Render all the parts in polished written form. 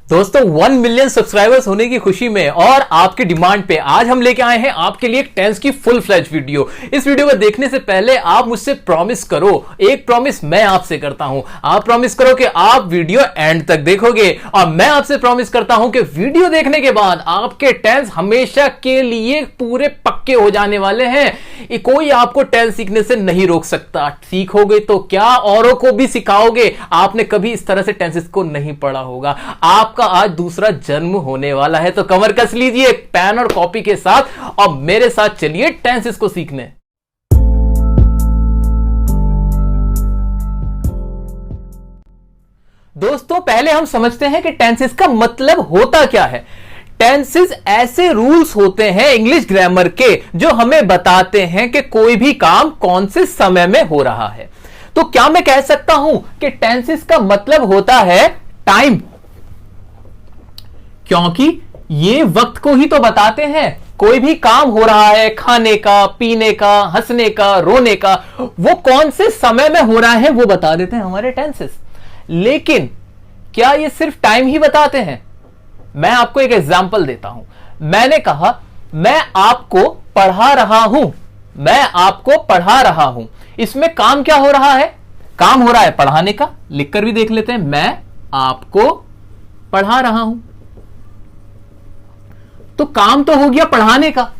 दोस्तों 1 million subscribers होने की खुशी में और आपके डिमांड पे आज हम लेके आए हैं आपके लिए एक टेंस की फुल फ्लैज वीडियो। इस वीडियो को देखने से पहले आप मुझसे प्रॉमिस करो, एक प्रॉमिस मैं आपसे करता हूं। आप प्रॉमिस करो कि आप वीडियो एंड तक देखोगे और मैं आपसे प्रॉमिस करता हूं कि वीडियो देखने के बाद आपके टेंस हमेशा के लिए पूरे पक्के हो जाने वाले हैं। कोई आपको टेंस सीखने से नहीं रोक सकता। सीखोगे तो क्या, औरों को भी सिखाओगे। आपने कभी इस तरह से टेंसेस को नहीं पढ़ा होगा। आपका आज दूसरा जन्म होने वाला है, तो कमर कस लीजिए पेन और कॉपी के साथ और मेरे साथ चलिए टेंसेस को सीखने। दोस्तों पहले हम समझते हैं कि टेंसेस का मतलब होता क्या है। टेंसेस ऐसे रूल्स होते हैं इंग्लिश ग्रामर के जो हमें बताते हैं कि कोई भी काम कौन से समय में हो रहा है। तो क्या मैं कह सकता हूं कि टेंसेस का मतलब होता है टाइम, क्योंकि ये वक्त को ही तो बताते हैं। कोई भी काम हो रहा है, खाने का, पीने का, हंसने का, रोने का, वो कौन से समय में हो रहा है वो बता देते हैं हमारे टेंसेस। लेकिन क्या ये सिर्फ टाइम ही बताते हैं? मैं आपको एक एग्जांपल देता हूं। मैंने कहा मैं आपको पढ़ा रहा हूं, मैं आपको पढ़ा रहा हूं। इसमें काम क्या हो रहा है? काम हो रहा है पढ़ाने का। लिखकर भी देख लेते हैं, मैं आपको पढ़ा रहा हूं। तो काम तो हो गया पढ़ाने का,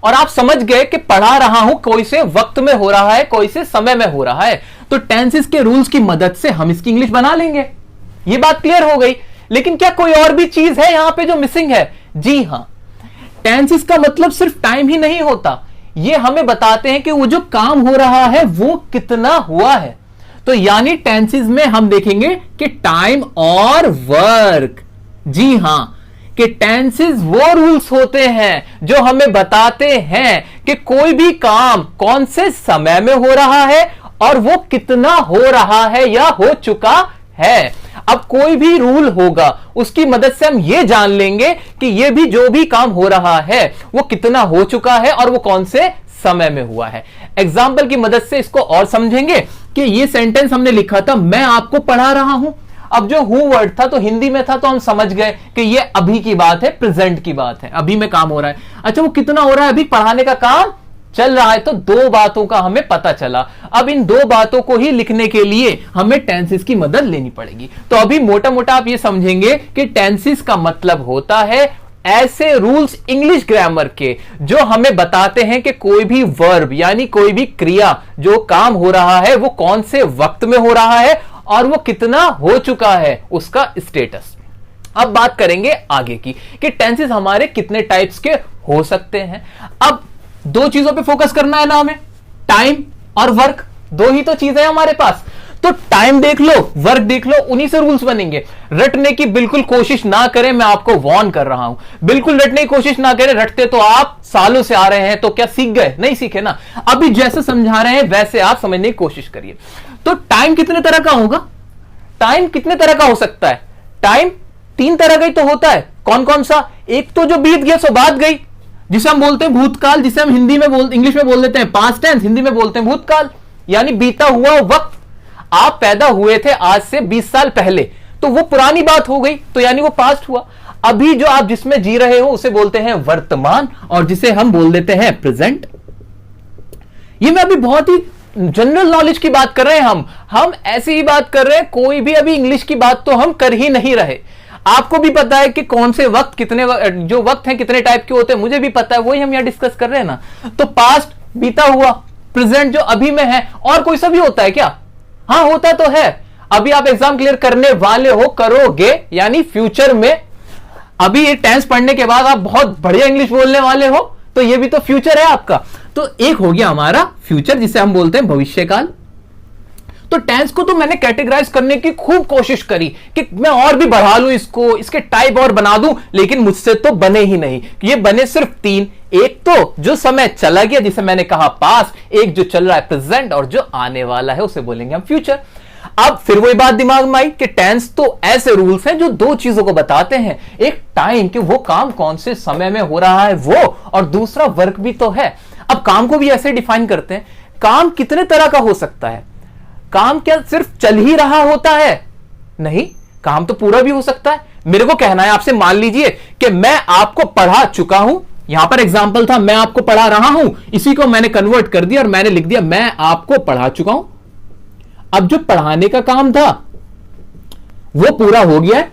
और आप समझ गए कि पढ़ा रहा हूं कोई से वक्त में हो रहा है, कोई से समय में हो रहा है। तो टेंसेस के रूल्स की मदद से हम इसकी इंग्लिश बना लेंगे। ये बात क्लियर हो गई। लेकिन क्या कोई और भी चीज है यहां पे जो मिसिंग है? जी हां, टेंसेस का मतलब सिर्फ टाइम ही नहीं होता। ये हमें बताते हैं कि वो जो काम हो रहा है वो कितना हुआ है। तो यानी टेंसेस में हम देखेंगे कि टाइम और वर्क। जी हां, कि टेंसेस वो रूल्स होते हैं जो हमें बताते हैं कि कोई भी काम कौन से समय में हो रहा है और वो कितना हो रहा है या हो चुका है। अब कोई भी रूल होगा उसकी मदद से हम ये जान लेंगे कि ये भी जो भी काम हो रहा है वो कितना हो चुका है और वो कौन से समय में हुआ है। एग्जाम्पल की मदद से इसको और समझेंगे कि ये सेंटेंस हमने लिखा था, मैं आपको पढ़ा रहा हूं। अब जो हूं वर्ड था तो हिंदी में था, तो हम समझ गए कि ये अभी की बात है, प्रेजेंट की बात है, अभी में काम हो रहा है। अच्छा, वो कितना हो रहा है? अभी पढ़ाने का काम चल रहा है। तो दो बातों का हमें पता चला। अब इन दो बातों को ही लिखने के लिए हमें टेंसेस की मदद लेनी पड़ेगी। तो अभी मोटा मोटा आप ये समझेंगे कि टेंसेस का मतलब होता है ऐसे रूल्स इंग्लिश ग्रामर के जो हमें बताते हैं कि कोई भी वर्ब यानी कोई भी क्रिया जो काम हो रहा है वो कौन से वक्त में हो रहा है और वो कितना हो चुका है, उसका स्टेटस। अब बात करेंगे आगे की कि टेंसेस हमारे कितने टाइप्स के हो सकते हैं। अब दो चीजों पे फोकस करना है ना हमें, टाइम और वर्क। दो ही तो चीजें हैं हमारे पास। तो टाइम देख लो, वर्क देख लो, उन्हीं से रूल्स बनेंगे। रटने की बिल्कुल कोशिश ना करें, मैं आपको वार्न कर रहा हूं। बिल्कुल रटने की कोशिश ना करें। रटते तो आप सालों से आ रहे हैं, तो क्या सीख गए? नहीं सीखे ना। अभी जैसे समझा रहे हैं वैसे आप समझने की कोशिश करिए। तो टाइम कितने तरह का होगा? टाइम कितने तरह का हो सकता है? टाइम 3 तरह का ही तो होता है। कौन कौन सा? एक तो जो बीत गया सो बात गई, जिसे हम बोलते हैं भूतकाल, जिसे हम हिंदी में इंग्लिश में बोल देते हैं पास्ट टेंस, हिंदी में बोलते हैं भूतकाल, यानी बीता हुआ वक्त। आप पैदा हुए थे आज से 20 साल पहले, तो वो पुरानी बात हो गई, तो यानी वो पास्ट हुआ। अभी जो आप जिसमें जी रहे हो उसे बोलते हैं वर्तमान, और जिसे हम बोल देते हैं प्रेजेंट। ये मैं अभी बहुत ही जनरल नॉलेज की बात कर रहे हैं। हम ऐसी ही बात कर रहे हैं, कोई भी अभी इंग्लिश की बात तो हम कर ही नहीं रहे। आपको भी पता है कि कौन से वक्त, कितने जो वक्त हैं कितने टाइप के होते हैं, मुझे भी पता है, वही हम यहां डिस्कस कर रहे हैं ना। तो पास्ट बीता हुआ, प्रेजेंट जो अभी में है, और कोई सा भी होता है क्या? हाँ होता तो है। अभी आप एग्जाम क्लियर करने वाले हो, करोगे, यानी फ्यूचर में। अभी ये टेंस पढ़ने के बाद आप बहुत बढ़िया इंग्लिश बोलने वाले हो, तो ये भी तो फ्यूचर है आपका। तो एक हो गया हमारा फ्यूचर, जिसे हम बोलते हैं भविष्यकाल। तो टेंस को तो मैंने कैटेगराइज करने की खूब कोशिश करी कि मैं और भी बढ़ा लूं इसको, इसके टाइप और बना दूं, लेकिन मुझसे तो बने ही नहीं। ये बने सिर्फ 3। एक तो जो समय चला गया जिसे मैंने कहा पास्ट, एक जो चल रहा है प्रेजेंट, और जो आने वाला है उसे बोलेंगे हम फ्यूचर। अब फिर वही बात दिमाग में आई कि टेंस तो ऐसे रूल्स हैं जो दो चीजों को बताते हैं। एक टाइम कि वो काम कौन से समय में हो रहा है वो, और दूसरा वर्क भी तो है। अब काम को भी ऐसे डिफाइन करते हैं। काम कितने तरह का हो सकता है? काम क्या सिर्फ चल ही रहा होता है? नहीं, काम तो पूरा भी हो सकता है। मेरे को कहना है आपसे, मान लीजिए कि मैं आपको पढ़ा चुका हूं, यहां पर एग्जांपल था मैं आपको पढ़ा रहा हूं, इसी को मैंने कन्वर्ट कर दिया और मैंने लिख दिया मैं आपको पढ़ा चुका हूं। अब जो पढ़ाने का काम था वो पूरा हो गया है,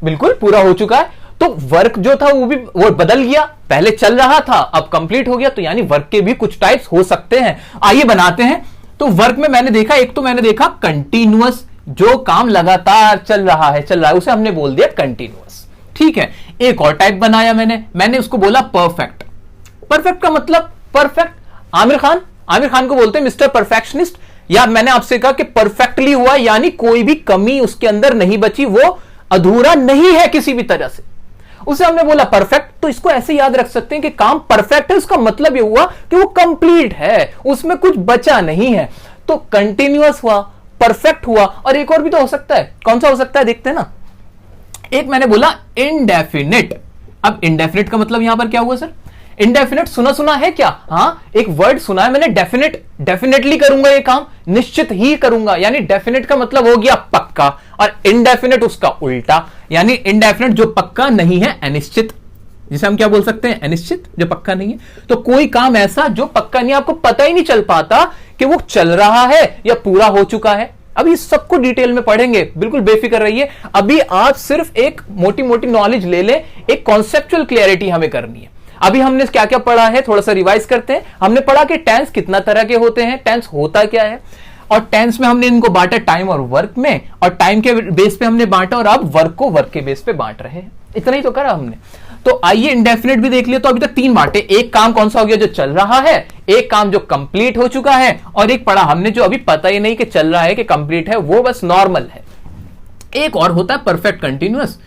बिल्कुल पूरा हो चुका है। तो वर्क जो था वो बदल गया, पहले चल रहा था अब कंप्लीट हो गया। तो यानी वर्क के भी कुछ टाइप्स हो सकते हैं। आइए बनाते हैं। तो वर्क में मैंने देखा, एक तो मैंने देखा कंटिन्यूअस, जो काम लगातार चल रहा है उसे हमने बोल दिया कंटिन्यूअस, ठीक है। एक और टाइप बनाया मैंने उसको बोला परफेक्ट। परफेक्ट का मतलब परफेक्ट, आमिर खान को बोलते हैं मिस्टर परफेक्शनिस्ट। या मैंने आपसे कहा कि परफेक्टली हुआ, यानी कोई भी कमी उसके अंदर नहीं बची, वो अधूरा नहीं है किसी भी तरह से, उसे हमने बोला परफेक्ट। तो इसको ऐसे याद रख सकते हैं कि काम परफेक्ट है, उसका मतलब ये हुआ कि वो कंप्लीट है, उसमें कुछ बचा नहीं है। तो कंटिन्यूअस हुआ, परफेक्ट हुआ, और एक और भी तो हो सकता है। कौन सा हो सकता है देखते हैं ना। एक मैंने बोला इनडेफिनिट। अब इनडेफिनिट का मतलब यहां पर क्या हुआ सर? इनडेफिनिट सुना है क्या? हाँ, एक वर्ड सुना है मैंने, डेफिनेटली करूंगा ये काम, निश्चित ही करूंगा। यानी डेफिनेट का मतलब हो गया पक्का, और इनडेफिनेट उसका उल्टा, यानी इनडेफिनेट जो पक्का नहीं है, अनिश्चित, जिसे हम क्या बोल सकते हैं? अनिश्चित, जो पक्का नहीं है। तो कोई काम ऐसा जो पक्का नहीं, आपको पता ही नहीं चल पाता कि वो चल रहा है या पूरा हो चुका है। अभी सबको डिटेल में पढ़ेंगे, बिल्कुल बेफिक्र रहिए। अभी आप सिर्फ एक मोटी मोटी नॉलेज ले लें, एक कॉन्सेप्चुअल क्लियरिटी हमें करनी है। अभी हमने क्या क्या पढ़ा है, थोड़ा सा रिवाइज करते हैं। हमने पढ़ा कि टेंस कितना तरह के होते हैं, टेंस होता क्या है, और टेंस में हमने इनको बांटा टाइम और वर्क में, और टाइम के बेस पे हमने बांटा, और अब वर्क को वर्क के बेस पे बांट रहे हैं। इतना ही तो करा हमने। तो आइए इंडेफिनिट भी देख लिया। तो अभी तक तीन बांटे, एक काम कौन सा हो गया जो चल रहा है, एक काम जो कंप्लीट हो चुका है, और एक पढ़ा हमने जो अभी पता ही नहीं कि चल रहा है कि कंप्लीट है, वो बस नॉर्मल है। एक और होता है परफेक्ट कंटिन्यूअस।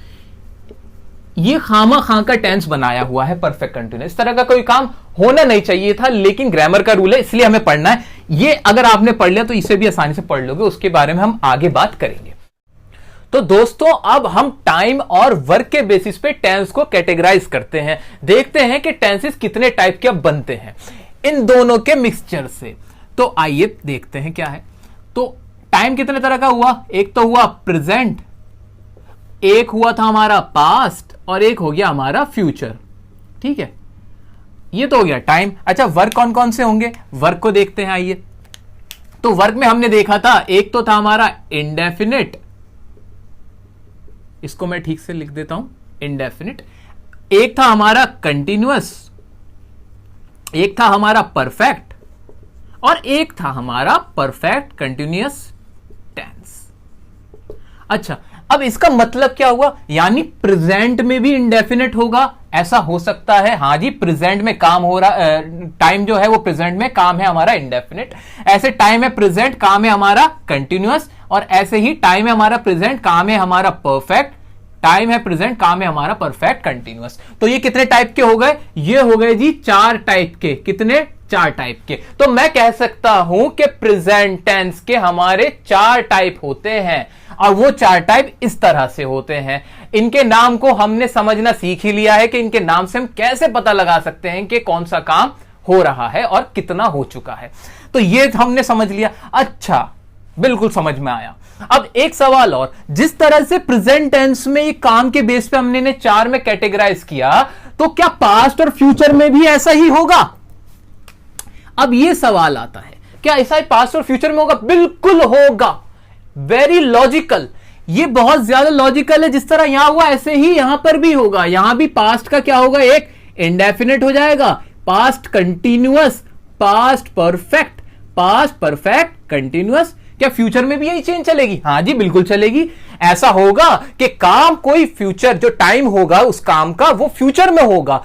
ये खामा खां का टेंस बनाया हुआ है परफेक्ट कंटिन्यूअस। इस तरह का कोई काम होना नहीं चाहिए था, लेकिन ग्रामर का रूल है इसलिए हमें पढ़ना है। ये अगर आपने पढ़ लिया तो इसे भी आसानी से पढ़ लोगे, उसके बारे में हम आगे बात करेंगे। तो दोस्तों अब हम टाइम और वर्क के बेसिस पे टेंस को कैटेगराइज करते हैं, देखते हैं कि टेंसेस कितने टाइप के बनते हैं इन दोनों के मिक्सचर से। तो आइए देखते हैं क्या है। तो टाइम कितने तरह का हुआ? एक तो हुआ प्रेजेंट, एक हुआ था हमारा पास्ट, और एक हो गया हमारा फ्यूचर, ठीक है। ये तो हो गया टाइम। अच्छा, वर्क कौन कौन से होंगे, वर्क को देखते हैं आइए। तो वर्क में हमने देखा था, एक तो था हमारा इंडेफिनिट, इसको मैं ठीक से लिख देता हूं, इंडेफिनिट। एक था हमारा कंटिन्यूअस, एक था हमारा परफेक्ट, और एक था हमारा परफेक्ट कंटिन्यूअस टेंस। अच्छा, अब इसका मतलब क्या हुआ? यानी प्रेजेंट में भी इंडेफिनिट होगा, ऐसा हो सकता है। हाँ जी, प्रेजेंट में काम हो रहा, टाइम जो है वो प्रेजेंट में, काम है हमारा इंडेफिनिट। ऐसे टाइम है प्रेजेंट, काम है हमारा कंटिन्यूअस, और ऐसे ही टाइम है हमारा प्रेजेंट, काम है हमारा परफेक्ट, टाइम है प्रेजेंट, काम है हमारा परफेक्ट कंटिन्यूअस। तो ये कितने टाइप के हो गए? ये हो गए जी 4 टाइप के। कितने? 4 टाइप के। तो मैं कह सकता हूं कि प्रेजेंट टेंस के हमारे 4 टाइप होते हैं, और वो 4 टाइप इस तरह से होते हैं। इनके नाम को हमने समझना सीख ही लिया है कि इनके नाम से हम कैसे पता लगा सकते हैं कि कौन सा काम हो रहा है और कितना हो चुका है। तो ये हमने समझ लिया। अच्छा, बिल्कुल समझ में आया। अब एक सवाल और, जिस तरह से प्रेजेंट टेंस में एक काम के बेस पे हमने 4 में कैटेगराइज किया, तो क्या पास्ट और फ्यूचर में भी ऐसा ही होगा? अब ये सवाल आता है, क्या ऐसा ही पास्ट और फ्यूचर में होगा? बिल्कुल होगा। वेरी लॉजिकल, ये बहुत ज्यादा लॉजिकल है। जिस तरह यहां हुआ ऐसे ही यहां पर भी होगा। यहां भी पास्ट का क्या होगा? एक इंडेफिनिट हो जाएगा, past continuous, past perfect, past perfect continuous. क्या फ्यूचर में भी यही चेंज चलेगी? हाँ जी, बिल्कुल चलेगी। ऐसा होगा कि काम कोई फ्यूचर, जो टाइम होगा उस काम का, वो फ्यूचर में होगा।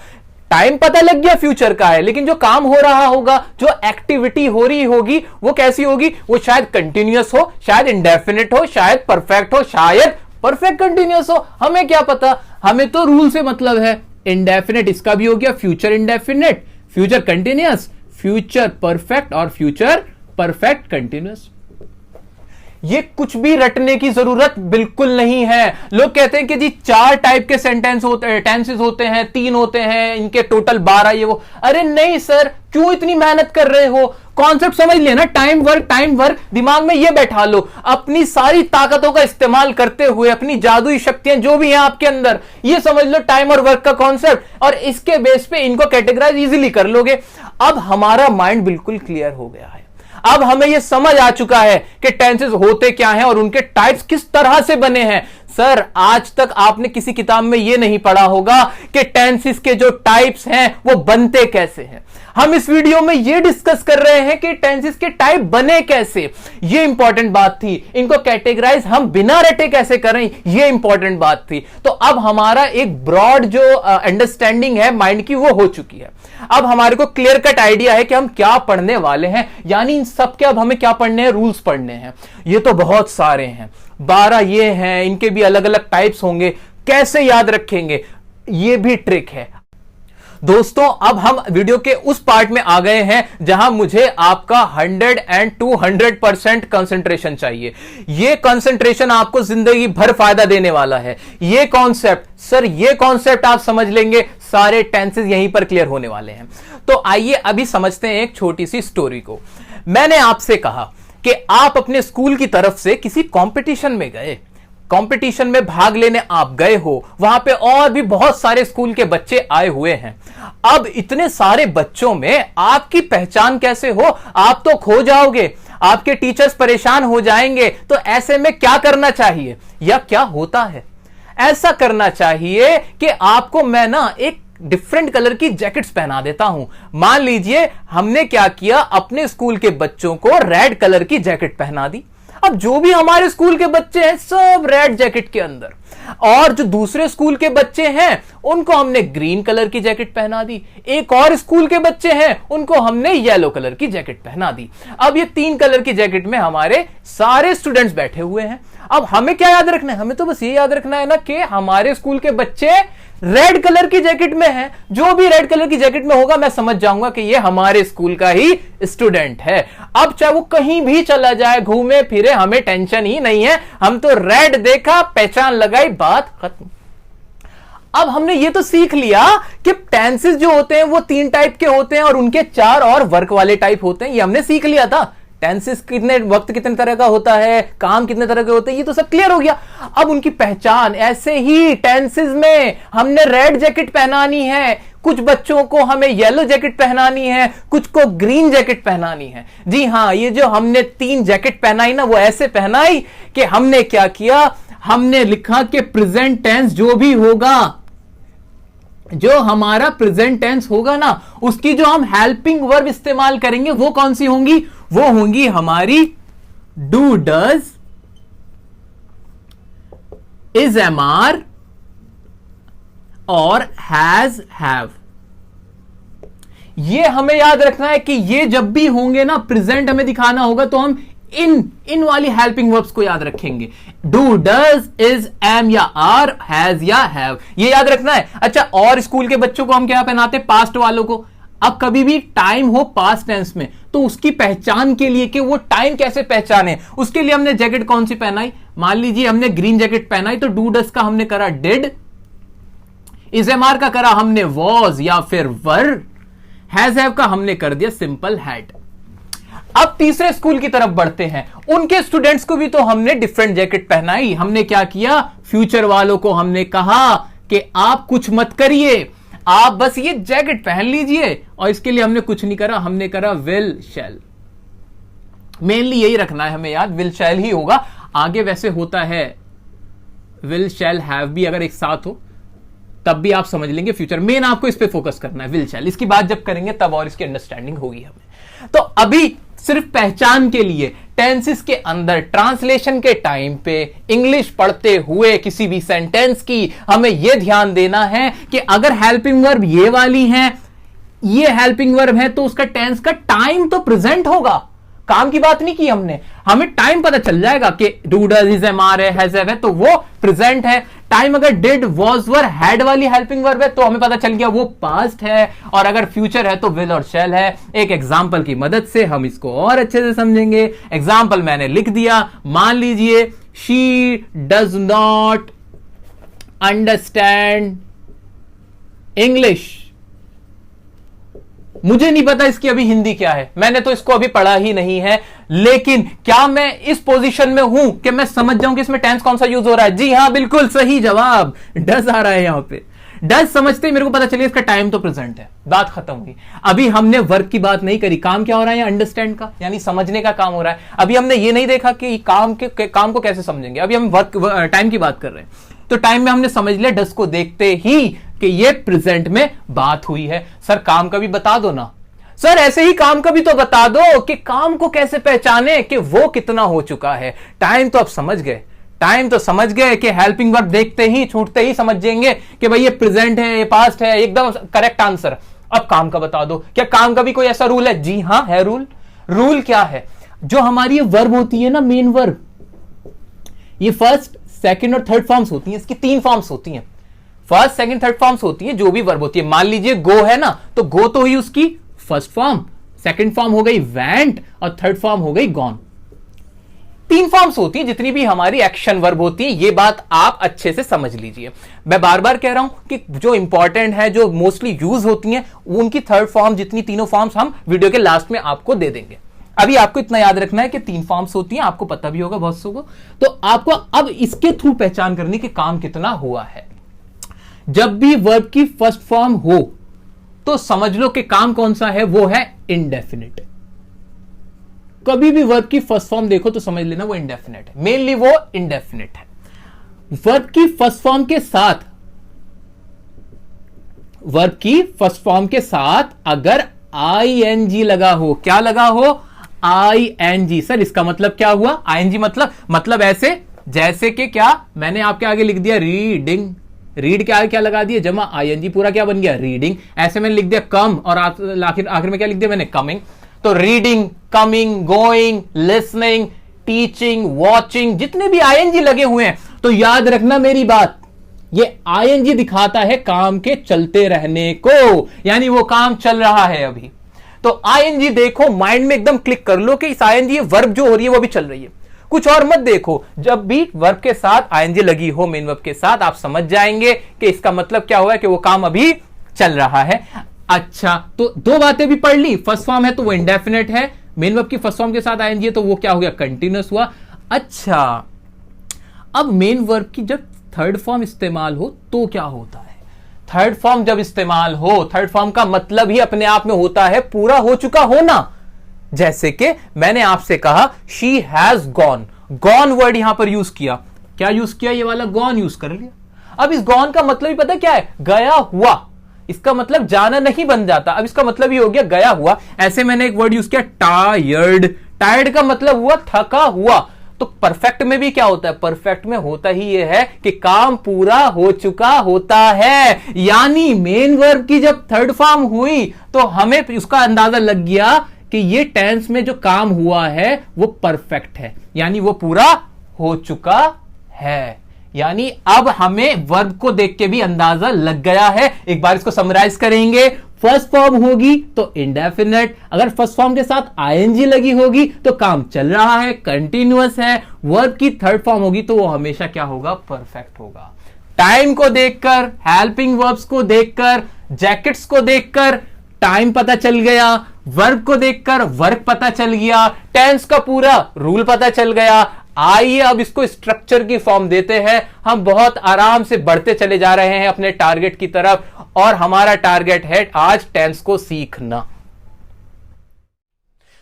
टाइम पता लग गया फ्यूचर का है, लेकिन जो काम हो रहा होगा, जो एक्टिविटी हो रही होगी, वो कैसी होगी? वो शायद कंटिन्यूअस हो, शायद इंडेफिनिट हो, शायद परफेक्ट हो, शायद परफेक्ट कंटिन्यूअस हो। हमें क्या पता? हमें तो रूल से मतलब है। इंडेफिनिट इसका भी हो गया, future indefinite, future continuous, future perfect, और फ्यूचर परफेक्ट कंटिन्यूअस। ये कुछ भी रटने की जरूरत बिल्कुल नहीं है। लोग कहते हैं कि जी 4 टाइप के सेंटेंस होते हैं, टेंसेस होते हैं, 3 होते हैं, इनके टोटल 12 ये वो। अरे नहीं सर, क्यों इतनी मेहनत कर रहे हो? कॉन्सेप्ट समझ लिया ना, टाइम वर्क दिमाग में ये बैठा लो, अपनी सारी ताकतों का इस्तेमाल करते हुए, अपनी जादुई शक्तियां जो भी हैं आपके अंदर, ये समझ लो टाइम और वर्क का कॉन्सेप्ट, और इसके बेस पे इनको कैटेगराइज इजीली कर लोगे। अब हमारा माइंड बिल्कुल क्लियर हो गया है। अब हमें यह समझ आ चुका है कि टेंसेस होते क्या हैं और उनके टाइप्स किस तरह से बने हैं। सर, आज तक आपने किसी किताब में यह नहीं पढ़ा होगा कि टेंसेस के जो टाइप्स हैं वो बनते कैसे हैं। हम इस वीडियो में यह डिस्कस कर रहे हैं कि टेंसेस के टाइप बने कैसे, यह इंपॉर्टेंट बात थी। इनको कैटेगराइज हम बिना रटे कैसे करें, यह इंपॉर्टेंट बात थी। तो अब हमारा एक ब्रॉड जो अंडरस्टैंडिंग है माइंड की वो हो चुकी है। अब हमारे को क्लियर कट आइडिया है कि हम क्या पढ़ने वाले हैं, यानी इन सब के अब हमें क्या पढ़ने हैं, रूल्स पढ़ने हैं। ये तो बहुत सारे हैं, 12 ये हैं, इनके भी अलग अलग टाइप्स होंगे, कैसे याद रखेंगे ये भी ट्रिक है। दोस्तों, अब हम वीडियो के उस पार्ट में आ गए हैं जहां मुझे आपका 100 and 200% कंसंट्रेशन चाहिए। यह कंसंट्रेशन आपको जिंदगी भर फायदा देने वाला है। यह कॉन्सेप्ट, सर ये कॉन्सेप्ट आप समझ लेंगे, सारे टेंसेस यहीं पर क्लियर होने वाले हैं। तो आइए अभी समझते हैं एक छोटी सी स्टोरी को। मैंने आपसे कहा कि आप अपने स्कूल की तरफ से किसी कंपटीशन में गए, कंपटीशन में भाग लेने आप गए हो, वहां पे और भी बहुत सारे स्कूल के बच्चे आए हुए हैं। अब इतने सारे बच्चों में आपकी पहचान कैसे हो, आप तो खो जाओगे, आपके टीचर्स परेशान हो जाएंगे। तो ऐसे में क्या करना चाहिए या क्या होता है, ऐसा करना चाहिए कि आपको मैं ना एक डिफरेंट कलर की जैकेट्स पहना देता हूं। मान लीजिए हमने क्या किया, अपने स्कूल के बच्चों को रेड कलर की जैकेट पहना दी। अब जो भी हमारे स्कूल के बच्चे हैं सब रेड जैकेट के अंदर, और जो दूसरे स्कूल के बच्चे हैं उनको हमने ग्रीन कलर की जैकेट पहना दी। एक और स्कूल के बच्चे हैं उनको हमने येलो कलर की जैकेट पहना दी। अब ये 3 कलर की जैकेट में हमारे सारे स्टूडेंट्स बैठे हुए हैं। अब हमें क्या याद रखना है, हमें तो बस ये याद रखना है ना कि हमारे स्कूल के बच्चे रेड कलर की जैकेट में है। जो भी रेड कलर की जैकेट में होगा मैं समझ जाऊंगा कि ये हमारे स्कूल का ही स्टूडेंट है। अब चाहे वो कहीं भी चला जाए, घूमे फिरे, हमें टेंशन ही नहीं है। हम तो रेड देखा, पहचान लगाई, बात खत्म। अब हमने ये तो सीख लिया कि टेंसेस जो होते हैं वो 3 टाइप के होते हैं और उनके 4 और वर्क वाले टाइप होते हैं। ये हमने सीख लिया था। टेंसेस कितने वक्त कितने तरह का होता है, काम कितने तरह के होते हैं, ये तो सब क्लियर हो गया। अब उनकी पहचान, ऐसे ही टेंसेस में हमने रेड जैकेट पहनानी है, कुछ बच्चों को हमें येलो जैकेट पहनानी है, कुछ को ग्रीन जैकेट पहनानी है। जी हां, ये जो हमने 3 जैकेट पहनाई ना, वो ऐसे पहनाई कि हमने क्या किया, हमने लिखा कि प्रेजेंट टेंस जो भी होगा, जो हमारा प्रेजेंट टेंस होगा ना, उसकी जो हम हेल्पिंग वर्ब इस्तेमाल करेंगे वो कौन सी होंगी, वो होंगी हमारी do, does, is, am, are और हैज, हैव। ये हमें याद रखना है कि ये जब भी होंगे ना, प्रेजेंट हमें दिखाना होगा तो हम इन वाली हेल्पिंग वर्ब्स को याद रखेंगे। डू, डज, इज, एम या आर, हैज या हैव, ये याद रखना है। अच्छा, और स्कूल के बच्चों को हम क्या पहनाते हैं, पास्ट वालों को। अब कभी भी टाइम हो पास्ट टेंस में तो उसकी पहचान के लिए कि वो टाइम कैसे पहचाने, उसके लिए हमने जैकेट कौन सी पहनाई। मान लीजिए हमने ग्रीन जैकेट पहनाई तो डू डज का हमने करा डिड, इज, एम, आर का करा हमने वॉज या फिर वर, हैज, हैव का हमने कर दिया सिंपल हैड। अब तीसरे स्कूल की तरफ बढ़ते हैं। उनके स्टूडेंट्स को भी तो हमने डिफरेंट जैकेट पहनाई। हमने क्या किया, फ्यूचर वालों को हमने कहा कि आप कुछ मत करिए, आप बस ये जैकेट पहन लीजिए, और इसके लिए हमने कुछ नहीं करा, हमने करा विल, शैल। मेनली यही रखना है हमें याद, विल शैल ही होगा। आगे वैसे होता है विल शैल हैव भी, अगर एक साथ हो तब भी आप समझ लेंगे फ्यूचर। मेन आपको इस पे फोकस करना है, विल शैल। इसकी बात जब करेंगे तब और इसकी अंडरस्टैंडिंग होगी हमें। तो अभी सिर्फ पहचान के लिए टेंसेस के अंदर ट्रांसलेशन के टाइम पे इंग्लिश पढ़ते हुए किसी भी सेंटेंस की हमें यह ध्यान देना है कि अगर हेल्पिंग वर्ब ये वाली है, ये हेल्पिंग वर्ब है, तो उसका टेंस का टाइम तो प्रेजेंट होगा। काम की बात नहीं की हमने, हमें टाइम पता चल जाएगा कि do, does, is, am, are है, हैज, हैव है, तो वो प्रेजेंट है। टाइम अगर डिड, वॉज, वर, हैड वाली हेल्पिंग वर्ब है तो हमें पता चल गया वो पास्ट है, और अगर फ्यूचर है तो विल और शैल है। एक एग्जांपल की मदद से हम इसको और अच्छे से समझेंगे। एग्जांपल मैंने लिख दिया। मान लीजिए she does not understand English. मुझे नहीं पता इसकी अभी हिंदी क्या है, मैंने तो इसको अभी पढ़ा ही नहीं है, लेकिन क्या मैं इस पोजीशन में हूं कि मैं समझ जाऊं कि इसमें टेंस कौन सा यूज हो रहा है? जी हां, बिल्कुल सही जवाब, डज आ रहा है यहां पे। डज समझते ही मेरे को पता चलिए इसका टाइम तो प्रेजेंट है, बात खत्म हुई। अभी हमने वर्क की बात नहीं करी, काम क्या हो रहा है? अंडरस्टैंड का, यानी समझने का काम हो रहा है। अभी हमने ये नहीं देखा कि काम को कैसे समझेंगे, अभी हम वर्क टाइम की बात कर रहे हैं। तो टाइम में हमने समझ लिया डज को देखते ही कि ये प्रेजेंट में बात हुई है। सर काम का भी बता दो ना। सर ऐसे ही काम का भी तो बता दो कि काम को कैसे पहचाने कि वो कितना हो चुका है। टाइम तो आप समझ गए, टाइम तो समझ गए कि हेल्पिंग वर्ब देखते ही छूटते ही समझ जाएंगे कि भाई ये प्रेजेंट है, ये पास्ट है, एकदम करेक्ट आंसर। अब काम का बता दो। क्या काम का भी कोई ऐसा रूल है? जी हां है रूल। रूल क्या है? जो हमारी ये वर्ब होती है ना, मेन वर्ब, ये फर्स्ट सेकंड और थर्ड फॉर्म्स होती हैं। इसकी 3 फॉर्म्स होती हैं, फर्स्ट सेकंड थर्ड फॉर्म्स होती हैं जो भी वर्ब होती है। मान लीजिए गो है ना, तो गो तो ही उसकी फर्स्ट फॉर्म, सेकंड फॉर्म हो गई वेंट और थर्ड फॉर्म हो गई गॉन। 3 फॉर्म्स होती हैं जितनी भी हमारी एक्शन वर्ब होती है। ये बात आप अच्छे से समझ लीजिए। मैं बार बार कह रहा हूं कि जो इंपॉर्टेंट है, जो मोस्टली यूज होती हैं, उनकी थर्ड फॉर्म जितनी तीनों फॉर्म्स हम वीडियो के लास्ट में आपको दे देंगे। अभी आपको इतना याद रखना है कि 3 फॉर्म्स होती हैं, आपको पता भी होगा बहुत सो को। तो आपको अब इसके थ्रू पहचान करनी कि काम कितना हुआ है। जब भी वर्ब की फर्स्ट फॉर्म हो तो समझ लो कि काम कौन सा है, वो है इंडेफिनिट। कभी भी वर्ब की फर्स्ट फॉर्म देखो तो समझ लेना वो इंडेफिनिट है, मेनली वो इंडेफिनिट है। वर्ब की फर्स्ट फॉर्म के साथ, वर्ब की फर्स्ट फॉर्म के साथ अगर आईएनजी लगा हो, क्या लगा हो? आईएनजी। सर इसका मतलब क्या हुआ? आईएनजी मतलब ऐसे जैसे कि क्या मैंने आपके आगे लिख दिया रीडिंग, रीड के आगे क्या लगा दिया? जमा आईएनजी, पूरा क्या बन गया? रीडिंग। ऐसे मैंने लिख दिया कम और आखिर में क्या लिख दिया मैंने? कमिंग। तो reading, coming, going, listening, teaching, watching, जितने भी आईएनजी लगे हुए हैं, तो याद रखना मेरी बात, ये आईएनजी दिखाता है काम के चलते रहने को, यानी वो काम चल रहा है अभी। तो आईएनजी देखो, माइंड में एकदम क्लिक कर लो कि इस आईएनजी वर्ब जो हो रही है वो भी चल रही है, कुछ और मत देखो। जब भी वर्ब के साथ आईएनजी लगी हो, मेन वर्ब के साथ, आप समझ जाएंगे कि इसका मतलब क्या हुआ है कि वो काम अभी चल रहा है। अच्छा, तो 2 बातें भी पढ़ ली। फर्स्ट फॉर्म है तो वो इंडेफिनिट है, मेन वर्ब की फर्स्ट फॉर्म के साथ आईएनजी है तो वो क्या हो गया? कंटिन्यूअस हुआ। अच्छा, अब मेन वर्ब की जब थर्ड फॉर्म इस्तेमाल हो तो क्या होता है? थर्ड फॉर्म जब इस्तेमाल हो, थर्ड फॉर्म का मतलब ही अपने आप में होता है पूरा हो चुका होना। जैसे कि मैंने आपसे कहा she has gone, gone word यहां पर यूज किया, क्या यूज किया? ये वाला गॉन यूज कर लिया। अब इस गॉन का मतलब ही पता क्या है? गया हुआ। इसका मतलब जाना नहीं बन जाता, अब इसका मतलब ही हो गया गया हुआ। ऐसे मैंने एक वर्ड यूज किया टायर्ड, टायर्ड का मतलब हुआ थका हुआ। तो परफेक्ट में भी क्या होता है? परफेक्ट में होता ही यह है कि काम पूरा हो चुका होता है, यानी मेन वर्ब की जब थर्ड फॉर्म हुई तो हमें उसका अंदाजा लग गया कि ये टेंस में जो काम हुआ है वो परफेक्ट है, यानी वो पूरा हो चुका है। यानी अब हमें वर्ब को देख के भी अंदाजा लग गया है। एक बार इसको समराइज करेंगे। फर्स्ट फॉर्म होगी तो इंडेफिनिट, अगर फर्स्ट फॉर्म के साथ आईएनजी लगी होगी तो काम चल रहा है, कंटिन्यूअस है। वर्ब की थर्ड फॉर्म होगी तो वो हमेशा क्या होगा? परफेक्ट होगा। टाइम को देखकर, हेल्पिंग वर्ब्स को देखकर, जैकेट्स को देखकर टाइम पता चल गया, वर्ब को देखकर वर्क पता चल गया, टेंस का पूरा रूल पता चल गया। आइए अब इसको स्ट्रक्चर की फॉर्म देते हैं। हम बहुत आराम से बढ़ते चले जा रहे हैं अपने टारगेट की तरफ, और हमारा टारगेट है आज टेंस को सीखना।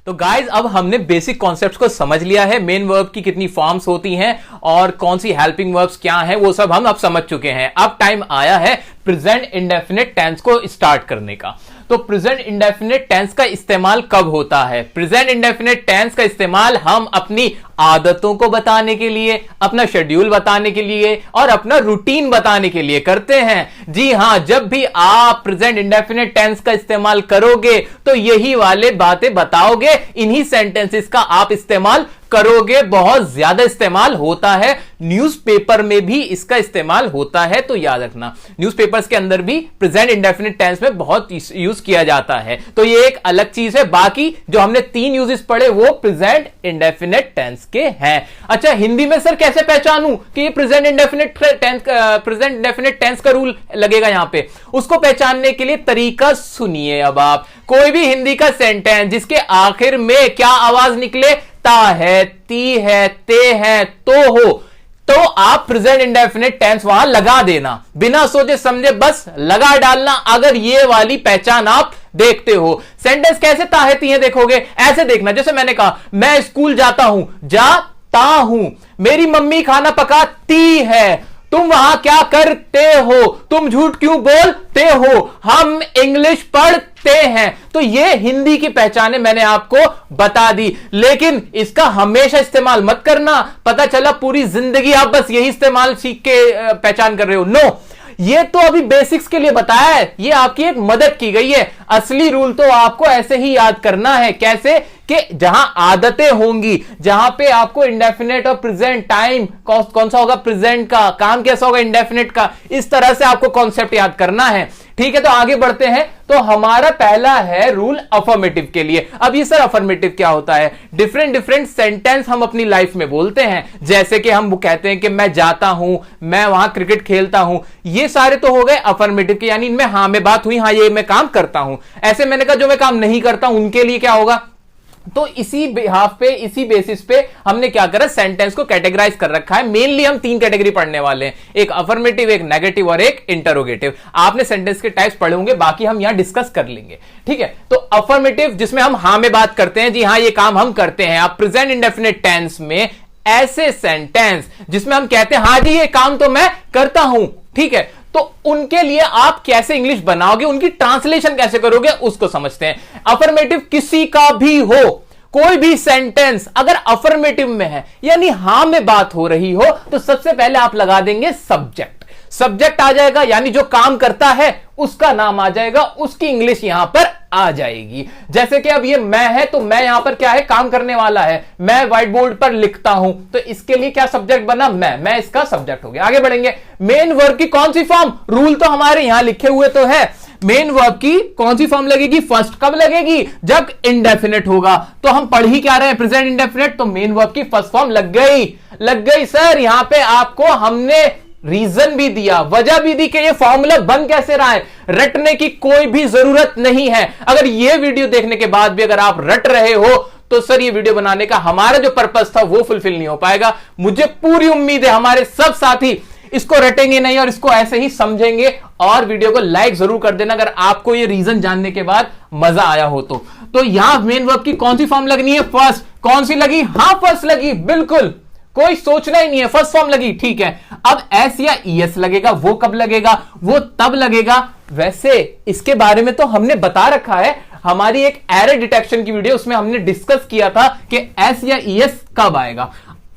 तो गाइज अब हमने बेसिक कॉन्सेप्ट्स को समझ लिया है, मेन वर्ब की कितनी फॉर्म्स होती हैं और कौन सी हेल्पिंग वर्ब्स क्या हैं, वो सब हम अब समझ चुके हैं। अब टाइम आया है प्रेजेंट इंडेफिनिट टेंस को स्टार्ट करने का। तो प्रेजेंट इंडेफिनिट टेंस का इस्तेमाल कब होता है? प्रेजेंट इंडेफिनिट टेंस का इस्तेमाल हम अपनी आदतों को बताने के लिए, अपना शेड्यूल बताने के लिए और अपना रूटीन बताने के लिए करते हैं। जी हां, जब भी आप प्रेजेंट इंडेफिनिट टेंस का इस्तेमाल करोगे तो यही वाले बातें बताओगे, इन्हीं सेंटेंसेस का आप इस्तेमाल करोगे। बहुत ज्यादा इस्तेमाल होता है, न्यूज़पेपर में भी इसका इस्तेमाल होता है, तो याद रखना न्यूज़पेपर्स के अंदर भी प्रेजेंट इंडेफिनिट टेंस में बहुत यूज किया जाता है। तो ये एक अलग चीज है। बाकी जो हमने 3 यूजेस पढ़े वो प्रेजेंट इंडेफिनिट टेंस के हैं। अच्छा, हिंदी में सर कैसे पहचानूं कि ये प्रेजेंट इंडेफिनिट टेंस का रूल लगेगा यहां पे? उसको पहचानने के लिए तरीका सुनिए। अब आप कोई भी हिंदी का सेंटेंस जिसके आखिर में क्या आवाज निकले, ता है, ती है, ते है, तो हो, तो आप प्रेजेंट इंडेफिनिट टेंस वहां लगा देना, बिना सोचे समझे बस लगा डालना। अगर ये वाली पहचान आप देखते हो, सेंटेंस कैसे ताहती है देखोगे, ऐसे देखना। जैसे मैंने कहा मैं स्कूल जाता हूं, जाता हूं। मेरी मम्मी खाना पकाती है, तुम वहां क्या करते हो? तुम झूठ क्यों बोलते हो? हम इंग्लिश पढ़ते हैं। तो ये हिंदी की पहचाने मैंने आपको बता दी, लेकिन इसका हमेशा इस्तेमाल मत करना। पता चला पूरी जिंदगी आप बस यही इस्तेमाल सीख के पहचान कर रहे हो। नो, ये तो अभी बेसिक्स के लिए बताया है, ये आपकी एक मदद की गई है। असली रूल तो आपको ऐसे ही याद करना है। कैसे? कि जहां आदतें होंगी, जहां पे आपको इंडेफिनेट और प्रेजेंट टाइम कौन सा होगा, प्रेजेंट का काम कैसा होगा, इंडेफिनेट का, इस तरह से आपको कॉन्सेप्ट याद करना है। ठीक है, तो आगे बढ़ते हैं। तो हमारा पहला है रूल अफर्मेटिव के लिए। अब ये सर अफर्मेटिव क्या होता है? डिफरेंट सेंटेंस हम अपनी लाइफ में बोलते हैं। जैसे कि हम वो कहते हैं कि मैं जाता हूं, मैं वहां क्रिकेट खेलता हूं। ये सारे तो हो गए अफर्मेटिव के, यानी इनमें हां में बात हुई, हां ये मैं काम करता हूं। ऐसे मैंने कहा जो मैं काम नहीं करता हूं उनके लिए क्या होगा? तो इसी बिहाफ पे, इसी बेसिस पे हमने क्या करा, सेंटेंस को कैटेगराइज कर रखा है। मेनली हम 3 कैटेगरी पढ़ने वाले हैं, एक अफर्मेटिव, एक नेगेटिव और एक इंटरोगेटिव। आपने सेंटेंस के टाइप्स पढ़े होंगे, बाकी हम यहां डिस्कस कर लेंगे। ठीक है, तो अफर्मेटिव जिसमें हम हां में बात करते हैं, जी हां ये काम हम करते हैं। आप प्रेजेंट इंडेफिनिट टेंस में ऐसे सेंटेंस जिसमें हम कहते हैं हां जी ये काम तो मैं करता हूं, ठीक है, तो उनके लिए आप कैसे इंग्लिश बनाओगे, उनकी ट्रांसलेशन कैसे करोगे, उसको समझते हैं। अफर्मेटिव किसी का भी हो, कोई भी सेंटेंस अगर अफर्मेटिव में है यानी हां में बात हो रही हो, तो सबसे पहले आप लगा देंगे सब्जेक्ट। सब्जेक्ट आ जाएगा, यानी जो काम करता है उसका नाम आ जाएगा, उसकी इंग्लिश यहां पर आ जाएगी। जैसे कि अब ये मैं है, तो मैं यहां पर क्या है, काम करने वाला है। मैं व्हाइट बोर्ड पर लिखता हूं, तो इसके लिए क्या सब्जेक्ट बना, मैं इसका सब्जेक्ट हो गया। आगे बढ़ेंगे। मेन वर्ब की कौन सी फॉर्म, रूल तो हमारे यहां लिखे हुए तो है। मेन वर्ब की कौन सी फॉर्म लगेगी, फर्स्ट कब लगेगी, जब इंडेफिनिट होगा। तो हम पढ़ ही क्या रहे हैं, प्रेजेंट इंडेफिनिट, तो मेन वर्ब की फर्स्ट फॉर्म लग गई सर। यहां पे आपको हमने रीजन भी दिया, वजह भी दी कि ये फॉर्मूला बन कैसे रहा है। रटने की कोई भी जरूरत नहीं है। अगर ये वीडियो देखने के बाद भी अगर आप रट रहे हो, तो सर ये वीडियो बनाने का हमारा जो पर्पस था वो फुलफिल नहीं हो पाएगा। मुझे पूरी उम्मीद है हमारे सब साथी इसको रटेंगे नहीं और इसको ऐसे ही समझेंगे। और वीडियो को लाइक जरूर कर देना अगर आपको ये रीजन जानने के बाद मजा आया हो तो यहां मेन वर्ब की कौन सी फॉर्म लगनी है, फर्स्ट। कौन सी लगी, हां फर्स्ट लगी, बिल्कुल कोई सोचना ही नहीं है, फर्स्ट फॉर्म लगी, ठीक है। अब एस या ईएस लगेगा, वो कब लगेगा, वो तब लगेगा। वैसे इसके बारे में तो हमने बता रखा है, हमारी एक एरर डिटेक्शन की वीडियो, उसमें हमने डिस्कस किया था कि एस या ईएस कब आएगा।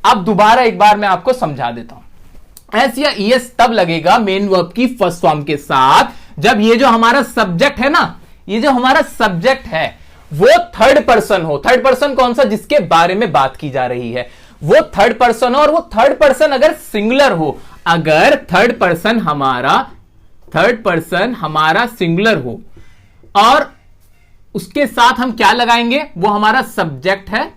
अब दोबारा एक बार मैं आपको समझा देता हूं। एस या ईएस तब लगेगा मेन वर्ब की फर्स्ट फॉर्म के साथ, जब ये जो हमारा सब्जेक्ट है ना, ये जो हमारा सब्जेक्ट है वो थर्ड पर्सन हो। थर्ड पर्सन कौन सा, जिसके बारे में बात की जा रही है वो थर्ड पर्सन हो, और वो थर्ड पर्सन अगर सिंगुलर हो, अगर थर्ड पर्सन हमारा सिंगुलर हो, और उसके साथ हम क्या लगाएंगे, वो हमारा सब्जेक्ट है,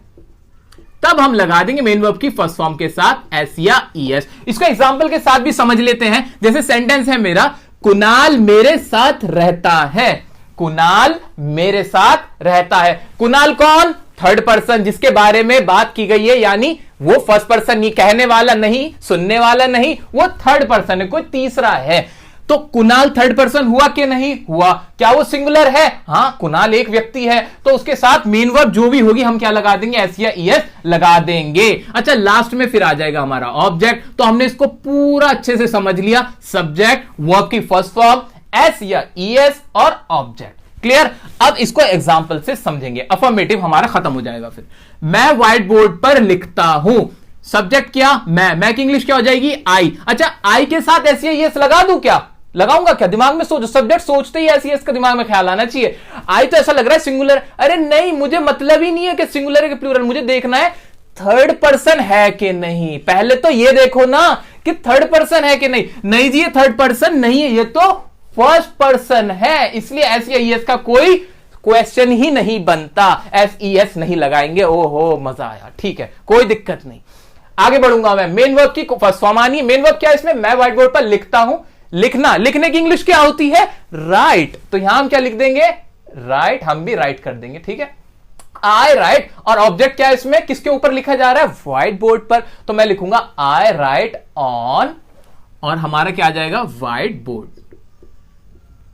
तब हम लगा देंगे मेन वर्ब की फर्स्ट फॉर्म के साथ एस या ईएस। इसको एग्जांपल के साथ भी समझ लेते हैं। जैसे सेंटेंस है मेरा, कुणाल मेरे साथ रहता है। कुणाल मेरे साथ रहता है। कुणाल कौन, थर्ड पर्सन जिसके बारे में बात की गई है, यानी वो फर्स्ट पर्सन नहीं, कहने वाला नहीं, सुनने वाला नहीं, वो थर्ड पर्सन है, कोई तीसरा है। तो कुणाल थर्ड पर्सन हुआ कि नहीं हुआ, क्या वो सिंगुलर है, हां कुणाल एक व्यक्ति है, तो उसके साथ मेन वर्ब जो भी होगी हम क्या लगा देंगे, एस या ईएस लगा देंगे। अच्छा, लास्ट में फिर आ जाएगा हमारा ऑब्जेक्ट। तो हमने इसको पूरा अच्छे से समझ लिया, सब्जेक्ट, वर्ब की फर्स्ट फॉर्म, एस या ईएस और ऑब्जेक्ट। क्लियर। अब इसको एग्जांपल से समझेंगे। अफर्मेटिव हमारा खत्म हो जाएगा। फिर मैं व्हाइट बोर्ड पर लिखता हूं, सब्जेक्ट क्या, मैं की इंग्लिश क्या हो जाएगी, आई। अच्छा, आई के साथ एस या ईएस लगा दूं, क्या लगाऊंगा, क्या दिमाग में सोचो, सब्जेक्ट सोचते ही एस ईएस का दिमाग में ख्याल आना चाहिए। आई तो ऐसा लग रहा है सिंगुलर, अरे नहीं, मुझे मतलब ही नहीं है कि सिंगुलर है कि प्लूरल, मुझे देखना है थर्ड पर्सन है कि नहीं। पहले तो ये देखो ना कि थर्ड पर्सन है कि नहीं। नहीं जी, ये थर्ड पर्सन नहीं है, ये तो फर्स्ट पर्सन है, इसलिए एस या ईएस का कोई क्वेश्चन ही नहीं बनता, SES नहीं लगाएंगे। ओहो मजा आया, ठीक है कोई दिक्कत नहीं। आगे बढ़ूंगा मैं। मेन वर्ब की फर्स्ट फॉर्म आनी है। मेन वर्ब क्या है इसमें? मैं व्हाइट बोर्ड पर लिखता हूं। लिखना, लिखने की इंग्लिश क्या होती है? राइट। तो यहां हम क्या लिख देंगे? राइट। हम भी राइट कर देंगे, ठीक है। आई राइट, और ऑब्जेक्ट क्या है इसमें? किसके ऊपर लिखा जा रहा है? व्हाइट बोर्ड पर। तो मैं लिखूंगा आई राइट ऑन, और हमारा क्या आ जाएगा? White board.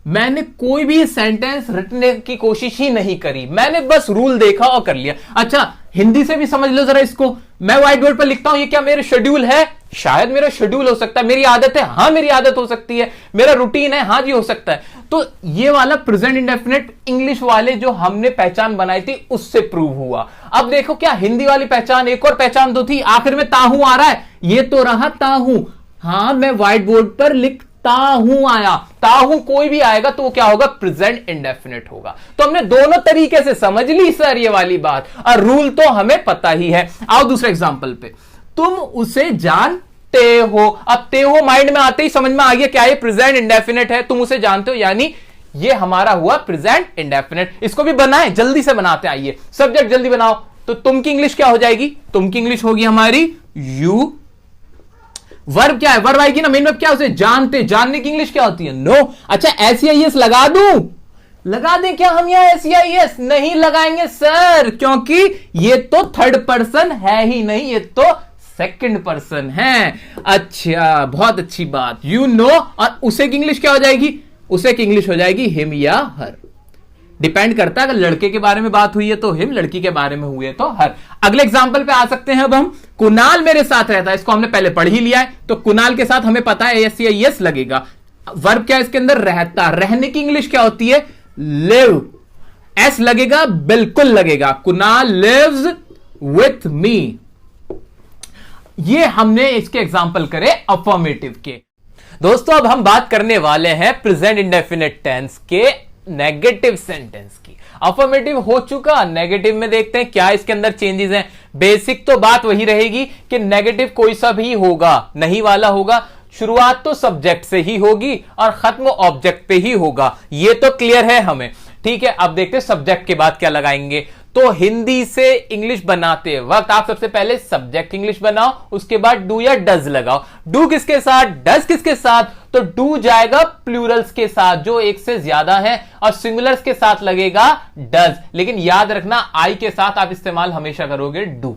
मैंने कोई भी सेंटेंस रटने की कोशिश ही नहीं करी, मैंने बस रूल देखा और कर लिया। अच्छा हिंदी से भी समझ लो जरा इसको। मैं व्हाइट बोर्ड पर लिखता हूं, ये क्या मेरे शेड्यूल है? शायद मेरा शेड्यूल हो सकता है। मेरी आदत है? हां मेरी आदत हो सकती है। मेरा रूटीन है? हां जी हो सकता है। तो ये वाला प्रेजेंट इंडेफिनिट इंग्लिश वाले जो हमने पहचान बनाई थी उससे प्रूव हुआ। अब देखो क्या हिंदी वाली पहचान, एक और पहचान तो थी, आखिर में ताहू आ रहा है, ये तो रहा ताहू। हां मैं व्हाइट बोर्ड पर लिख ताहू आया, ताहू कोई भी आएगा तो वो क्या होगा? प्रेजेंट इंडेफिनिट होगा। तो हमने दोनों तरीके से समझ ली सर ये वाली बात, और रूल तो हमें पता ही है। आओ दूसरे एग्जांपल पे। तुम उसे जानते हो। अब ते हो माइंड में आते ही समझ में आ गया क्या ये प्रेजेंट इंडेफिनिट है। तुम उसे जानते हो यानी ये हमारा हुआ प्रेजेंट इंडेफिनिट। इसको भी बनाएं, जल्दी से बनाते हैं। आइए सब्जेक्ट जल्दी बनाओ। तो तुम की इंग्लिश क्या हो जाएगी? तुम की इंग्लिश होगी हमारी यू। वर्ब क्या है? वर्ब आएगी ना, मेन वर्ब क्या है? उसे जानते। जानने की इंग्लिश क्या होती है? नो। अच्छा SEIS लगा दूं? लगा दें क्या हम यहां SEIS? नहीं लगाएंगे सर, क्योंकि ये तो थर्ड पर्सन है ही नहीं, ये तो सेकंड पर्सन है। अच्छा बहुत अच्छी बात। यू नो, और उसे की इंग्लिश क्या हो जाएगी? उसे की इंग्लिश हो जाएगी हिम या हर। डिपेंड करता है, अगर लड़के के बारे में बात हुई है तो हिम, लड़की के बारे में हुई है तो हर। अगले एग्जांपल पे आ सकते हैं अब हम। कुणाल मेरे साथ रहता है, इसको हमने पहले पढ़ ही लिया है, तो कुणाल के साथ हमें पता है SEIS लगेगा। वर्ब क्या है इसके अंदर? रहता। रहने की इंग्लिश क्या होती है? लिव। S लगेगा? बिल्कुल लगेगा। Kunal lives with me. ये हमने इसके एग्जांपल करे अफर्मेटिव के। दोस्तों अब हम बात करने वाले हैं प्रेजेंट इंडेफिनिट टेंस के नेगेटिव सेंटेंस की। अफर्मेटिव हो चुका, नेगेटिव में देखते हैं क्या इसके अंदर चेंजेस हैं। बेसिक तो बात वही रहेगी कि नेगेटिव कोई सा भी होगा, नहीं वाला होगा। शुरुआत तो सब्जेक्ट से ही होगी और खत्म ऑब्जेक्ट पे ही होगा, ये तो क्लियर है हमें, ठीक है। अब देखते हैं सब्जेक्ट के बाद क्या लगाएंगे। तो हिंदी से इंग्लिश बनाते वक्त आप सबसे पहले सब्जेक्ट इंग्लिश बनाओ, उसके बाद डू या डज लगाओ। डू किसके साथ? डज किसके साथ? तो डू जाएगा प्लूरल्स के साथ जो एक से ज्यादा है, और सिंगुलर्स के साथ लगेगा डज। लेकिन याद रखना आई के साथ आप इस्तेमाल हमेशा करोगे डू,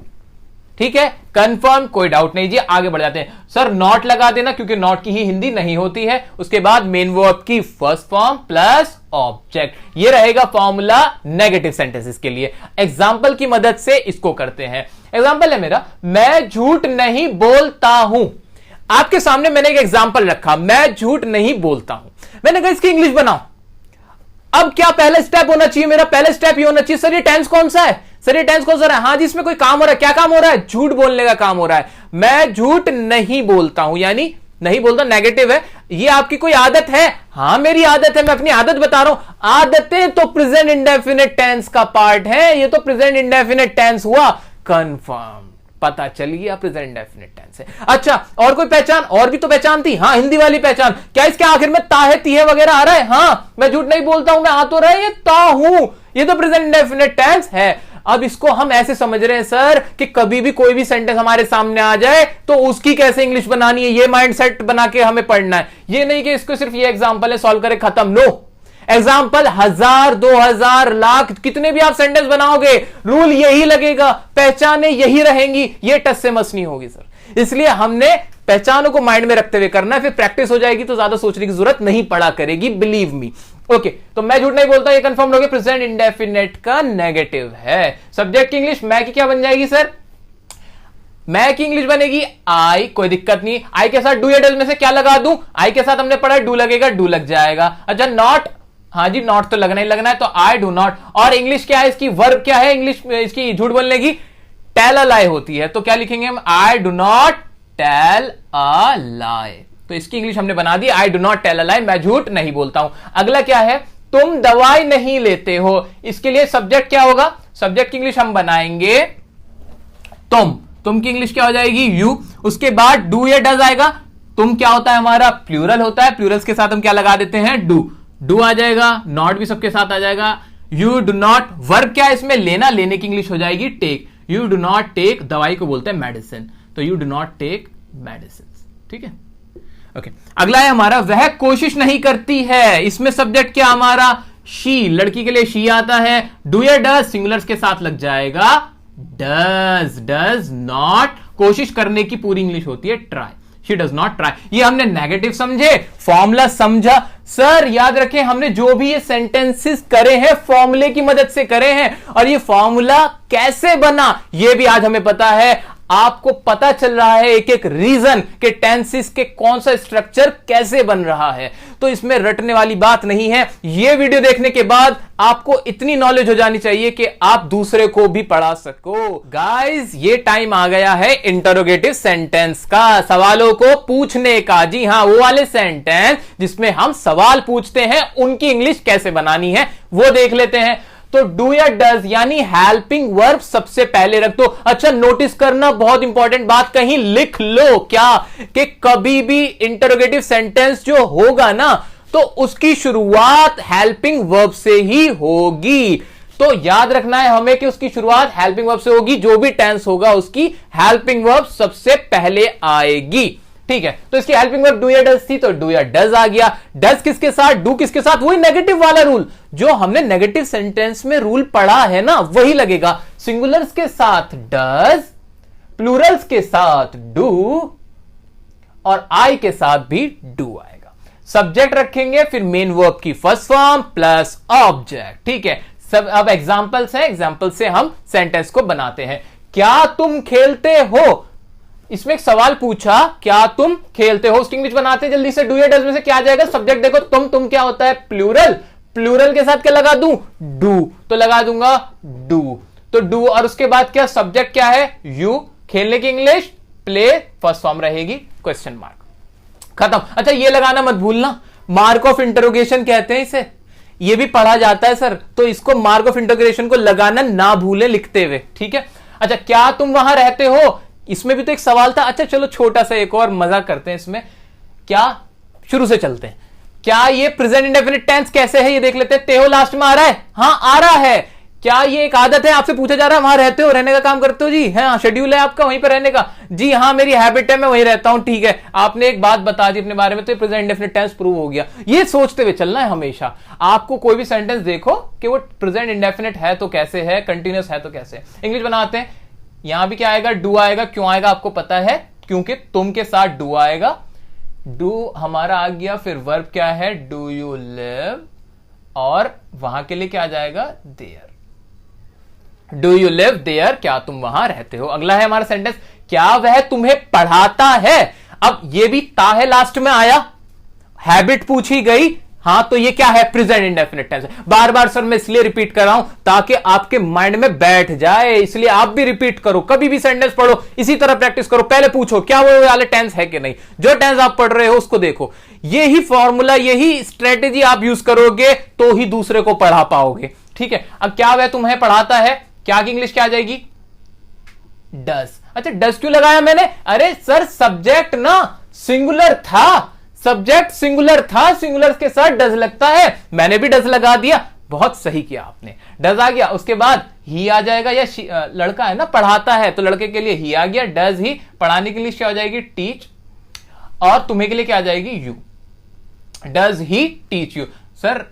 ठीक है। कंफर्म, कोई डाउट नहीं जी। आगे बढ़ जाते हैं। सर नॉट लगा देना, क्योंकि नॉट की ही हिंदी नहीं होती है। उसके बाद मेन वर्ब की फर्स्ट फॉर्म प्लस ऑब्जेक्ट, ये रहेगा फॉर्मूला नेगेटिव सेंटेंसेस के लिए। एग्जांपल की मदद से इसको करते हैं। एग्जांपल है मेरा, मैं झूठ नहीं बोलता हूं। आपके सामने मैंने एक एग्जांपल रखा, मैं झूठ नहीं बोलता हूं। मैंने कहा इसकी इंग्लिश बनाओ। अब क्या पहला स्टेप होना चाहिए मेरा? पहला स्टेप ये होना चाहिए, सर ये टेंस कौन सा है? सर ये टेंस कौन सा है? हाँ जी इसमें कोई काम हो रहा है। क्या काम हो रहा है? झूठ बोलने का काम हो रहा है। मैं झूठ नहीं बोलता हूं, यानी नहीं बोलता नेगेटिव है। ये आपकी कोई आदत है? हां मेरी आदत है, मैं अपनी आदत बता रहा हूं। आदतें तो प्रेजेंट इंडेफिनिट टेंस का पार्ट है, ये तो प्रेजेंट इंडेफिनिट टेंस हुआ। कंफर्म, पता चल गया प्रेजेंट इंडेफिनिट टेंस है। अच्छा और कोई पहचान? और भी तो पहचान थी। हाँ हिंदी वाली पहचान। क्या इसके आखिर में ता है, ती है वगैरह आ रहा है? हाँ मैं झूठ नहीं बोलता हूं, मैं आ तो रहा है, ये ता हूं, ये तो प्रेजेंट इंडेफिनिट टेंस है। अब इसको हम ऐसे समझ रहे हैं सर कि कभी भी कोई भी सेंटेंस हमारे सामने आ जाए तो उसकी कैसे इंग्लिश बनानी है, ये माइंडसेट बना के हमें पढ़ना है। ये नहीं कि इसको सिर्फ ये एग्जांपल है सॉल्व करे खत्म। नो, एग्जाम्पल 1000, 2000, लाख, कितने भी आप सेंटेंस बनाओगे रूल यही लगेगा, पहचाने यही रहेंगी, ये टस से मस नहीं होगी सर। इसलिए हमने पहचानों को माइंड में रखते हुए करना है, फिर प्रैक्टिस हो जाएगी तो ज्यादा सोचने की जरूरत नहीं पड़ा करेगी, बिलीव मी। ओके तो मैं झूठ नहीं बोलता, ये कंफर्म हो गया प्रेजेंट इंडेफिनिट का नेगेटिव है। सब्जेक्ट की इंग्लिश मैं की क्या बन जाएगी सर? मैं की इंग्लिश बनेगी आई, कोई दिक्कत नहीं। आई के साथ डू या डज में से क्या लगा दूं? आई के साथ हमने पढ़ा डू लगेगा, डू लग जाएगा। अच्छा नॉट, हाँ जी नॉट तो लगना ही लगना है, तो आई डू नॉट। और इंग्लिश क्या है इसकी? वर्ब क्या है इंग्लिश इसकी झूठ बोलने की? टेल अ लाई होती है, तो क्या लिखेंगे हम? I do not tell a lie. तो इसकी इंग्लिश हमने बना दी I do not tell a lie, मैं झूठ नहीं बोलता हूं। अगला क्या है? तुम दवाई नहीं लेते हो। इसके लिए सब्जेक्ट क्या होगा? सब्जेक्ट की इंग्लिश हम बनाएंगे तुम की इंग्लिश क्या हो जाएगी? यू। उसके बाद डू या डज आएगा। तुम क्या होता है हमारा? प्लूरल होता है, प्लूरल्स के साथ हम क्या लगा देते हैं? डू। डू आ जाएगा, नॉट भी सबके साथ आ जाएगा। यू डू नॉट, वर्ब क्या है इसमें, लेना, लेने की इंग्लिश हो जाएगी take. You do not take, दवाई को बोलते हैं मेडिसिन, तो you do not take medicine. ठीक है, ओके। अगला है हमारा, वह कोशिश नहीं करती है। इसमें सब्जेक्ट क्या हमारा, शी, लड़की के लिए शी आता है। डू या डज, सिंगुलर्स के साथ लग जाएगा डज। डज नॉट, कोशिश करने की पूरी इंग्लिश होती है try. She does not try. ये हमने नेगेटिव समझे, फॉर्मूला समझा। सर याद रखें, हमने जो भी ये सेंटेंसेस करे हैं फॉर्मूले की मदद से करे हैं, और ये फॉर्मूला कैसे बना ये भी आज हमें पता है। आपको पता चल रहा है एक एक रीजन के टेंसेस के कौन सा स्ट्रक्चर कैसे बन रहा है, तो इसमें रटने वाली बात नहीं है। यह वीडियो देखने के बाद आपको इतनी नॉलेज हो जानी चाहिए कि आप दूसरे को भी पढ़ा सको। गाइस, ये टाइम आ गया है इंटरोगेटिव सेंटेंस का, सवालों को पूछने का। जी हां, वो वाले सेंटेंस जिसमें हम सवाल पूछते हैं उनकी इंग्लिश कैसे बनानी है वो देख लेते हैं। तो डू या डज यानी हेल्पिंग वर्ब सबसे पहले रख दो। अच्छा, नोटिस करना, बहुत इंपॉर्टेंट बात कहीं लिख लो क्या, कि कभी भी इंटरोगेटिव सेंटेंस जो होगा ना तो उसकी शुरुआत हेल्पिंग वर्ब से ही होगी। तो याद रखना है हमें कि उसकी शुरुआत हेल्पिंग वर्ब से होगी। जो भी टेंस होगा उसकी हेल्पिंग वर्ब सबसे पहले आएगी। ठीक है, तो इसकी हेल्पिंग वर्ब डू या डज थी, तो डू या डज आ गया। डज किसके साथ, डू किसके साथ, वही नेगेटिव वाला रूल जो हमने नेगेटिव सेंटेंस में रूल पढ़ा है ना, वही लगेगा। सिंगुलर्स के साथ डज, प्लूरल्स के साथ डू, और आई के साथ भी डू आएगा। सब्जेक्ट रखेंगे, फिर मेन वर्ब की फर्स्ट फॉर्म प्लस ऑब्जेक्ट। ठीक है, सब अब एग्जांपल्स हैं, एग्जांपल से हम सेंटेंस को बनाते हैं। क्या तुम खेलते हो, इसमें एक सवाल पूछा, क्या तुम खेलते हो, उसकी इंग्लिश बनाते हैं जल्दी से। डू या डज में से क्या आ जाएगा, सब्जेक्ट देखो, तुम क्या होता है, प्लूरल। प्लूरल के साथ क्या लगा दूं, डू, तो लगा दूंगा डू, तो डू, और उसके बाद क्या, सब्जेक्ट क्या है, यू, खेलने की इंग्लिश प्ले, फर्स्ट फॉर्म रहेगी क्वेश्चन मार्क, खत्म। अच्छा, ये लगाना मत भूलना, मार्क ऑफ इंटरोगेशन कहते हैं इसे, ये भी पढ़ा जाता है सर, तो इसको मार्क ऑफ इंटरोगेशन को लगाना ना भूले लिखते हुए। ठीक है, अच्छा, क्या तुम वहां रहते हो, इसमें भी तो एक सवाल था। अच्छा चलो, छोटा सा एक और मजा करते हैं इसमें, क्या, शुरू से चलते हैं। क्या ये प्रेजेंट इंडेफिनिट टेंस कैसे है ये देख लेते हैं। ते हो लास्ट में आ रहा है, हाँ आ रहा है। क्या ये एक आदत है, आपसे पूछा जा रहा है वहां रहते हो, रहने का काम करते हो जी, हाँ शेड्यूल है आपका वहीं पर रहने का, जी हाँ मेरी हैबिट है, मैं वहीं रहता हूं। ठीक है, आपने एक बात बता दी अपने बारे में, तो प्रेजेंट इंडेफिनिट टेंस प्रूव हो गया। ये सोचते हुए चलना है हमेशा। आपको कोई भी सेंटेंस देखो कि वो प्रेजेंट इंडेफिनिट है तो कैसे है, कंटिन्यूस है तो कैसे। इंग्लिश बनाते हैं, यहां भी क्या आएगा, डू आएगा। क्यों आएगा आपको पता है, क्योंकि तुम के साथ डू आएगा। डू हमारा आ गया, फिर वर्ब क्या है, डू यू लिव, और वहां के लिए क्या आ जाएगा, there. Do you live there, क्या तुम वहां रहते हो। अगला है हमारा सेंटेंस, क्या वह तुम्हें पढ़ाता है। अब ये भी ता है लास्ट में आया, हैबिट पूछी गई, हाँ तो ये क्या है, प्रेजेंट इंडेफिनिट टेंस। बार बार सर मैं इसलिए रिपीट कर रहा हूं ताकि आपके माइंड में बैठ जाए, इसलिए आप भी रिपीट करो, कभी भी सेंटेंस पढ़ो इसी तरह प्रैक्टिस करो। पहले पूछो क्या वो वाले टेंस है कि नहीं, जो टेंस आप पढ़ रहे हो उसको देखो। यही फॉर्मूला, यही स्ट्रेटेजी आप यूज करोगे तो ही दूसरे को पढ़ा पाओगे। ठीक है, अब क्या वह तुम्हें पढ़ाता है, क्या की इंग्लिश क्या आ जाएगी, डज। अच्छा, डज क्यों लगाया मैंने, अरे सर सब्जेक्ट ना सिंगुलर था, सब्जेक्ट सिंगुलर था, सिंगुलर के साथ डज लगता है, मैंने भी डज लगा दिया। बहुत सही किया आपने, डज आ गया। उसके बाद ही आ जाएगा, या लड़का है ना पढ़ाता है तो लड़के के लिए ही आ गया, डज ही। पढ़ाने के लिए क्या हो जाएगी, टीच, और तुम्हें के लिए क्या आ जाएगी, you. Does he teach you. Sir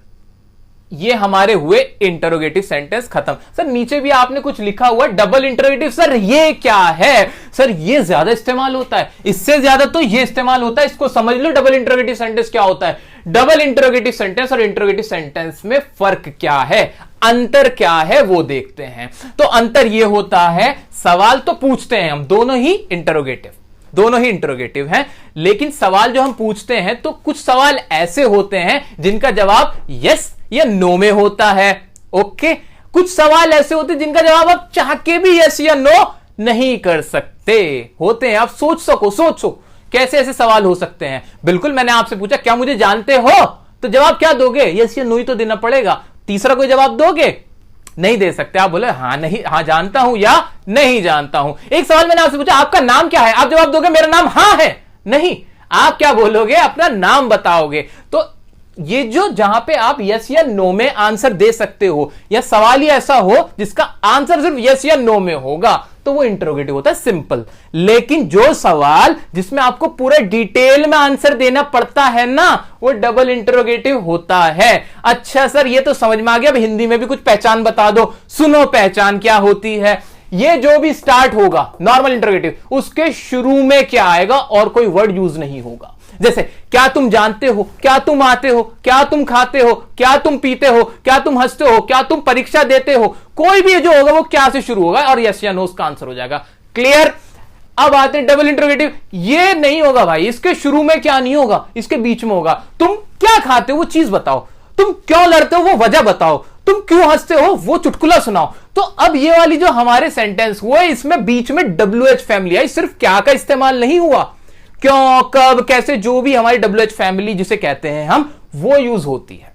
ये हमारे हुए इंटरोगेटिव सेंटेंस खत्म। सर नीचे भी आपने कुछ लिखा हुआ डबल इंटरोगेटिव, सर ये क्या है, सर ये ज्यादा इस्तेमाल होता है, इससे ज्यादा तो ये इस्तेमाल होता है, इसको समझ लो डबल इंटरोगेटिव सेंटेंस क्या होता है। डबल इंटरोगेटिव सेंटेंस और इंटरोगेटिव सेंटेंस में फर्क क्या है, अंतर क्या है वो देखते हैं। तो अंतर ये होता है, सवाल तो पूछते हैं हम, दोनों ही इंटरोगेटिव हैं, लेकिन सवाल जो हम पूछते हैं तो कुछ सवाल ऐसे होते हैं जिनका जवाब यस या नो में होता है। ओके, कुछ सवाल ऐसे होते हैं जिनका जवाब आप चाह के भी यस या नो नहीं कर सकते होते हैं। आप सोचो कैसे ऐसे सवाल हो सकते हैं। बिल्कुल, मैंने आपसे पूछा क्या मुझे जानते हो, तो जवाब क्या दोगे, यस या नो ही तो देना पड़ेगा। तीसरा कोई जवाब दोगे, नहीं दे सकते। आप बोले हाँ नहीं, हाँ जानता हूं या नहीं जानता हूं। एक सवाल मैंने आपसे पूछा आपका नाम क्या है, आप जवाब दोगे मेरा नाम हाँ है, नहीं, आप क्या बोलोगे, अपना नाम बताओगे। तो ये जो जहां पे आप यस या नो में आंसर दे सकते हो, या सवाल ही ऐसा हो जिसका आंसर सिर्फ यस या नो में होगा, तो वो इंटरोगेटिव होता है, सिंपल। लेकिन जो सवाल जिसमें आपको पूरे डिटेल में आंसर देना पड़ता है ना, वो डबल इंटरोगेटिव होता है। अच्छा सर, ये तो समझ में आ गया, अब हिंदी में भी कुछ पहचान बता दो। सुनो, पहचान क्या होती है? ये जो भी स्टार्ट होगा नॉर्मल इंटरोगेटिव, उसके शुरू में क्या आएगा और कोई वर्ड यूज नहीं होगा। जैसे क्या तुम जानते हो, क्या तुम आते हो, क्या तुम खाते हो, क्या तुम पीते हो, क्या तुम हंसते हो, क्या तुम परीक्षा देते हो, कोई भी जो होगा वो क्या से शुरू होगा और यस या नो उसका आंसर हो जाएगा। क्लियर? अब आते हैं डबल इंटरोगेटिव। ये नहीं होगा भाई, इसके शुरू में क्या नहीं होगा, इसके बीच में होगा। तुम क्या खाते हो वो चीज बताओ, तुम क्यों लड़ते हो वो वजह बताओ, तुम क्यों हंसते हो वो चुटकुला सुनाओ। तो अब ये वाली जो हमारे सेंटेंस हुए, इसमें बीच में WH फैमिली आई, सिर्फ क्या का इस्तेमाल नहीं हुआ, क्यों, कब, कैसे, जो भी हमारी WH फैमिली जिसे कहते हैं हम, वो यूज होती है।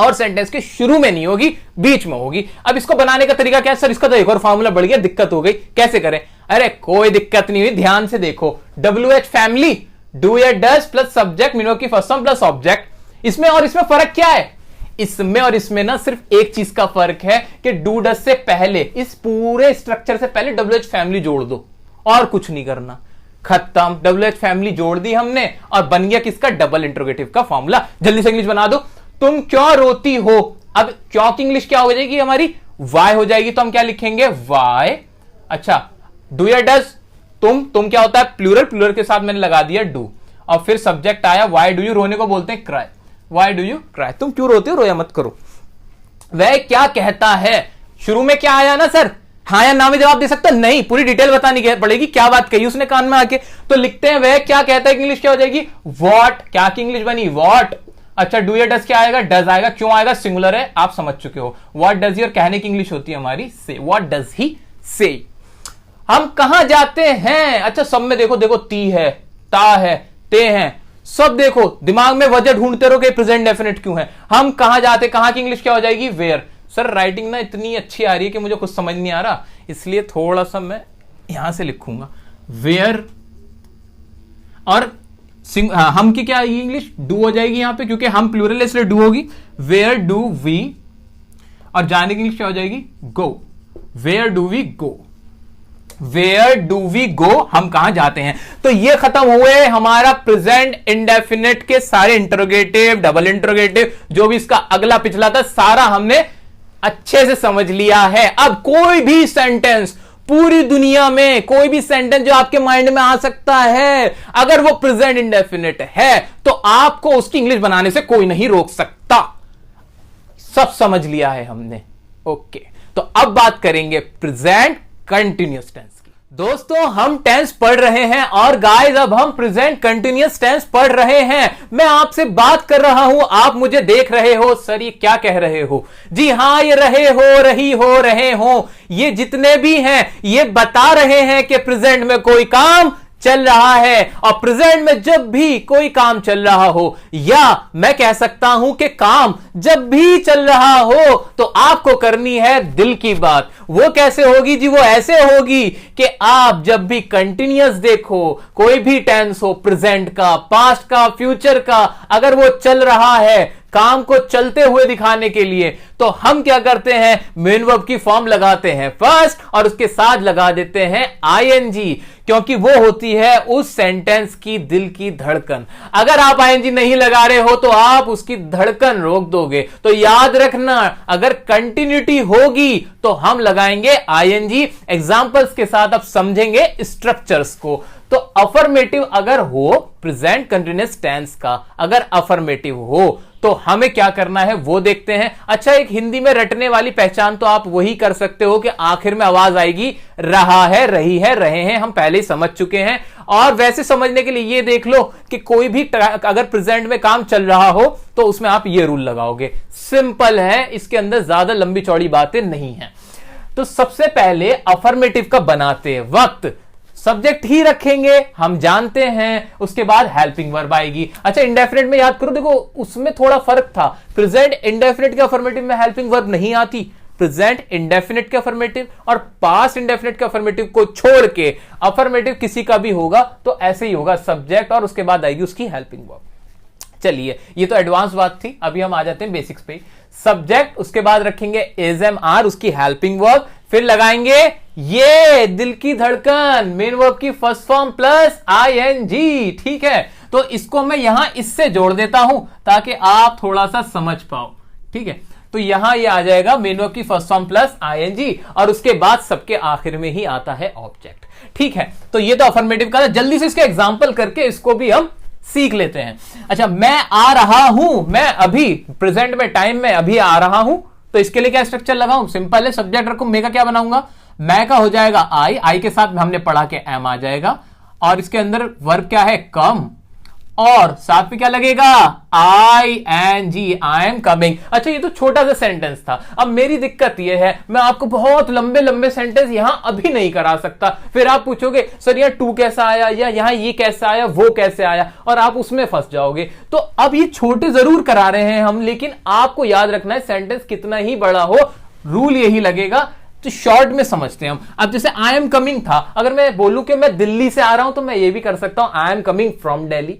और सेंटेंस के शुरू में नहीं होगी, बीच में होगी। अब इसको बनाने का तरीका क्या है? सर इसका तो एक और फॉर्मूला बढ़ गया, दिक्कत हो गई, कैसे करें? अरे कोई दिक्कत नहीं हुई, ध्यान से देखो। WH फैमिली, डू या डज प्लस सब्जेक्ट मीनो की फर्स्ट फॉर्म प्लस ऑब्जेक्ट। इसमें और इसमें फर्क क्या है? इसमें और इसमें ना सिर्फ एक चीज का फर्क है कि डू डज से पहले, इस पूरे स्ट्रक्चर से पहले WH फैमिली जोड़ दो, और कुछ नहीं करना, खत्म। WH फैमिली जोड़ दी हमने और बन गया किसका? डबल इंटरोगेटिव का फॉर्मूला। जल्दी से इंग्लिश बना दो। तुम क्यों रोती हो? अब क्यों की इंग्लिश क्या हो जाएगी हमारी? वाई हो जाएगी। तो हम क्या लिखेंगे? वाई। अच्छा, डू या डज, तुम क्या होता है? प्लूरल, प्लूरल के साथ मैंने लगा दिया डू, और फिर सब्जेक्ट आया वाई डू यू, रोने को बोलते हैं cry, why do you cry. तुम क्यों रोते हो? रोया मत करो। वह क्या कहता है? शुरू में क्या आया ना सर, हाँ या ना में जवाब दे सकते नहीं, पूरी डिटेल बतानी पड़ेगी, क्या बात कही उसने कान में आके। तो लिखते हैं वह क्या कहता है, इंग्लिश क्या हो जाएगी? व्हाट। क्या की इंग्लिश बनी? व्हाट। अच्छा, डू या डज क्या आएगा? डज आएगा। क्यों आएगा? सिंगुलर है, आप समझ चुके हो। व्हाट डज ही, और कहने की इंग्लिश होती है हमारी से। व्हाट डज ही से। हम कहां जाते हैं? अच्छा, सब में देखो, देखो ती है, ता है, ते हैं, सब देखो, दिमाग में वजह ढूंढते रहो कि प्रेजेंट डेफिनेट क्यों है। हम कहां जाते, कहां की इंग्लिश क्या हो जाएगी? वेयर। सर राइटिंग ना इतनी अच्छी आ रही है कि मुझे कुछ समझ नहीं आ रहा, इसलिए थोड़ा सा मैं यहां से लिखूंगा वेयर। और हम की क्या आएगी इंग्लिश? डू हो जाएगी यहां पे, क्योंकि हम प्लूरल है इसलिए डू होगी। वेयर डू वी, और जाने की इंग्लिश क्या हो जाएगी? Go. Where do we go, where do we go, हम कहां जाते हैं। तो ये खत्म हुए हमारा प्रेजेंट इंडेफिनिट के सारे इंटरोगेटिव, डबल इंटरोगेटिव, जो भी इसका अगला पिछला था, सारा हमने अच्छे से समझ लिया है। अब कोई भी सेंटेंस, पूरी दुनिया में कोई भी सेंटेंस जो आपके माइंड में आ सकता है, अगर वो प्रेजेंट इंडेफिनिट है, तो आपको उसकी इंग्लिश बनाने से कोई नहीं रोक सकता। सब समझ लिया है हमने। ओके, तो अब बात करेंगे प्रेजेंट कंटिन्यूअस टेंस की। दोस्तों, हम टेंस पढ़ रहे हैं, और गाइस अब हम प्रेजेंट कंटिन्यूअस टेंस पढ़ रहे हैं। मैं आपसे बात कर रहा हूं, आप मुझे देख रहे हो। सर ये क्या कह रहे हो? जी हां, ये रहे हो, रही हो, रहे हो, ये जितने भी हैं, ये बता रहे हैं कि प्रेजेंट में कोई काम चल रहा है। और प्रेजेंट में जब भी कोई काम चल रहा हो, या मैं कह सकता हूं कि काम जब भी चल रहा हो, तो आपको करनी है दिल की बात। वो कैसे होगी जी? वो ऐसे होगी कि आप जब भी कंटिन्यूअस देखो, कोई भी टेंस हो, प्रेजेंट का, पास्ट का, फ्यूचर का, अगर वो चल रहा है, काम को चलते हुए दिखाने के लिए, तो हम क्या करते हैं? मेन वर्ब की फॉर्म लगाते हैं फर्स्ट, और उसके साथ लगा देते हैं आईएनजी, क्योंकि वो होती है उस सेंटेंस की दिल की धड़कन। अगर आप आईएनजी नहीं लगा रहे हो तो आप उसकी धड़कन रोक दोगे। तो याद रखना, अगर कंटिन्यूटी होगी तो हम लगाएंगे आईएनजी। एग्जांपल्स के साथ आप समझेंगे स्ट्रक्चर्स को। तो अफर्मेटिव अगर हो, प्रेजेंट कंटिन्यूअस टेंस का अगर अफर्मेटिव हो, तो हमें क्या करना है वो देखते हैं। अच्छा, एक हिंदी में रटने वाली पहचान तो आप वही कर सकते हो कि आखिर में आवाज आएगी रहा है, रही है, रहे हैं, हम पहले ही समझ चुके हैं। और वैसे समझने के लिए ये देख लो कि कोई भी अगर प्रेजेंट में काम चल रहा हो तो उसमें आप ये रूल लगाओगे। सिंपल है, इसके अंदर ज्यादा लंबी चौड़ी बातें नहीं है। तो सबसे पहले अफर्मेटिव का बनाते वक्त सब्जेक्ट ही रखेंगे, हम जानते हैं। उसके बाद हेल्पिंग वर्ब आएगी। अच्छा, इंडेफिनिट में याद करो, देखो उसमें थोड़ा फर्क था। प्रेजेंट इंडेफिनिट के अफर्मेटिव में हेल्पिंग वर्ब नहीं आती। प्रेजेंट इंडेफिनिट के अफर्मेटिव और पास्ट इंडेफिनिट के अफर्मेटिव को छोड़ के अफर्मेटिव किसी का भी होगा तो ऐसे ही होगा, सब्जेक्ट और उसके बाद आएगी उसकी हेल्पिंग वर्ब। चलिए ये तो एडवांस बात थी, अभी हम आ जाते हैं बेसिक्स पे। सब्जेक्ट, उसके बाद रखेंगे इज एम आर, उसकी हेल्पिंग वर्ब, फिर लगाएंगे ये दिल की धड़कन, मेन वर्ब की फर्स्ट फॉर्म प्लस आईएनजी। ठीक है, तो इसको मैं यहां इससे जोड़ देता हूं ताकि आप थोड़ा सा समझ पाओ। ठीक है, तो यहां ये आ जाएगा मेन वर्ब की फर्स्ट फॉर्म प्लस आईएनजी, और उसके बाद सबके आखिर में ही आता है ऑब्जेक्ट। ठीक है, तो ये तो अफर्मेटिव का था। जल्दी से इसके एग्जांपल करके इसको भी हम सीख लेते हैं। अच्छा, मैं आ रहा हूं, मैं अभी प्रेजेंट में टाइम में अभी आ रहा हूं, तो इसके लिए क्या स्ट्रक्चर लगाऊं? सिंपल है, सब्जेक्ट रखूं, मैं का क्या बनाऊंगा? मैं का हो जाएगा आई के साथ हमने पढ़ा के एम आ जाएगा, और इसके अंदर वर्ब क्या है? कम, और साथ में क्या लगेगा? I N G, I am coming. अच्छा, ये तो छोटा सा सेंटेंस था। अब मेरी दिक्कत ये है, मैं आपको बहुत लंबे लंबे सेंटेंस यहां अभी नहीं करा सकता। फिर आप पूछोगे सर यहाँ टू कैसा आया, या यहां ये कैसा आया, वो कैसे आया, और आप उसमें फंस जाओगे। तो अब ये छोटे जरूर करा रहे हैं हम, लेकिन आपको याद रखना है सेंटेंस कितना ही बड़ा हो, रूल यही लगेगा। तो शॉर्ट में समझते हैं हम। अब जैसे आई एम कमिंग था, अगर मैं बोलूं कि मैं दिल्ली से आ रहा हूं, तो मैं ये भी कर सकता हूं आई एम कमिंग फ्रॉम दिल्ली।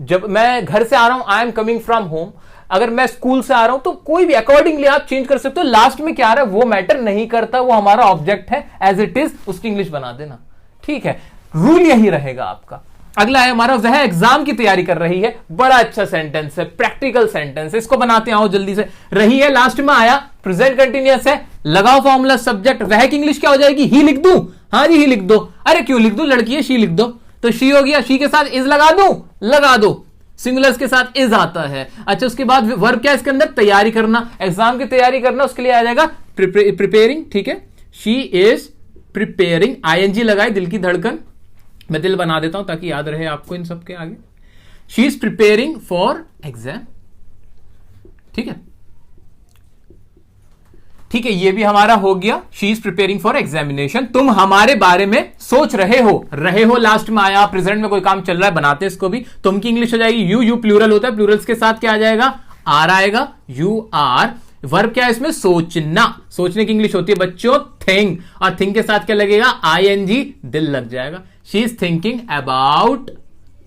जब मैं घर से आ रहा हूं, आई एम कमिंग फ्रॉम होम। अगर मैं स्कूल से आ रहा हूं, तो कोई भी अकॉर्डिंगली आप चेंज कर सकते हो। लास्ट में क्या आ रहा है वो मैटर नहीं करता, वो हमारा ऑब्जेक्ट है, एज इट इज उसकी इंग्लिश बना देना। ठीक है, रूल यही रहेगा आपका। अगला है हमारा, वह एग्जाम की तैयारी कर रही है। बड़ा अच्छा सेंटेंस है, प्रैक्टिकल सेंटेंस है, इसको बनाते हैं। आओ जल्दी से। रही है लास्ट में आया, प्रेजेंट कंटिन्यूअस है, लगाओ फॉर्मूला सब्जेक्ट, वह की इंग्लिश क्या हो जाएगी? ही लिख दूं? हाँ जी, ही लिख दो। अरे क्यों लिख दूं, लड़की है, शी लिख दो। तो शी हो गया, शी के साथ इज लगा दूं? लगा दो, सिंगुलर्स के साथ इज आता है। अच्छा, उसके बाद वर्ब क्या इसके अंदर? तैयारी करना, एग्जाम की तैयारी करना, उसके लिए आ जाएगा प्रिपेयरिंग। ठीक है, शी इज प्रिपेयरिंग, आईएनजी लगाए, दिल की धड़कन, मैं दिल बना देता हूं ताकि याद रहे आपको इन सबके आगे। She is preparing for exam. ठीक है, ठीक है, ये भी हमारा हो गया। She is preparing for examination. तुम हमारे बारे में सोच रहे हो लास्ट में आया, प्रेजेंट में कोई काम चल रहा है, बनाते हैं इसको भी। तुम की इंग्लिश हो जाएगी यू, यू प्लूरल होता है, प्लूरल्स के साथ क्या आ जाएगा? आर आएगा, यू आर। वर्ब क्या है इसमें? सोचना, सोचने की इंग्लिश होती है बच्चों थिंक, और थिंक के साथ क्या लगेगा? आईएनजी, दिल लग जाएगा। शी इज थिंकिंग अबाउट,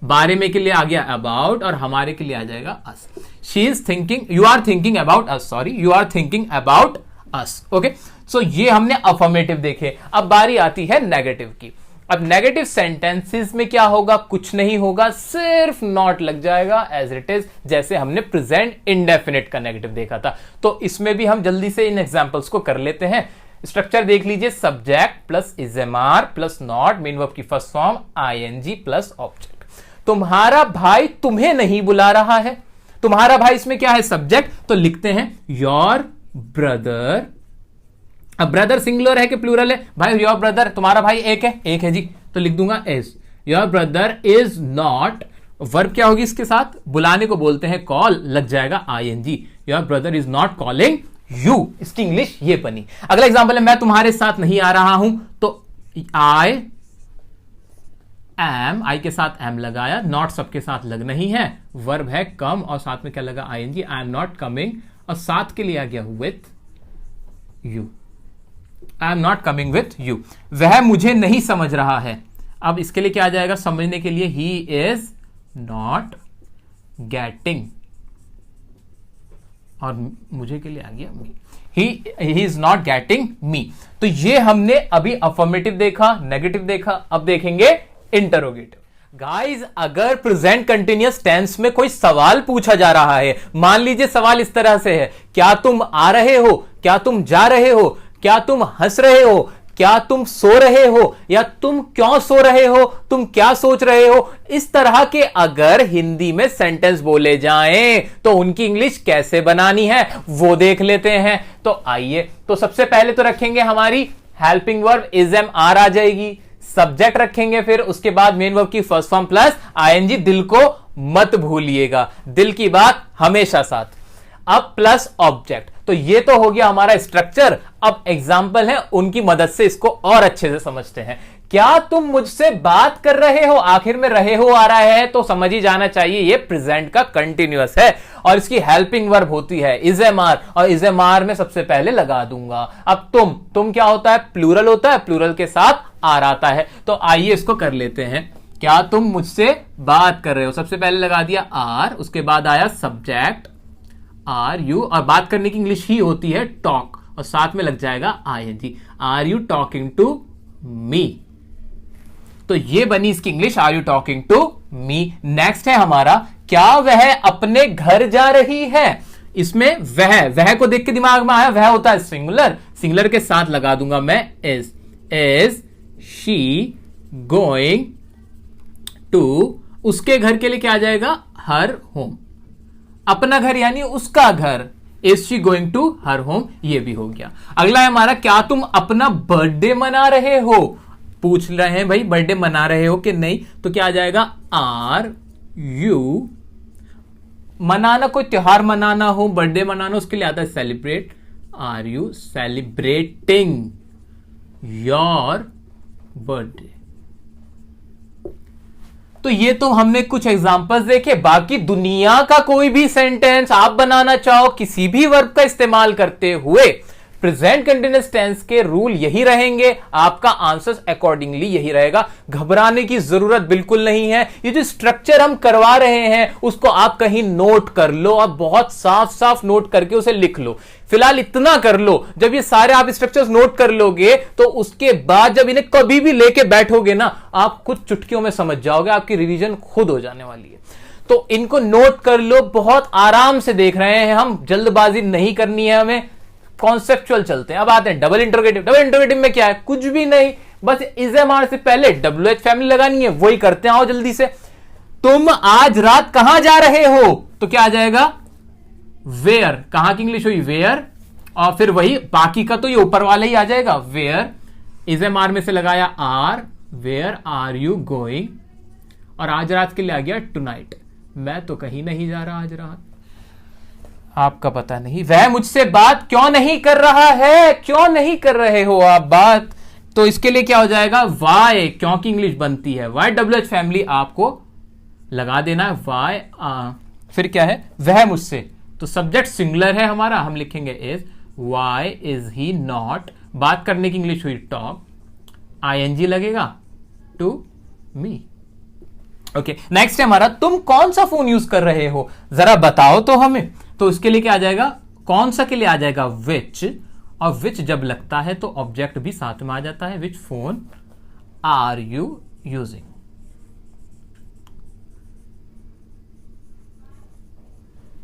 बारे में के लिए आ गया अबाउट, और हमारे के लिए आ जाएगा us. She is thinking, you are thinking about us, sorry, you are thinking about us. Okay, so ये हमने अफर्मेटिव देखे। अब बारी आती है नेगेटिव की। अब नेगेटिव सेंटेंसेस में क्या होगा? कुछ नहीं होगा, सिर्फ नॉट लग जाएगा एज इट इज, जैसे हमने प्रेजेंट इंडेफिनिट का नेगेटिव देखा था। तो इसमें भी हम जल्दी से इन एग्जांपल्स को कर लेते हैं। स्ट्रक्चर देख लीजिए, subject plus is am are plus not, main verb की first form ING plus object. तुम्हारा भाई तुम्हें नहीं बुला रहा है। तुम्हारा भाई इसमें क्या है? सब्जेक्ट, तो लिखते हैं योर ब्रदर। अब ब्रदर सिंगुलर है कि प्लूरल है? भाई योर ब्रदर, तुम्हारा भाई एक है जी, तो लिख दूंगा is. Your brother is not, verb क्या होगी इसके साथ? बुलाने को बोलते हैं कॉल, लग जाएगा ING. Your brother is not calling you, इसकी इंग्लिश ये बनी। अगला एग्जांपल है, मैं तुम्हारे साथ नहीं आ रहा हूं, तो आई एम, आई के साथ एम लगाया, नॉट सबके साथ लग नहीं है, वर्ब है कम, और साथ में क्या लगा? ING. I am not coming, और साथ के लिए आ गया with you. I am not coming with you. वह मुझे नहीं समझ रहा है। अब इसके लिए क्या आ जाएगा? समझने के लिए ही इज नॉट गेटिंग, और मुझे के लिए आ गया me. He is not getting me. तो ये हमने अभी अफर्मेटिव देखा, नेगेटिव देखा, अब देखेंगे इंटरोगेटिव। गाइज, अगर प्रेजेंट कंटिन्यूअस टेंस में कोई सवाल पूछा जा रहा है, मान लीजिए सवाल इस तरह से है, क्या तुम आ रहे हो, क्या तुम जा रहे हो, क्या तुम हंस रहे हो, क्या तुम सो रहे हो, या तुम क्यों सो रहे हो, तुम क्या सोच रहे हो, इस तरह के अगर हिंदी में सेंटेंस बोले जाएं तो उनकी इंग्लिश कैसे बनानी है वो देख लेते हैं। तो आइए, तो सबसे पहले तो रखेंगे हमारी helping verb is am are आ जाएगी, सब्जेक्ट रखेंगे, फिर उसके बाद मेन वर्ब की फर्स्ट फॉर्म प्लस आईएनजी। दिल को मत भूलिएगा, दिल की बात हमेशा साथ। अब प्लस ऑब्जेक्ट, तो ये तो हो गया हमारा स्ट्रक्चर। अब एग्जाम्पल है, उनकी मदद से इसको और अच्छे से समझते हैं। क्या तुम मुझसे बात कर रहे हो, आखिर में रहे हो आ रहा है, तो समझ ही जाना चाहिए ये प्रेजेंट का कंटिन्यूअस है, और इसकी हेल्पिंग वर्ब होती है इज एम आर, और इज एम आर में सबसे पहले लगा दूंगा। अब तुम क्या होता है? प्लूरल होता है, प्लूरल के साथ आर आता है। तो आइए इसको कर लेते हैं। क्या तुम मुझसे बात कर रहे हो? सबसे पहले लगा दिया आर, उसके बाद आया सब्जेक्ट आर यू, और बात करने की इंग्लिश ही होती है टॉक, और साथ में लग जाएगा ING. Are you talking to me? तो ये बनी इसकी English, are you talking to me. Next है हमारा, क्या वह अपने घर जा रही है? इसमें वह को देख के दिमाग में आया, वह होता है सिंगुलर, सिंगुलर के साथ लगा दूंगा मैं इज शी गोइंग टू, उसके घर के लिए क्या आ जाएगा? Her home. अपना घर यानी उसका घर, is she going to her home, ये भी हो गया। अगला है हमारा, क्या तुम अपना बर्थडे मना रहे हो? पूछ रहे हैं भाई बर्थडे मना रहे हो कि नहीं, तो क्या आ जाएगा? आर यू, मनाना कोई त्योहार मनाना हो, बर्थडे मनाना, उसके लिए आता है celebrate. Are you celebrating your birthday? तो ये तो हमने कुछ एग्जांपल्स देखे। बाकी दुनिया का कोई भी सेंटेंस आप बनाना चाहो किसी भी वर्ब का इस्तेमाल करते हुए, प्रेजेंट कंटीन्यूअस टेंस के रूल यही रहेंगे, आपका आंसर अकॉर्डिंगली यही रहेगा। घबराने की जरूरत बिल्कुल नहीं है। ये जो स्ट्रक्चर हम करवा रहे हैं उसको आप कहीं नोट कर लो और बहुत साफ साफ नोट करके उसे लिख लो। फिलहाल इतना कर लो, जब ये सारे आप स्ट्रक्चर्स नोट कर लोगे तो उसके बाद जब इन्हें कभी भी लेके बैठोगे ना, आप कुछ चुटकियों में समझ जाओगे, आपकी रिवीजन खुद हो जाने वाली है। तो इनको नोट कर लो, बहुत आराम से देख रहे हैं हम, जल्दबाजी नहीं करनी है हमें, कॉन्सेप्चुअल चलते हैं। अब आते हैं डबल इंटरोगेटिव। डबल इंटरोगेटिव में क्या है? कुछ भी नहीं, बस इज एम आर से पहले WH फैमिली लगानी है, वही करते हैं। आओ जल्दी से, तुम आज रात कहां जा रहे हो? तो क्या आ जाएगा? वेयर। कहां की इंग्लिश हुई? वेयर। और फिर वही बाकी का तो ये ऊपर वाला ही आ जाएगा, वेयर। इज एम आर में से लगाया are, where are you going, और आज रात के लिए आ गया टुनाइट। मैं तो कहीं नहीं जा रहा आज रात। आपका पता नहीं वह मुझसे बात क्यों नहीं कर रहा है? क्यों नहीं कर रहे हो आप बात? तो इसके लिए क्या हो जाएगा? वाई। क्यों की इंग्लिश बनती है वाई, WH फैमिली आपको लगा देना है, वाई। फिर क्या है? वह मुझसे, तो सब्जेक्ट सिंगुलर है हमारा, हम लिखेंगे is. Why is he not, बात करने की इंग्लिश हुई टॉक, ING लगेगा टू मी। ओके, नेक्स्ट है हमारा, तुम कौन सा फोन यूज कर रहे हो? जरा बताओ तो हमें। तो उसके लिए क्या आ जाएगा? कौन सा के लिए आ जाएगा? विच, और विच जब लगता है तो ऑब्जेक्ट भी साथ में आ जाता है। Which phone are you using?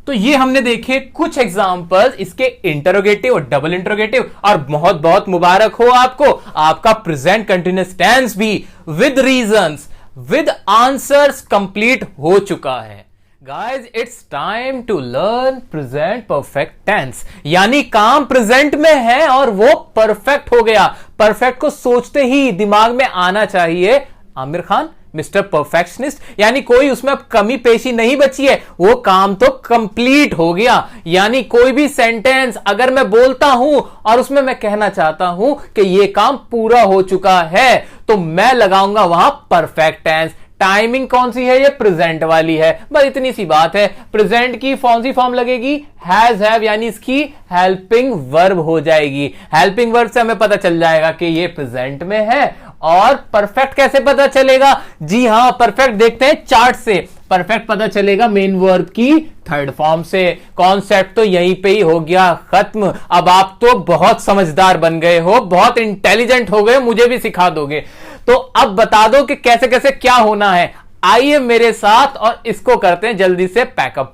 तो ये हमने देखे कुछ एग्जांपल्स इसके इंटरोगेटिव और डबल इंटरोगेटिव, और बहुत बहुत मुबारक हो आपको, आपका प्रेजेंट कंटिन्यूअस टेंस भी with reasons, with answers complete हो चुका है। Guys, it's time to learn present perfect tense, यानी काम प्रेजेंट में है और वो परफेक्ट हो गया। परफेक्ट को सोचते ही दिमाग में आना चाहिए आमिर खान मिस्टर परफेक्शनिस्ट, यानी कोई उसमें अब कमी पेशी नहीं बची है, वो काम तो कंप्लीट हो गया। यानी कोई भी सेंटेंस अगर मैं बोलता हूं और उसमें मैं कहना चाहता हूं कि ये काम पूरा हो चुका है, तो मैं लगाऊंगा वहां परफेक्ट टेंस। टाइमिंग कौन सी है? ये प्रेजेंट वाली है, बस इतनी सी बात है। प्रेजेंट की कौन सी फॉर्म लगेगी? हैज हैव, यानी इसकी हेल्पिंग वर्ब हो जाएगी। हेल्पिंग वर्ब से हमें पता चल जाएगा कि ये प्रेजेंट में है। और परफेक्ट कैसे पता चलेगा? जी हां, परफेक्ट देखते हैं चार्ट से। परफेक्ट पता चलेगा मेन वर्ब की थर्ड फॉर्म से। कॉन्सेप्ट तो यहीं पे ही हो गया खत्म। अब आप तो बहुत समझदार बन गए हो, बहुत इंटेलिजेंट हो गए, मुझे भी सिखा दोगे। तो अब बता दो कि कैसे कैसे क्या होना है। आइए मेरे साथ और इसको करते हैं जल्दी से पैकअप।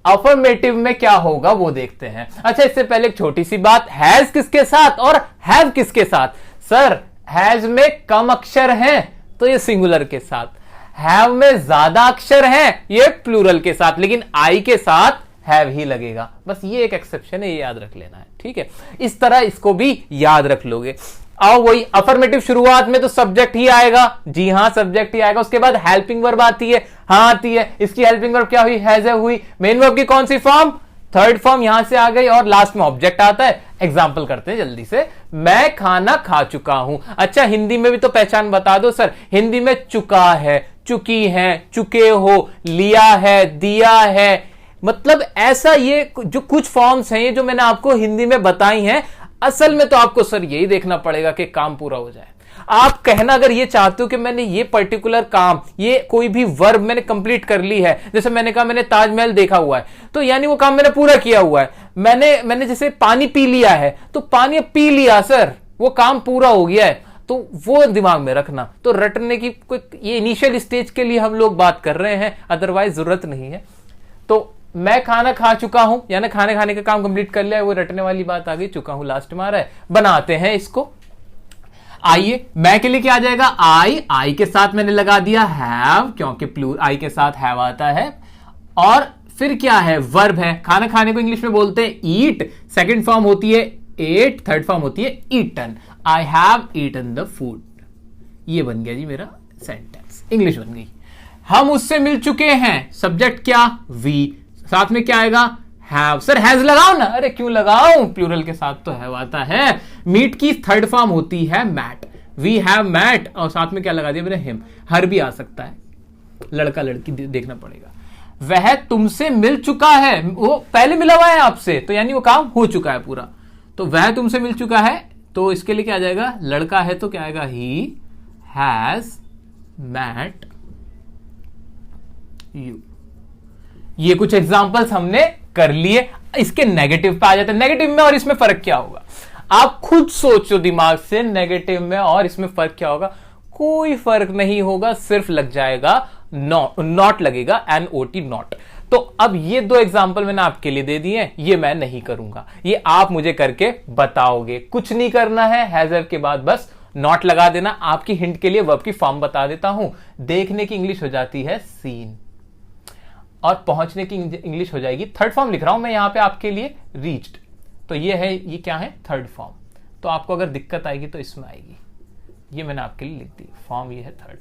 अफर्मेटिव में क्या होगा वो देखते हैं। अच्छा, इससे पहले एक छोटी सी बात, हैज किसके साथ और हैव किसके साथ? सर, हैज में कम अक्षर हैं तो ये सिंगुलर के साथ, हैव में ज्यादा अक्षर हैं ये प्लूरल के साथ, लेकिन आई के साथ हैव ही लगेगा। बस ये एक एक्सेप्शन है, ये याद रख लेना है, ठीक है? इस तरह इसको भी याद रख लोगे। और वही अफर्मेटिव शुरुआत में तो सब्जेक्ट ही आएगा, जी हां सब्जेक्ट ही आएगा। उसके बाद हेल्पिंग वर्ब आती है, हां आती है। इसकी हेल्पिंग वर्ब क्या हुई? हैज हुई। मेन वर्ब की कौन सी फॉर्म? थर्ड फॉर्म यहां से आ गई, और लास्ट में ऑब्जेक्ट आता है। एग्जाम्पल करते हैं जल्दी से। मैं खाना खा चुका हूं। अच्छा, हिंदी में भी तो पहचान बता दो सर। हिंदी में चुका है, चुकी है, चुके हो, लिया है, दिया है, मतलब ऐसा ये जो कुछ फॉर्म्स हैं, ये जो मैंने आपको हिंदी में बताई हैं, असल में तो आपको सर यही देखना पड़ेगा कि काम पूरा हो जाए। आप कहना अगर ये चाहते हो कि मैंने ये पर्टिकुलर काम, ये कोई भी वर्ब मैंने कंप्लीट कर ली है, जैसे मैंने कहा मैंने ताजमहल देखा हुआ है, तो यानी वो काम मैंने पूरा किया हुआ है। मैंने जैसे पानी पी लिया है, तो पानी पी लिया सर, वो काम पूरा हो गया है, तो वो दिमाग में रखना। तो रटने की कोई, ये इनिशियल स्टेज के लिए हम लोग बात कर रहे हैं, अदरवाइज जरूरत नहीं है। तो मैं खाना खा चुका हूं, यानी खाने खाने का काम कंप्लीट कर लिया है, वो रटने वाली बात आ गई, चुका हूं लास्ट में आ रहा है। बनाते हैं इसको। आइए, मैं के लिए क्या आ जाएगा, आई के साथ मैंने लगा दिया हैव, क्योंकि आई के साथ हैव आता है। और फिर क्या है, वर्ब है। खाना खाने को इंग्लिश में बोलते हैं ईट, सेकंड फॉर्म होती है एट, थर्ड फॉर्म होती है eaten. I have eaten the food. ये बन गया जी मेरा सेंटेंस, इंग्लिश बन गई। हम उससे मिल चुके हैं, सब्जेक्ट क्या, वी, साथ में क्या आएगा, हैव। सर हैज लगाओ ना, अरे क्यों लगाओ, प्लूरल के साथ तो हैव आता है। मीट की थर्ड फॉर्म होती है मैट, वी हैव मैट, और साथ में क्या लगा दिया मैंने, हिम। हर भी आ सकता है, लड़का लड़की देखना पड़ेगा। वह तुमसे मिल चुका है, वो पहले मिला हुआ है आपसे, तो यानी वो काम हो चुका है पूरा। तो वह तुमसे मिल चुका है, तो इसके लिए क्या आ जाएगा, लड़का है तो क्या आएगा, ही हैज मैट यू। ये कुछ एग्जांपल्स हमने कर लिए। इसके नेगेटिव पे आ जाते हैं। नेगेटिव में और इसमें फर्क क्या होगा, आप खुद सोचो दिमाग से, नेगेटिव में और इसमें फर्क क्या होगा। कोई फर्क नहीं होगा, सिर्फ लग जाएगा नॉट लगेगा, NOT नॉट। तो अब ये दो एग्जाम्पल मैंने आपके लिए दे दिए, ये मैं नहीं करूंगा, ये आप मुझे करके बताओगे। कुछ नहीं करना है, हैजर के बाद बस नॉट लगा देना। आपकी हिंट के लिए वर्ब की फॉर्म बता देता हूं। देखने की इंग्लिश हो जाती है सीन, और पहुंचने की इंग्लिश हो जाएगी, थर्ड फॉर्म लिख रहा हूं मैं यहां पे आपके लिए, रीच्ड। तो ये है, ये क्या है, थर्ड फॉर्म। तो आपको अगर दिक्कत आएगी तो इसमें आएगी, ये मैंने आपके लिए लिख दी फॉर्म, ये है थर्ड।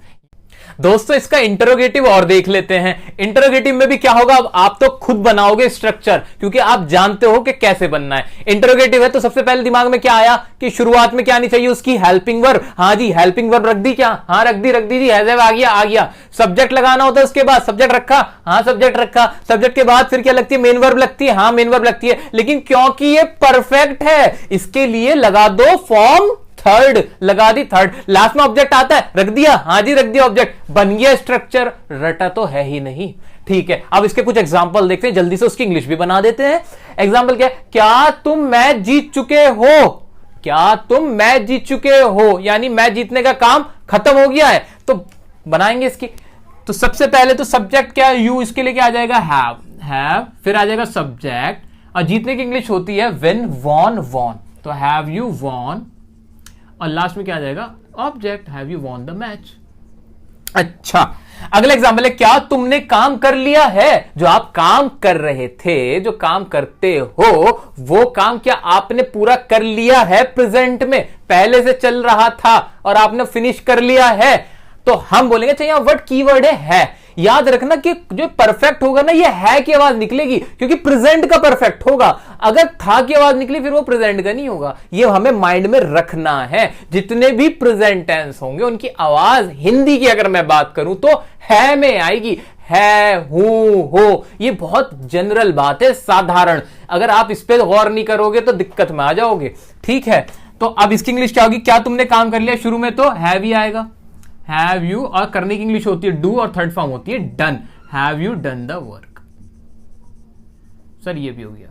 दोस्तों इसका इंटरोगेटिव और देख लेते हैं। इंटरोगेटिव में भी क्या होगा, अब आप तो खुद बनाओगे स्ट्रक्चर, क्योंकि आप जानते हो कि कैसे बनना है। इंटरोगेटिव है तो सबसे पहले दिमाग में क्या आया कि शुरुआत में क्या आनी चाहिए, उसकी हेल्पिंग वर्ब। हाँ जी, हेल्पिंग वर्ब रख दी क्या, हाँ रख दी जी, हैव आ गया। सब्जेक्ट लगाना होता है, उसके बाद सब्जेक्ट रखा, हाँ सब्जेक्ट रखा। सब्जेक्ट के बाद फिर क्या लगती है, मेन वर्ब लगती है, हाँ मेन वर्ब लगती है। लेकिन क्योंकि ये परफेक्ट है, इसके लिए लगा दो फॉर्म थर्ड, लगा दी थर्ड। लास्ट में ऑब्जेक्ट आता है, रख दिया, हाँ जी रख दिया ऑब्जेक्ट, बन गया स्ट्रक्चर। रटा तो है ही नहीं। ठीक है, अब इसके कुछ एग्जांपल देखते हैं, जल्दी से उसकी इंग्लिश भी बना देते हैं। एग्जांपल क्या है, क्या तुम मैच जीत चुके हो, क्या तुम मैच जीत चुके हो, यानी मैच जीतने का काम खत्म हो गया है। तो बनाएंगे इसकी। तो सबसे पहले तो सब्जेक्ट क्या है, यू, इसके लिए क्या आ जाएगा, हैव, फिर आ जाएगा सब्जेक्ट, और जीतने की इंग्लिश होती है विन, वॉन, तो हैव यू वॉन, और लास्ट में क्या आ जाएगा, object, have you won the match. अच्छा, अगला एग्जांपल है, क्या तुमने काम कर लिया है, जो आप काम कर रहे थे, जो काम करते हो, वो काम क्या आपने पूरा कर लिया है, प्रेजेंट में पहले से चल रहा था और आपने फिनिश कर लिया है। तो हम बोलेंगे, अच्छा यहां वर्ड कीवर्ड है। याद रखना कि जो परफेक्ट होगा ना, ये है की आवाज निकलेगी, क्योंकि प्रेजेंट का परफेक्ट होगा। अगर था की आवाज निकली फिर वो प्रेजेंट का नहीं होगा। ये हमें माइंड में रखना है। जितने भी प्रेजेंट टेंस होंगे उनकी आवाज, हिंदी की अगर मैं बात करूं तो है में आएगी, है, हूं, हो। ये बहुत जनरल बात है, साधारण। अगर आप इस पे गौर नहीं करोगे तो दिक्कत में आ जाओगे। ठीक है, तो अब इसकी इंग्लिश क्या होगी, क्या तुमने काम कर लिया, शुरू में तो हैव ही आएगा, हैव यू, और करने की इंग्लिश होती है डू, और थर्ड फॉर्म होती है done, have you done the work. Sir ये भी हो गया।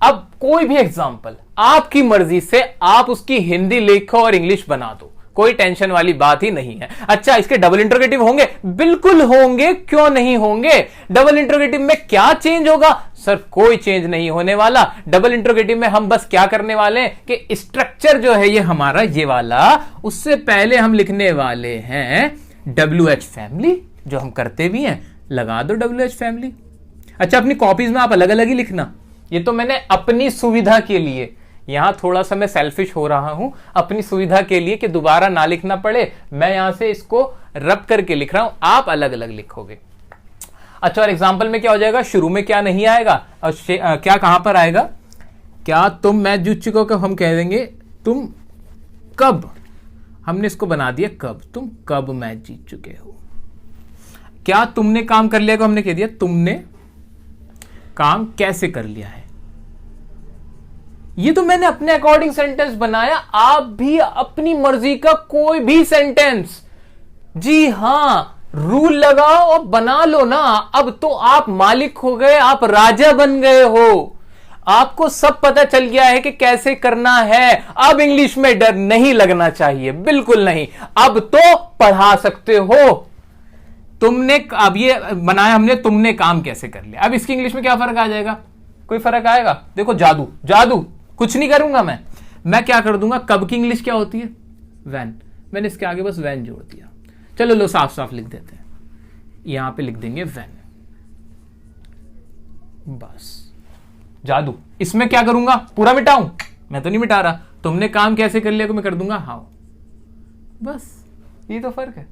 अब कोई भी एग्जांपल आपकी मर्जी से आप उसकी हिंदी लिखो और इंग्लिश बना दो, कोई टेंशन वाली बात ही नहीं है। अच्छा, इसके डबल इंटरोगेटिव होंगे, बिल्कुल होंगे, क्यों नहीं होंगे। डबल इंटरोगेटिव में क्या चेंज होगा, सर कोई चेंज नहीं होने वाला। डबल इंटरोगेटिव में हम बस क्या करने वाले हैं कि स्ट्रक्चर जो है ये हमारा ये वाला, उससे पहले हम लिखने वाले हैं WH फैमिली, जो हम करते भी हैं, लगा दो WH फैमिली। अच्छा, अपनी कॉपीज में आप अलग अलग ही लिखना, ये तो मैंने अपनी सुविधा के लिए, यहां थोड़ा सा मैं सेल्फिश हो रहा हूं, अपनी सुविधा के लिए कि दोबारा ना लिखना पड़े, मैं यहां से इसको रब करके लिख रहा हूं, आप अलग अलग लिखोगे। अच्छा, और एग्जांपल में क्या हो जाएगा, शुरू में क्या नहीं आएगा और क्या कहां पर आएगा, क्या तुम मैच जीत चुके हो, हम कह देंगे तुम कब, हमने इसको बना दिया कब, तुम कब मैच जीत चुके हो। क्या तुमने काम कर लिया को हमने कह दिया तुमने काम कैसे कर लिया है। ये तो मैंने अपने अकॉर्डिंग सेंटेंस बनाया, आप भी अपनी मर्जी का कोई भी सेंटेंस, जी हां, रूल लगाओ और बना लो ना। अब तो आप मालिक हो गए, आप राजा बन गए हो, आपको सब पता चल गया है कि कैसे करना है। अब इंग्लिश में डर नहीं लगना चाहिए, बिल्कुल नहीं। अब तो पढ़ा सकते हो। तुमने अब ये बनाया हमने, तुमने काम कैसे कर लिया। अब इसकी इंग्लिश में क्या फर्क आ जाएगा, कोई फर्क आएगा। देखो जादू, जादू कुछ नहीं करूंगा मैं क्या कर दूंगा, कब की इंग्लिश क्या होती है, वैन। मैंने इसके आगे बस वैन जोड़ दिया। चलो लो साफ साफ लिख देते हैं, यहां पे लिख देंगे वैन, बस। जादू, इसमें क्या करूंगा, पूरा मिटाऊं, मैं तो नहीं मिटा रहा। तुमने काम कैसे कर लिया को मैं कर दूंगा हाउ, बस। ये तो फर्क है।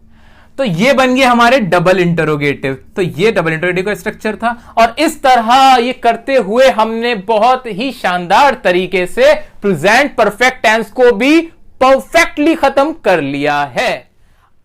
तो ये बन गए हमारे डबल इंटरोगेटिव। तो ये डबल इंटरोगेटिव का स्ट्रक्चर था, और इस तरह ये करते हुए हमने बहुत ही शानदार तरीके से प्रेजेंट परफेक्ट टेंस को भी परफेक्टली खत्म कर लिया है।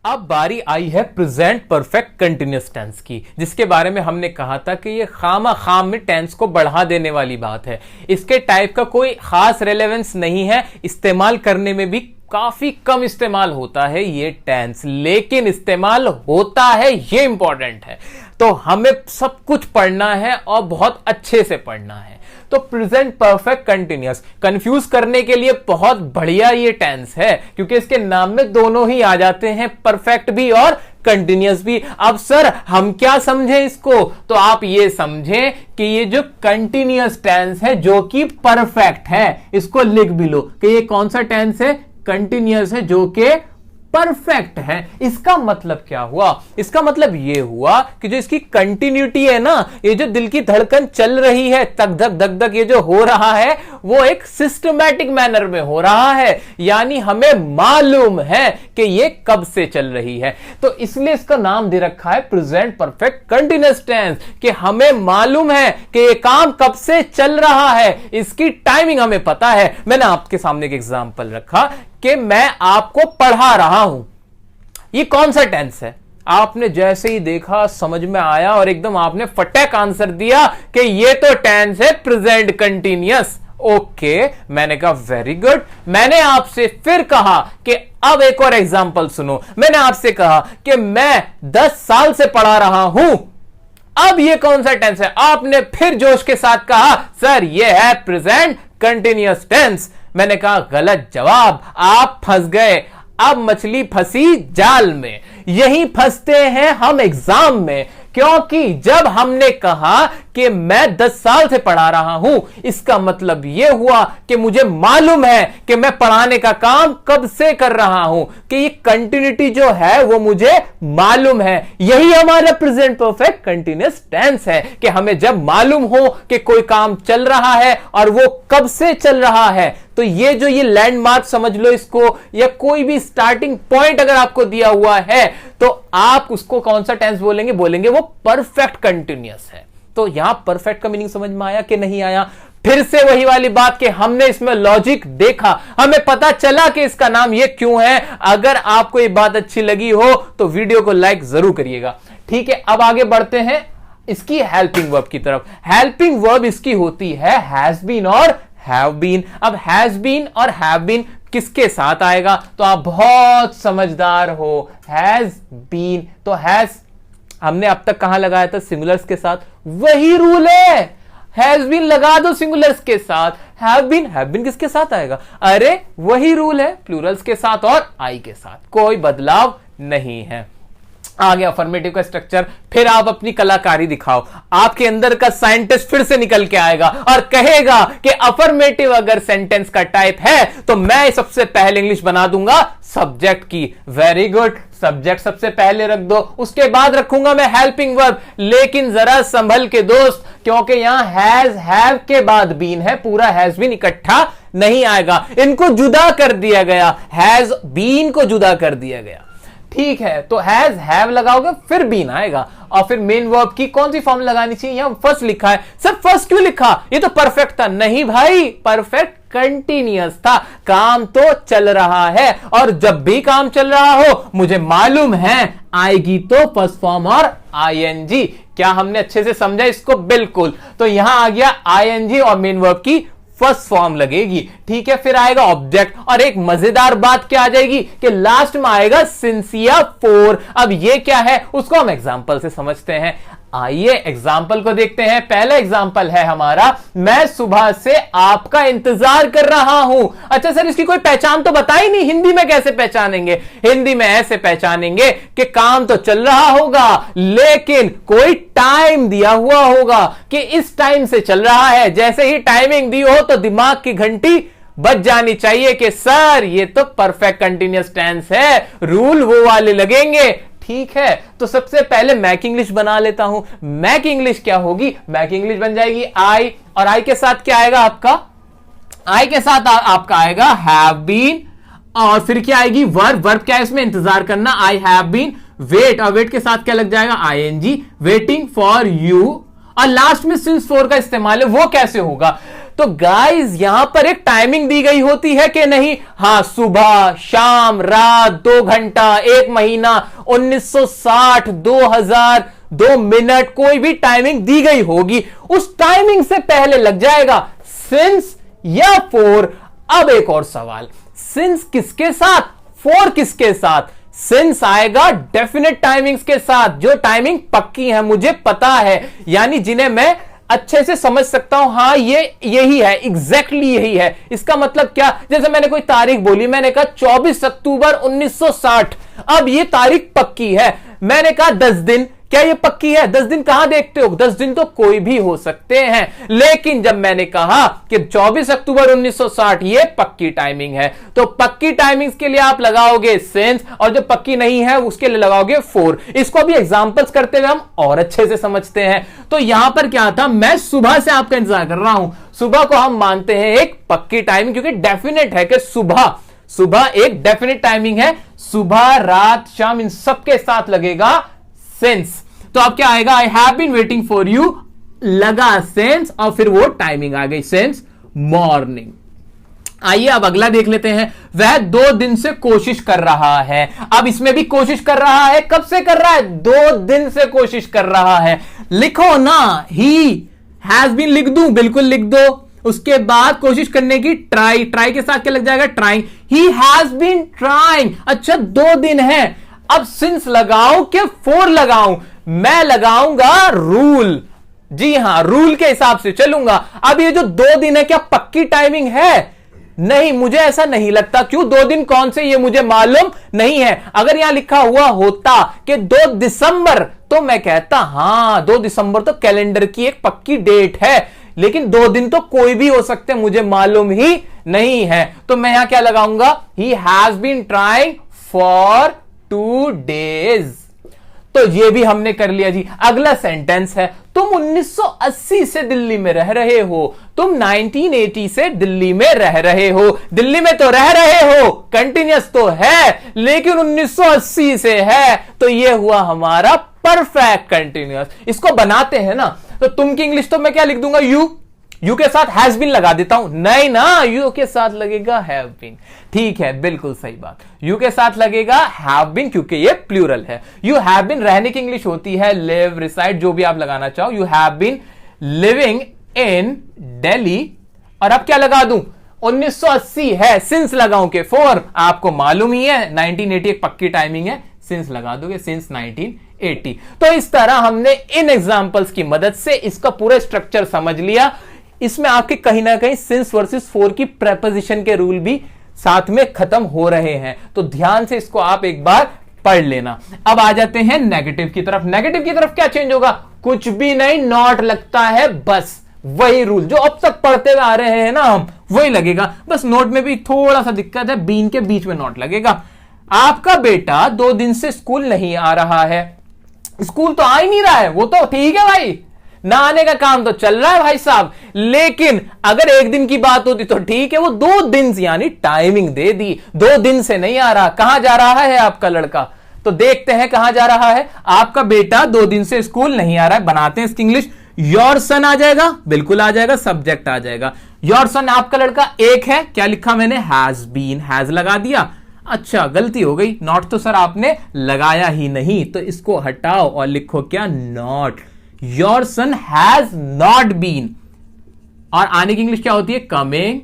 अब बारी आई है प्रेजेंट परफेक्ट कंटिन्यूअस टेंस की, जिसके बारे में हमने कहा था कि ये खाम में टेंस को बढ़ा देने वाली बात है। इसके टाइप का कोई खास रेलेवेंस नहीं है, इस्तेमाल करने में भी काफी कम इस्तेमाल होता है ये टेंस, लेकिन इस्तेमाल होता है, ये इंपॉर्टेंट है। तो हमें सब कुछ पढ़ना है और बहुत अच्छे से पढ़ना है। तो प्रेजेंट परफेक्ट कंटिन्यूअस कंफ्यूज करने के लिए बहुत बढ़िया ये टेंस है, क्योंकि इसके नाम में दोनों ही आ जाते हैं, परफेक्ट भी और कंटिन्यूअस भी। अब सर हम क्या समझें इसको, तो आप ये समझें कि ये जो कंटिन्यूअस टेंस है जो कि परफेक्ट है, इसको लिख भी लो कि ये कौन सा टेंस है, कंटिन्यूअस है जो कि परफेक्ट है। इसका मतलब क्या हुआ, इसका मतलब यह हुआ कि जो इसकी कंटिन्यूटी है ना, ये जो दिल की धड़कन चल रही है, तक धक धक धक ये जो हो रहा है, वो एक सिस्टमैटिक मैनर में हो रहा है, यानी हमें मालूम है कि ये कब से चल रही है। तो इसलिए इसका नाम दे रखा है प्रेजेंट परफेक्ट कंटिन्यूअस टेंस, कि हमें मालूम है कि ये काम कब से चल रहा है, इसकी टाइमिंग हमें पता है। मैंने आपके सामने एक एग्जांपल रखा कि मैं आपको पढ़ा रहा हूं, ये कौन सा टेंस है। आपने जैसे ही देखा समझ में आया और एकदम आपने फटाक आंसर दिया कि ये तो टेंस है प्रेजेंट कंटिन्यूअस। ओके, मैंने कहा वेरी गुड। मैंने आपसे फिर कहा कि अब एक और एग्जांपल सुनो। मैंने आपसे कहा कि मैं 10 साल से पढ़ा रहा हूं, अब ये कौन सा टेंस है। आपने फिर जोश के साथ कहा सर ये है प्रेजेंट कंटिन्यूअस टेंस। मैंने कहा गलत जवाब, आप फंस गए। अब मछली फंसी जाल में, यही फंसते हैं हम एग्जाम में, क्योंकि जब हमने कहा कि मैं 10 साल से पढ़ा रहा हूं, इसका मतलब यह हुआ कि मुझे मालूम है कि मैं पढ़ाने का काम कब से कर रहा हूं, कि ये कंटिन्यूटी जो है वो मुझे मालूम है। यही हमारा प्रेजेंट परफेक्ट कंटिन्यूअस टेंस है, कि हमें जब मालूम हो कि कोई काम चल रहा है और वो कब से चल रहा है। तो ये जो ये लैंडमार्क समझ लो इसको, या कोई भी स्टार्टिंग पॉइंट अगर आपको दिया हुआ है तो आप उसको कौन सा टेंस बोलेंगे, बोलेंगे वो परफेक्ट कंटिन्यूअस है। तो यहां परफेक्ट का मीनिंग समझ में आया कि नहीं आया। फिर से वही वाली बात कि हमने इसमें लॉजिक देखा, हमें पता चला कि इसका नाम ये क्यों है। अगर आपको ये बात अच्छी लगी हो तो वीडियो को लाइक जरूर करिएगा। ठीक है, अब आगे बढ़ते हैं इसकी हेल्पिंग वर्ब की तरफ। हेल्पिंग वर्ब इसकी होती है हैज बीन और हैव बीन। अब हैज बीन और हैव बीन किसके साथ आएगा, तो आप बहुत समझदार हो। हैज बीन तो हैज हमने अब तक कहां लगाया था, सिंगुलर्स के साथ। वही रूल है, हैज बीन लगा दो सिंगुलर्स के साथ। हैव बीन किसके साथ आएगा, अरे वही रूल है, प्लूरल्स के साथ और आई के साथ, कोई बदलाव नहीं है। आ गया अफर्मेटिव का स्ट्रक्चर। फिर आप अपनी कलाकारी दिखाओ, आपके अंदर का साइंटिस्ट फिर से निकल के आएगा और कहेगा कि अफर्मेटिव अगर सेंटेंस का टाइप है तो मैं सबसे पहले इंग्लिश बना दूंगा सब्जेक्ट की। वेरी गुड, सब्जेक्ट सबसे पहले रख दो, उसके बाद रखूंगा मैं हेल्पिंग वर्ब। लेकिन जरा संभल के दोस्त, क्योंकि यहां हैज हैव के बाद बीन है, पूरा हैज बीन इकट्ठा नहीं आएगा, इनको जुदा कर दिया गया, हैज बीन को जुदा कर दिया गया। ठीक है, तो हैज हैव लगाओगे फिर बीन आएगा, और फिर मेन वर्ब की कौन सी फॉर्म लगानी चाहिए, यहां फर्स्ट लिखा है। सर फर्स्ट क्यों लिखा, ये तो परफेक्ट था। नहीं भाई, परफेक्ट कंटिन्यूअस था, काम तो चल रहा है, और जब भी काम चल रहा हो मुझे मालूम है आएगी तो फर्स्ट फॉर्म और आईएनजी। क्या हमने अच्छे से समझा इसको, बिल्कुल। तो यहां आ गया आईएनजी और मेन वर्ब की फर्स्ट फॉर्म लगेगी, ठीक है। फिर आएगा ऑब्जेक्ट, और एक मजेदार बात क्या आ जाएगी कि लास्ट में आएगा सिंस या फॉर। अब ये क्या है उसको हम एग्जांपल से समझते हैं। आइए एग्जाम्पल को देखते हैं। पहला एग्जाम्पल है हमारा, मैं सुबह से आपका इंतजार कर रहा हूं। अच्छा सर, इसकी कोई पहचान तो बताई नहीं, हिंदी में कैसे पहचानेंगे? हिंदी में ऐसे पहचानेंगे कि काम तो चल रहा होगा लेकिन कोई टाइम दिया हुआ होगा कि इस टाइम से चल रहा है। जैसे ही टाइमिंग दी हो तो दिमाग की घंटी बज जानी चाहिए कि सर ये तो परफेक्ट कंटिन्यूअस टेंस है, रूल वो वाले लगेंगे, ठीक है। तो सबसे पहले मैक इंग्लिश बना लेता हूं। मैक इंग्लिश क्या होगी? मैक इंग्लिश बन जाएगी आई, और आई के साथ क्या आएगा आपका? आई के साथ आपका आएगा हैव बीन, और फिर क्या आएगी? वर्ब। वर्ब क्या है इसमें? इंतजार करना, आई हैव बीन। वेट, और वेट के साथ क्या लग जाएगा? ING, waiting for you. और लास्ट में सिंस फॉर का इस्तेमाल है, वो कैसे होगा? तो गाइस यहां पर एक टाइमिंग दी गई होती है कि नहीं? हां, सुबह, शाम, रात, 2 घंटा, 1 महीना, 1960, 2000, 2 मिनट, कोई भी टाइमिंग दी गई होगी, उस टाइमिंग से पहले लग जाएगा सिंस या फॉर। अब एक और सवाल, सिंस किसके साथ, फॉर किसके साथ? सिंस आएगा डेफिनेट टाइमिंग्स के साथ, जो टाइमिंग पक्की है, मुझे पता है, यानी जिन्हें मैं अच्छे से समझ सकता हूं। हां, ये यही है, एग्जैक्टली यही है। इसका मतलब क्या? जैसे मैंने कोई तारीख बोली, मैंने कहा 24 अक्टूबर 1960। अब ये तारीख पक्की है। मैंने कहा 10 दिन, क्या ये पक्की है? 10 दिन कहां देखते हो? 10 दिन तो कोई भी हो सकते हैं। लेकिन जब मैंने कहा कि 24 अक्टूबर 1960 ये पक्की टाइमिंग है, तो पक्की टाइमिंग्स के लिए आप लगाओगे सिंस, और जो पक्की नहीं है उसके लिए लगाओगे फॉर। इसको भी एग्जांपल्स करते हुए हम और अच्छे से समझते हैं। तो यहां पर क्या था? मैं सुबह से आपका इंतजार कर रहा हूं। सुबह को हम मानते हैं एक पक्की टाइमिंग, क्योंकि डेफिनेट है कि सुबह एक डेफिनेट टाइमिंग है। सुबह, रात, शाम, इन सबके साथ लगेगा सिंस। तो अब क्या आएगा? I have been waiting for you, लगा सिंस, और फिर वो टाइमिंग आ गई सिंस मॉर्निंग। आइए अब अगला देख लेते हैं। वह 2 दिन से कोशिश कर रहा है। अब इसमें भी कोशिश कर रहा है। कब से कर रहा है? 2 दिन से कोशिश कर रहा है। लिखो ना, ही हैज बीन लिख दूं? बिल्कुल लिख दो। उसके बाद कोशिश करने की ट्राई, ट्राई के साथ क्या लग जाएगा? Trying. He has been trying. अच्छा, 2 दिन है। अब सिंस लगाऊं कि फॉर लगाऊं? मैं लगाऊंगा रूल। जी हां, रूल के हिसाब से चलूंगा। अब ये जो 2 दिन है, क्या पक्की टाइमिंग है? नहीं, मुझे ऐसा नहीं लगता। क्यों? 2 दिन कौन से, ये मुझे मालूम नहीं है। अगर यहां लिखा हुआ होता कि 2 दिसंबर, तो मैं कहता हां 2 दिसंबर तो कैलेंडर की एक पक्की डेट है, लेकिन 2 दिन तो कोई भी हो सकते, मुझे मालूम ही नहीं है। तो मैं यहां क्या लगाऊंगा? He has been trying for 2 days। तो ये भी हमने कर लिया जी। अगला सेंटेंस है, तुम 1980 से दिल्ली में रह रहे हो। तुम 1980 से दिल्ली में रह रहे हो। दिल्ली में तो रह रहे हो, कंटिन्यूअस तो है, लेकिन 1980 से है, तो ये हुआ हमारा परफेक्ट कंटिन्यूअस। इसको बनाते हैं ना, तो तुम की इंग्लिश तो मैं क्या लिख दूंगा? यू के साथ हैज बीन लगा देता हूं। नहीं ना, यू के साथ लगेगा हैव बीन। ठीक है, बिल्कुल सही बात। यू के साथ लगेगा हैव बीन, क्योंकि ये प्लूरल है। यू हैव बीन रहने की इंग्लिश होती है लिव, रिसाइड, जो भी आप लगाना चाहो। You have been living in Delhi. और अब क्या लगा दूं? 1980 है, सिंस लगाऊं के फॉर? आपको मालूम ही है 1980 एक पक्की टाइमिंग है, सिंस लगा दोगे, सिंस 1980। तो इस तरह हमने इन एग्जांपल्स की मदद से इसका पूरा स्ट्रक्चर समझ लिया। इसमें आपके कहीं ना कहीं सिंस वर्सेस फॉर की प्रेपोजिशन के रूल भी साथ में खत्म हो रहे हैं, तो ध्यान से इसको आप एक बार पढ़ लेना। अब आ जाते हैं नेगेटिव की तरफ। नेगेटिव की तरफ क्या चेंज होगा? कुछ भी नहीं, नॉट लगता है, बस वही रूल जो अब तक पढ़ते हुए आ रहे हैं ना हम, वही लगेगा। बस नोट में भी थोड़ा सा दिक्कत है, बीन के बीच में नॉट लगेगा। आपका बेटा 2 दिन से स्कूल नहीं आ रहा है। स्कूल तो आ ही नहीं रहा है, वो तो ठीक है भाई, ना आने का काम तो चल रहा है भाई साहब, लेकिन अगर 1 दिन की बात होती तो ठीक है, वो 2 दिन यानी टाइमिंग दे दी। 2 दिन से नहीं आ रहा। कहां जा रहा है आपका लड़का? तो देखते हैं कहां जा रहा है। आपका बेटा 2 दिन से स्कूल नहीं आ रहा है। बनाते हैं इसकी इंग्लिश। योर सन आ जाएगा, बिल्कुल आ जाएगा, सब्जेक्ट आ जाएगा। योर सन आपका लड़का 1 है। क्या लिखा मैंने? हैज बीन, हैज लगा दिया। अच्छा, गलती हो गई, नॉट तो सर आपने लगाया ही नहीं, तो इसको हटाओ और लिखो क्या? Not. Your son has not been. और आने की इंग्लिश क्या होती है? Coming.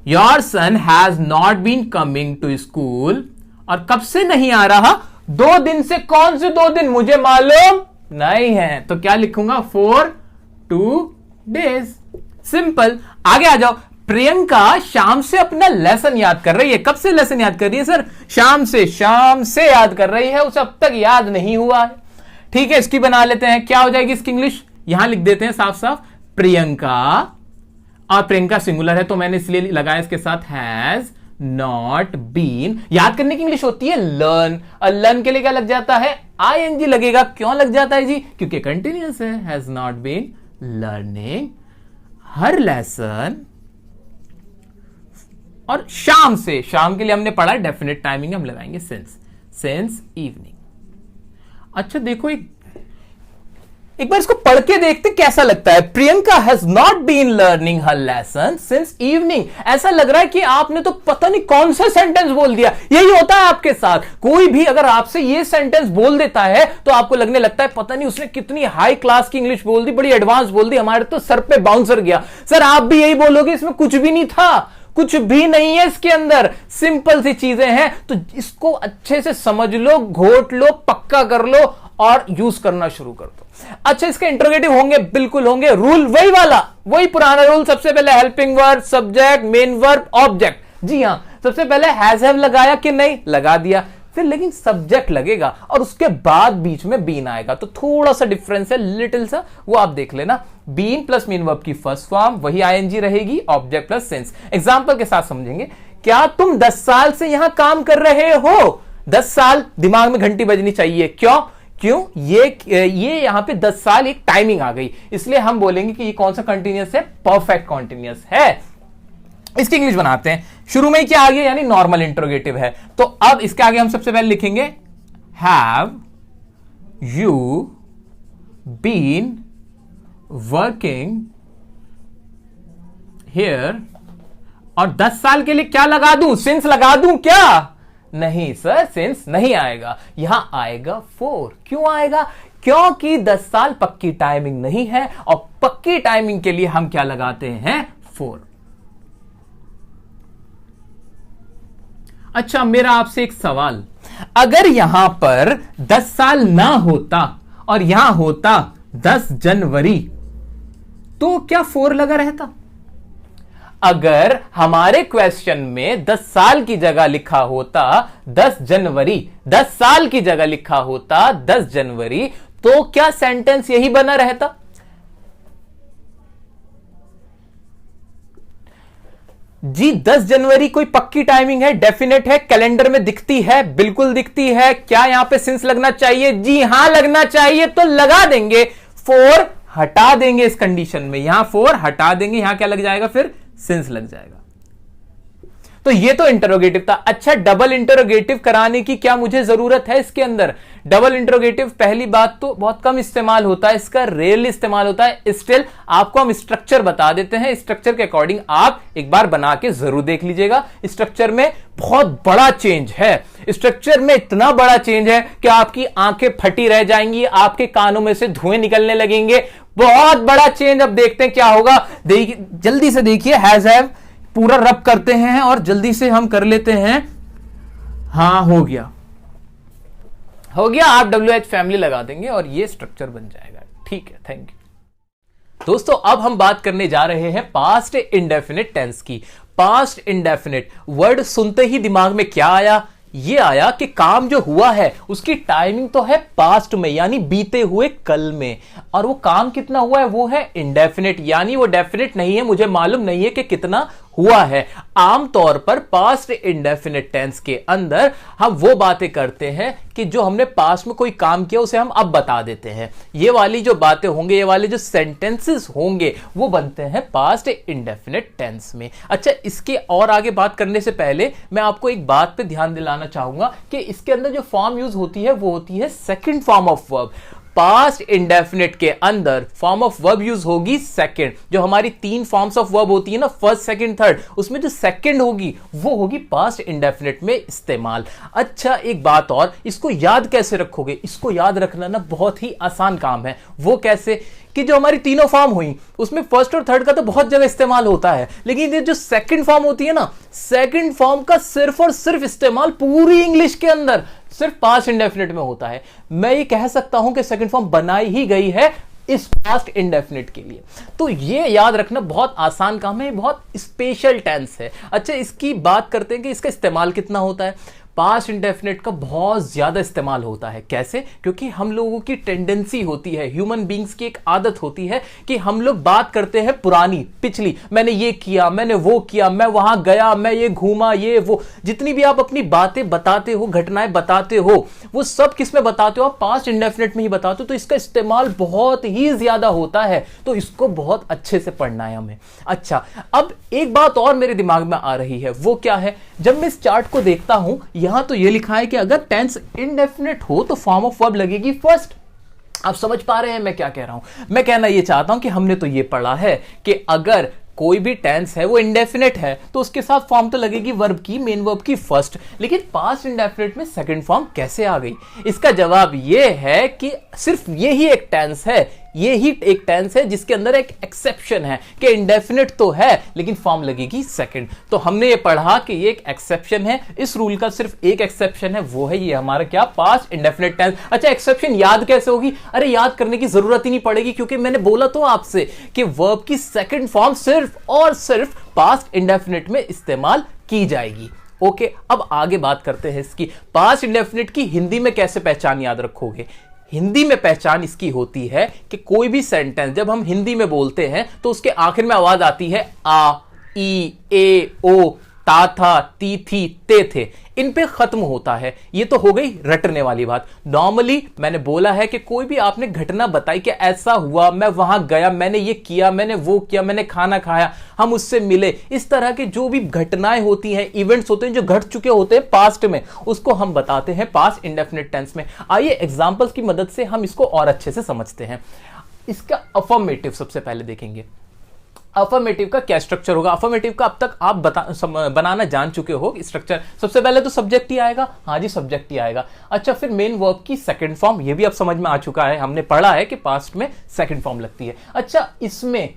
Your son has not been coming to school, और कब से नहीं आ रहा? 2 दिन से। कौन से 2 दिन मुझे मालूम नहीं है, तो क्या लिखूंगा? 4 2 days। सिंपल। आगे आ जाओ। प्रियंका शाम से अपना लेसन याद कर रही है। कब से लेसन याद कर रही है सर? शाम से। शाम से याद कर रही है, उसे अब तक याद नहीं हुआ है। ठीक है, इसकी बना लेते हैं। क्या हो जाएगी इसकी इंग्लिश? यहां लिख देते हैं साफ साफ, प्रियंका, और प्रियंका सिंगुलर है तो मैंने इसलिए लगाया इसके साथ हैज नॉट बीन। याद करने की इंग्लिश होती है लर्न, और लर्न के लिए क्या लग जाता है? आईएनजी लगेगा। क्यों लग जाता है जी? क्योंकि कंटिन्यूअस है। Has not been learning her lesson, और शाम से। शाम के लिए हमने पढ़ा डेफिनेट टाइमिंग हम लगाएंगे सिंस इवनिंग। अच्छा देखो, एक बार इसको पढ़ के देखते कैसा लगता है। Priyanka has not been learning her lesson since evening. ऐसा लग रहा है कि आपने तो पता नहीं कौन सा सेंटेंस बोल दिया। यही होता है आपके साथ। कोई भी अगर आपसे ये सेंटेंस बोल देता है तो आपको लगने लगता है पता नहीं उसने कितनी हाई क्लास की इंग्लिश बोल दी, बड़ी एडवांस बोल दी, हमारे तो सर पे बाउंसर गया। सर आप भी यही बोलोगे, इसमें कुछ भी नहीं था, कुछ भी नहीं है इसके अंदर, सिंपल सी चीजें हैं। तो इसको अच्छे से समझ लो, घोट लो, पक्का कर लो और यूज करना शुरू कर दो। अच्छा, इसके इंटरोगेटिव होंगे? बिल्कुल होंगे। रूल वही वाला, वही पुराना रूल। सबसे पहले helping verb, subject, main verb, object. जी हां, सबसे पहले हैज हैव लगाया कि नहीं? लगा दिया। फिर लेकिन सब्जेक्ट लगेगा और उसके बाद बीच में बीन आएगा, तो थोड़ा सा डिफरेंस है, लिटिल सा, वो आप देख लेना। बीन प्लस मेन वर्ब की फर्स्ट फॉर्म वही आईएनजी रहेगी, ऑब्जेक्ट प्लस सिंस। एग्जांपल के साथ समझेंगे। क्या तुम 10 साल से यहां काम कर रहे हो? 10 साल, दिमाग में घंटी बजनी चाहिए। क्यों? ये यहां पे 10 साल एक टाइमिंग आ गई, इसलिए हम बोलेंगे कि ये कौन सा कंटिन्यूअस है? परफेक्ट कंटिन्यूअस है। इसकी इंग्लिश बनाते हैं। शुरू में ही क्या आ गया? यानी नॉर्मल इंटरोगेटिव है। तो अब इसके आगे हम सबसे पहले लिखेंगे have you been working here, और 10 साल के लिए क्या लगा दूं? सिंस लगा दूं क्या? नहीं सर, सिंस नहीं आएगा, यहां आएगा 4। क्यों आएगा? क्योंकि 10 साल पक्की टाइमिंग नहीं है, और पक्की टाइमिंग के लिए हम क्या लगाते हैं? 4। अच्छा, मेरा आपसे एक सवाल, अगर यहां पर 10 साल ना होता और यहां होता 10 जनवरी, तो क्या 4 लगा रहता? अगर हमारे क्वेश्चन में 10 साल की जगह लिखा होता 10 जनवरी, 10 साल की जगह लिखा होता 10 जनवरी, तो क्या सेंटेंस यही बना रहता? जी 10 जनवरी कोई पक्की टाइमिंग है, डेफिनेट है, कैलेंडर में दिखती है, बिल्कुल दिखती है। क्या यहां पे सिंस लगना चाहिए? जी हां लगना चाहिए, तो लगा देंगे। 4 हटा देंगे इस कंडीशन में, यहां 4 हटा देंगे, यहां क्या लग जाएगा? फिर सिंस लग जाएगा। तो ये तो इंटरोगेटिव था। अच्छा, डबल इंटरोगेटिव कराने की क्या मुझे जरूरत है इसके अंदर? डबल इंटरोगेटिव पहली बात तो बहुत कम इस्तेमाल होता है, इसका रेयरली इस्तेमाल होता है। स्टिल आपको हम स्ट्रक्चर बता देते हैं, स्ट्रक्चर के अकॉर्डिंग आप एक बार बना के जरूर देख लीजिएगा। स्ट्रक्चर में बहुत बड़ा चेंज है, स्ट्रक्चर में इतना बड़ा चेंज है कि आपकी आंखें फटी रह जाएंगी, आपके कानों में से धुएं निकलने लगेंगे। बहुत बड़ा चेंज। अब देखते हैं क्या होगा। देखिए, जल्दी से देखिए, हैज हैव पूरा रब करते हैं और जल्दी से हम कर लेते हैं। हां, हो गया, हो गया। आप WH फैमिली लगा देंगे और ये स्ट्रक्चर बन जाएगा। ठीक है, थैंक यू। दोस्तों, अब हम बात करने जा रहे हैं पास्ट इंडेफिनिट टेंस की। पास्ट इंडेफिनिट वर्ड सुनते ही दिमाग में क्या आया? ये आया कि काम जो हुआ है उसकी टाइमिंग तो है पास्ट में, यानी बीते हुए कल में, और वो काम कितना हुआ है? वो है इंडेफिनिट, यानी वो डेफिनिट नहीं है, मुझे मालूम नहीं है कि कितना हुआ है। आमतौर पर पास्ट इंडेफिनिट टेंस के अंदर हम वो बातें करते हैं कि जो हमने पास्ट में कोई काम किया उसे हम अब बता देते हैं। ये वाली जो बातें होंगे, ये वाले जो सेंटेंसेस होंगे, वो बनते हैं पास्ट इंडेफिनिट टेंस में। अच्छा, इसके और आगे बात करने से पहले मैं आपको एक बात पे ध्यान दिलाना चाहूंगा कि इसके अंदर जो फॉर्म यूज होती है वो होती है second form of verb. Past indefinite के अंदर फॉर्म ऑफ वर्ब यूज होगी सेकंड। जो हमारी 3 फॉर्म्स ऑफ वर्ब होती है ना, फर्स्ट सेकंड थर्ड, उसमें जो सेकंड होगी वो होगी पास्ट इंडेफिनिट में इस्तेमाल। अच्छा एक बात और, इसको याद कैसे रखोगे? इसको याद रखना ना बहुत ही आसान काम है। वो कैसे कि जो हमारी तीनों फॉर्म हुई उसमें फर्स्ट और थर्ड का तो बहुत जगह इस्तेमाल होता है, लेकिन ये जो सेकंड फॉर्म होती है ना, सेकंड फॉर्म का सिर्फ और सिर्फ इस्तेमाल पूरी इंग्लिश के अंदर सिर्फ पास्ट इंडेफिनिट में होता है। मैं ये कह सकता हूं कि सेकंड फॉर्म बनाई ही गई है इस पास्ट इंडेफिनिट के लिए। तो ये याद रखना बहुत आसान काम है, बहुत स्पेशल टेंस है। अच्छा इसकी बात करते हैं कि इसका इस्तेमाल कितना होता है। पास्ट इंडेफिनिट का बहुत ज्यादा इस्तेमाल होता है। कैसे? क्योंकि हम लोगों की टेंडेंसी होती है, ह्यूमन बींग्स की एक आदत होती है कि हम लोग बात करते हैं पुरानी, पिछली, मैंने ये किया, मैंने वो किया, मैं वहां गया, मैं ये घूमा, ये वो, जितनी भी आप अपनी बातें बताते हो, घटनाएं बताते हो, वो सब किस में बताते हो? आप पास्ट इंडेफिनिट में ही बताते हो। तो इसका इस्तेमाल बहुत ही ज्यादा होता है, तो इसको बहुत अच्छे से पढ़ना है हमें। अच्छा अब एक बात और मेरे दिमाग में आ रही है, वो क्या है? जब मैं इस चार्ट को देखता हूं, यहां तो ये लिखा है कि अगर टेंस इंडेफिनिट हो तो फॉर्म ऑफ वर्ब लगेगी फर्स्ट। आप समझ पा रहे हैं मैं क्या कह रहा हूं? मैं कहना ये चाहता हूं कि हमने तो ये पढ़ा है कि अगर कोई भी टेंस है वो इंडेफिनिट है तो उसके साथ फॉर्म तो लगेगी वर्ब की, मेन वर्ब की फर्स्ट। लेकिन पास्ट इंडेफिनिट में सेकंड फॉर्म कैसे आ गई? इसका जवाब ये है कि सिर्फ यही एक टेंस है, ये ही एक टेंस है जिसके अंदर एक एक्सेप्शन है कि इंडेफिनिट तो है लेकिन फॉर्म लगेगी सेकंड। तो हमने ये पढ़ा कि ये एक एक्सेप्शन है, इस रूल का सिर्फ एक एक्सेप्शन है, वो है ये हमारा क्या? Past indefinite tense. अच्छा एक्सेप्शन याद कैसे होगी? अरे याद करने की जरूरत ही नहीं पड़ेगी, क्योंकि मैंने बोला तो आपसे कि वर्ब की सेकंड फॉर्म सिर्फ और सिर्फ पास्ट इंडेफिनिट में इस्तेमाल की जाएगी। ओके अब आगे बात करते हैं इसकी। पास्ट इंडेफिनिट की हिंदी में कैसे पहचान याद रखोगे? हिंदी में पहचान इसकी होती है कि कोई भी सेंटेंस जब हम हिंदी में बोलते हैं तो उसके आखिर में आवाज आती है आ, ई, ए, ओ, ता था, ती थी, ते थे, इन पे खत्म होता है। ये तो हो गई रटने वाली बात। नॉर्मली मैंने बोला है कि कोई भी आपने घटना बताई कि ऐसा हुआ, मैं वहां गया, मैंने ये किया, मैंने वो किया, मैंने खाना खाया, हम उससे मिले, इस तरह की जो भी घटनाएं होती हैं, इवेंट्स होते हैं जो घट चुके होते हैं पास्ट में, उसको हम बताते हैं पास्ट इंडेफिनिट टेंस में। आइए एग्जांपल्स की मदद से हम इसको और अच्छे से समझते हैं। इसका अफर्मेटिव सबसे पहले देखेंगे। अफर्मेटिव का क्या स्ट्रक्चर होगा? अफर्मेटिव का अब तक आप बनाना जान चुके हो स्ट्रक्चर। सबसे पहले तो सब्जेक्ट ही आएगा, हाँ जी सब्जेक्ट ही आएगा। अच्छा फिर मेन वर्ब की सेकंड फॉर्म, ये भी अब समझ में आ चुका है, हमने पढ़ा है कि पास्ट में सेकंड फॉर्म लगती है। अच्छा इसमें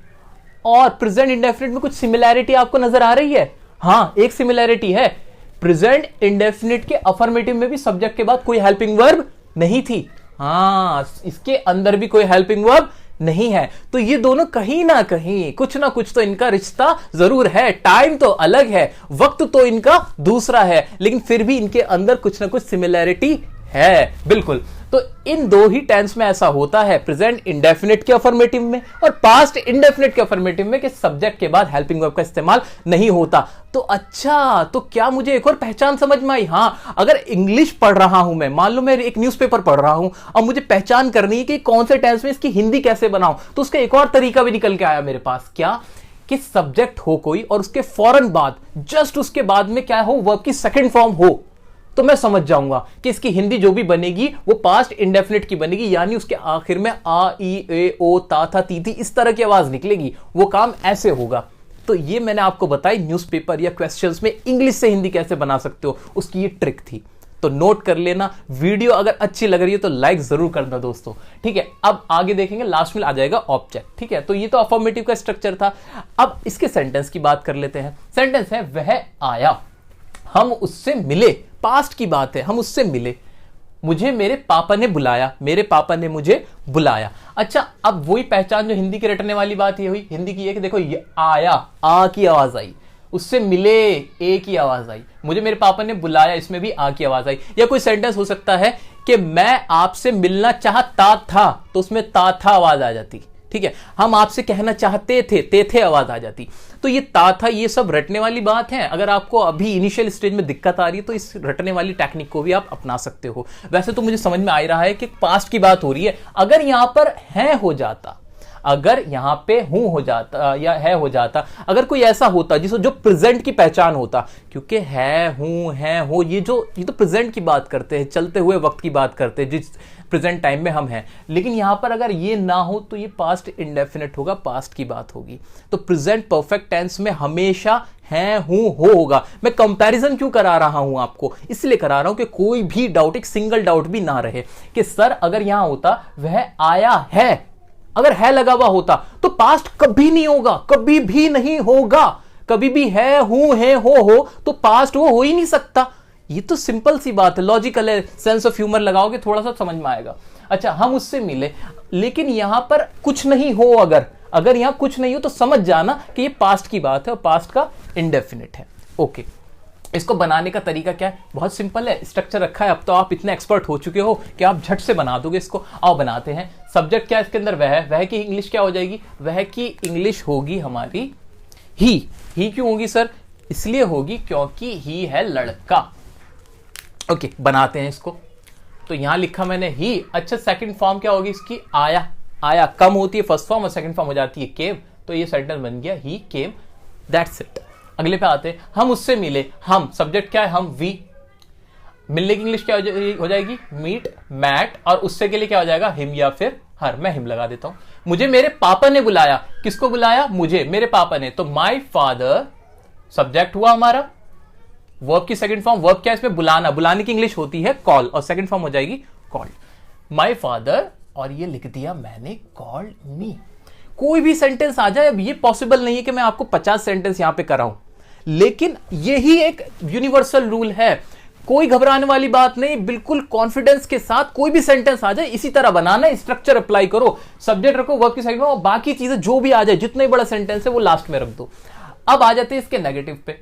और प्रेजेंट इंडेफिनिट में कुछ सिमिलैरिटी आपको नजर आ रही है? हाँ एक सिमिलैरिटी है, प्रेजेंट इंडेफिनिट के अफर्मेटिव में भी सब्जेक्ट के बाद कोई हेल्पिंग वर्ब नहीं थी। हाँ इसके अंदर भी कोई हेल्पिंग वर्ब नहीं है। तो ये दोनों कहीं ना कहीं कुछ ना कुछ तो इनका रिश्ता जरूर है। टाइम तो अलग है, वक्त तो इनका दूसरा है, लेकिन फिर भी इनके अंदर कुछ ना कुछ सिमिलैरिटी है। बिल्कुल। तो इन दो ही टेंस में ऐसा होता है, प्रेजेंट इंडेफिनिट के अफर्मेटिव में और पास्ट इंडेफिनिट के अफर्मेटिव में, कि सब्जेक्ट के बाद हेल्पिंग वर्ब का इस्तेमाल नहीं होता। तो अच्छा तो क्या मुझे एक और पहचान समझ में आई? हाँ अगर इंग्लिश पढ़ रहा हूं मैं, मान लो मैं एक न्यूज़पेपर पढ़ रहा हूं और मुझे पहचान करनी है कि कौन से टेंस में इसकी हिंदी कैसे बनाऊं, तो उसका एक और तरीका भी निकल के आया मेरे पास। क्या? कि सब्जेक्ट हो कोई और उसके फौरन बाद, जस्ट उसके बाद में क्या हो, वर्ब की सेकंड फॉर्म हो, तो मैं समझ जाऊंगा कि इसकी हिंदी जो भी बनेगी वो पास्ट इंडेफिनिट की बनेगी, यानी उसके आखिर में आ, ई, ए, ओ, ता था, ती थी, इस तरह की आवाज निकलेगी। वो काम ऐसे होगा। तो ये मैंने आपको बताई न्यूज़पेपर या क्वेश्चंस में इंग्लिश से हिंदी कैसे बना सकते हो, उसकी ये ट्रिक थी। तो नोट कर लेना। वीडियो अगर अच्छी लग रही है तो लाइक जरूर करना दोस्तों, ठीक है। अब आगे देखेंगे, लास्ट में आ जाएगा ऑब्जेक्ट, ठीक है। तो ये तो अफर्मेटिव का स्ट्रक्चर था। अब इसके सेंटेंस की बात कर लेते हैं। सेंटेंस है वह आया, हम उससे मिले, पास्ट की बात है, हम उससे मिले, मुझे मेरे पापा ने बुलाया, मेरे पापा ने मुझे बुलाया। अच्छा अब वही पहचान जो हिंदी की रटने वाली बात ये हुई, हिंदी की ये कि देखो ये आया, आ की आवाज आई, उससे मिले, ए की आवाज आई, मुझे मेरे पापा ने बुलाया, इसमें भी आ की आवाज आई। या कोई सेंटेंस हो सकता है कि मैं आपसे मिलना चाहता था, तो उसमें ता था आवाज आ जाती, ठीक है। हम आपसे कहना चाहते थे, ते थे आवाज आ जाती। तो ये ता था, ये सब रटने वाली बात है। अगर आपको अभी इनिशियल स्टेज में दिक्कत आ रही है तो इस रटने वाली टेक्निक को भी आप अपना सकते हो। वैसे तो मुझे समझ में आ रहा है कि पास्ट की बात हो रही है। अगर यहां पर है हो जाता, अगर यहां पे हूं हो जाता या है हो जाता, अगर कोई ऐसा होता जिसको जो प्रेजेंट की पहचान होता, क्योंकि है, हूं, है, हो, ये तो प्रेजेंट की बात करते हैं, चलते हुए वक्त की बात करते हैं, प्रेजेंट टाइम में हम हैं। लेकिन यहां पर अगर ये ना हो तो ये पास्ट इंडेफिनिट होगा, पास्ट की बात होगी। तो प्रेजेंट परफेक्ट टेंस में हमेशा है, हूं, होगा। मैं कंपैरिजन क्यों करा रहा हूं आपको, इसलिए करा रहा हूं कि कोई भी डाउट, एक सिंगल डाउट भी ना रहे कि सर अगर यहां होता वह आया है, अगर है लगा हुआ होता तो पास्ट कभी नहीं होगा, कभी भी नहीं होगा। कभी भी है, हूं, है, हो तो पास्ट वो हो ही नहीं सकता। ये तो सिंपल सी बात है, लॉजिकल है। सेंस ऑफ ह्यूमर लगाओगे थोड़ा सा समझ में आएगा। अच्छा, हम उससे मिले, लेकिन यहां पर कुछ नहीं हो, अगर यहां कुछ नहीं हो तो समझ जाना कि ये पास्ट की बात है और पास्ट का इंडेफिनिट है। ओके, इसको बनाने का तरीका क्या है? बहुत सिंपल है, स्ट्रक्चर रखा है। अब तो आप इतने एक्सपर्ट हो चुके हो कि आप झट से बना दोगे इसको। आओ बनाते हैं। सब्जेक्ट क्या है इसके अंदर? वह की इंग्लिश क्या हो जाएगी? वह की इंग्लिश होगी हमारी ही क्यों होगी सर? इसलिए होगी क्योंकि ही है लड़का। ओके, बनाते हैं इसको। तो यहां लिखा मैंने ही। अच्छा, सेकंड फॉर्म क्या होगी इसकी? आया कम होती है फर्स्ट फॉर्म और सेकंड फॉर्म हो जाती है केम। तो ये सेंटेंस बन गया ही केम, दैट्स इट। अगले पे आते हैं। हम उससे मिले, हम सब्जेक्ट क्या है? हम वी। मिलने की इंग्लिश क्या हो जाएगी? Meet, met. और उससे के लिए क्या हो जाएगा? हिम या फिर हर। मैं हिम लगा देता हूं। मुझे मेरे पापा ने बुलाया। किसको बुलाया? मुझे, मेरे पापा ने। तो माय फादर सब्जेक्ट हुआ हमारा। वर्ब की सेकंड फॉर्म, वर्ब क्या है इसमें? बुलाना। बुलाने की इंग्लिश होती है कॉल और सेकंड फॉर्म हो जाएगी कॉल्ड। माय फादर, और ये लिख दिया मैंने, कॉल्ड मी। कोई भी सेंटेंस आ जाए। अब ये पॉसिबल नहीं है कि मैं आपको 50 सेंटेंस यहां पे कराऊं, लेकिन यही एक यूनिवर्सल रूल है। कोई घबराने वाली बात नहीं, बिल्कुल कॉन्फिडेंस के साथ कोई भी सेंटेंस आ जाए इसी तरह बनाना, स्ट्रक्चर अप्लाई करो, सब्जेक्ट रखो, वर्ब की साइड में, और बाकी चीजें जो भी आ जाए, जितना ही बड़ा सेंटेंस है वो लास्ट में रख दो। अब आ जाते हैं इसके नेगेटिव पे।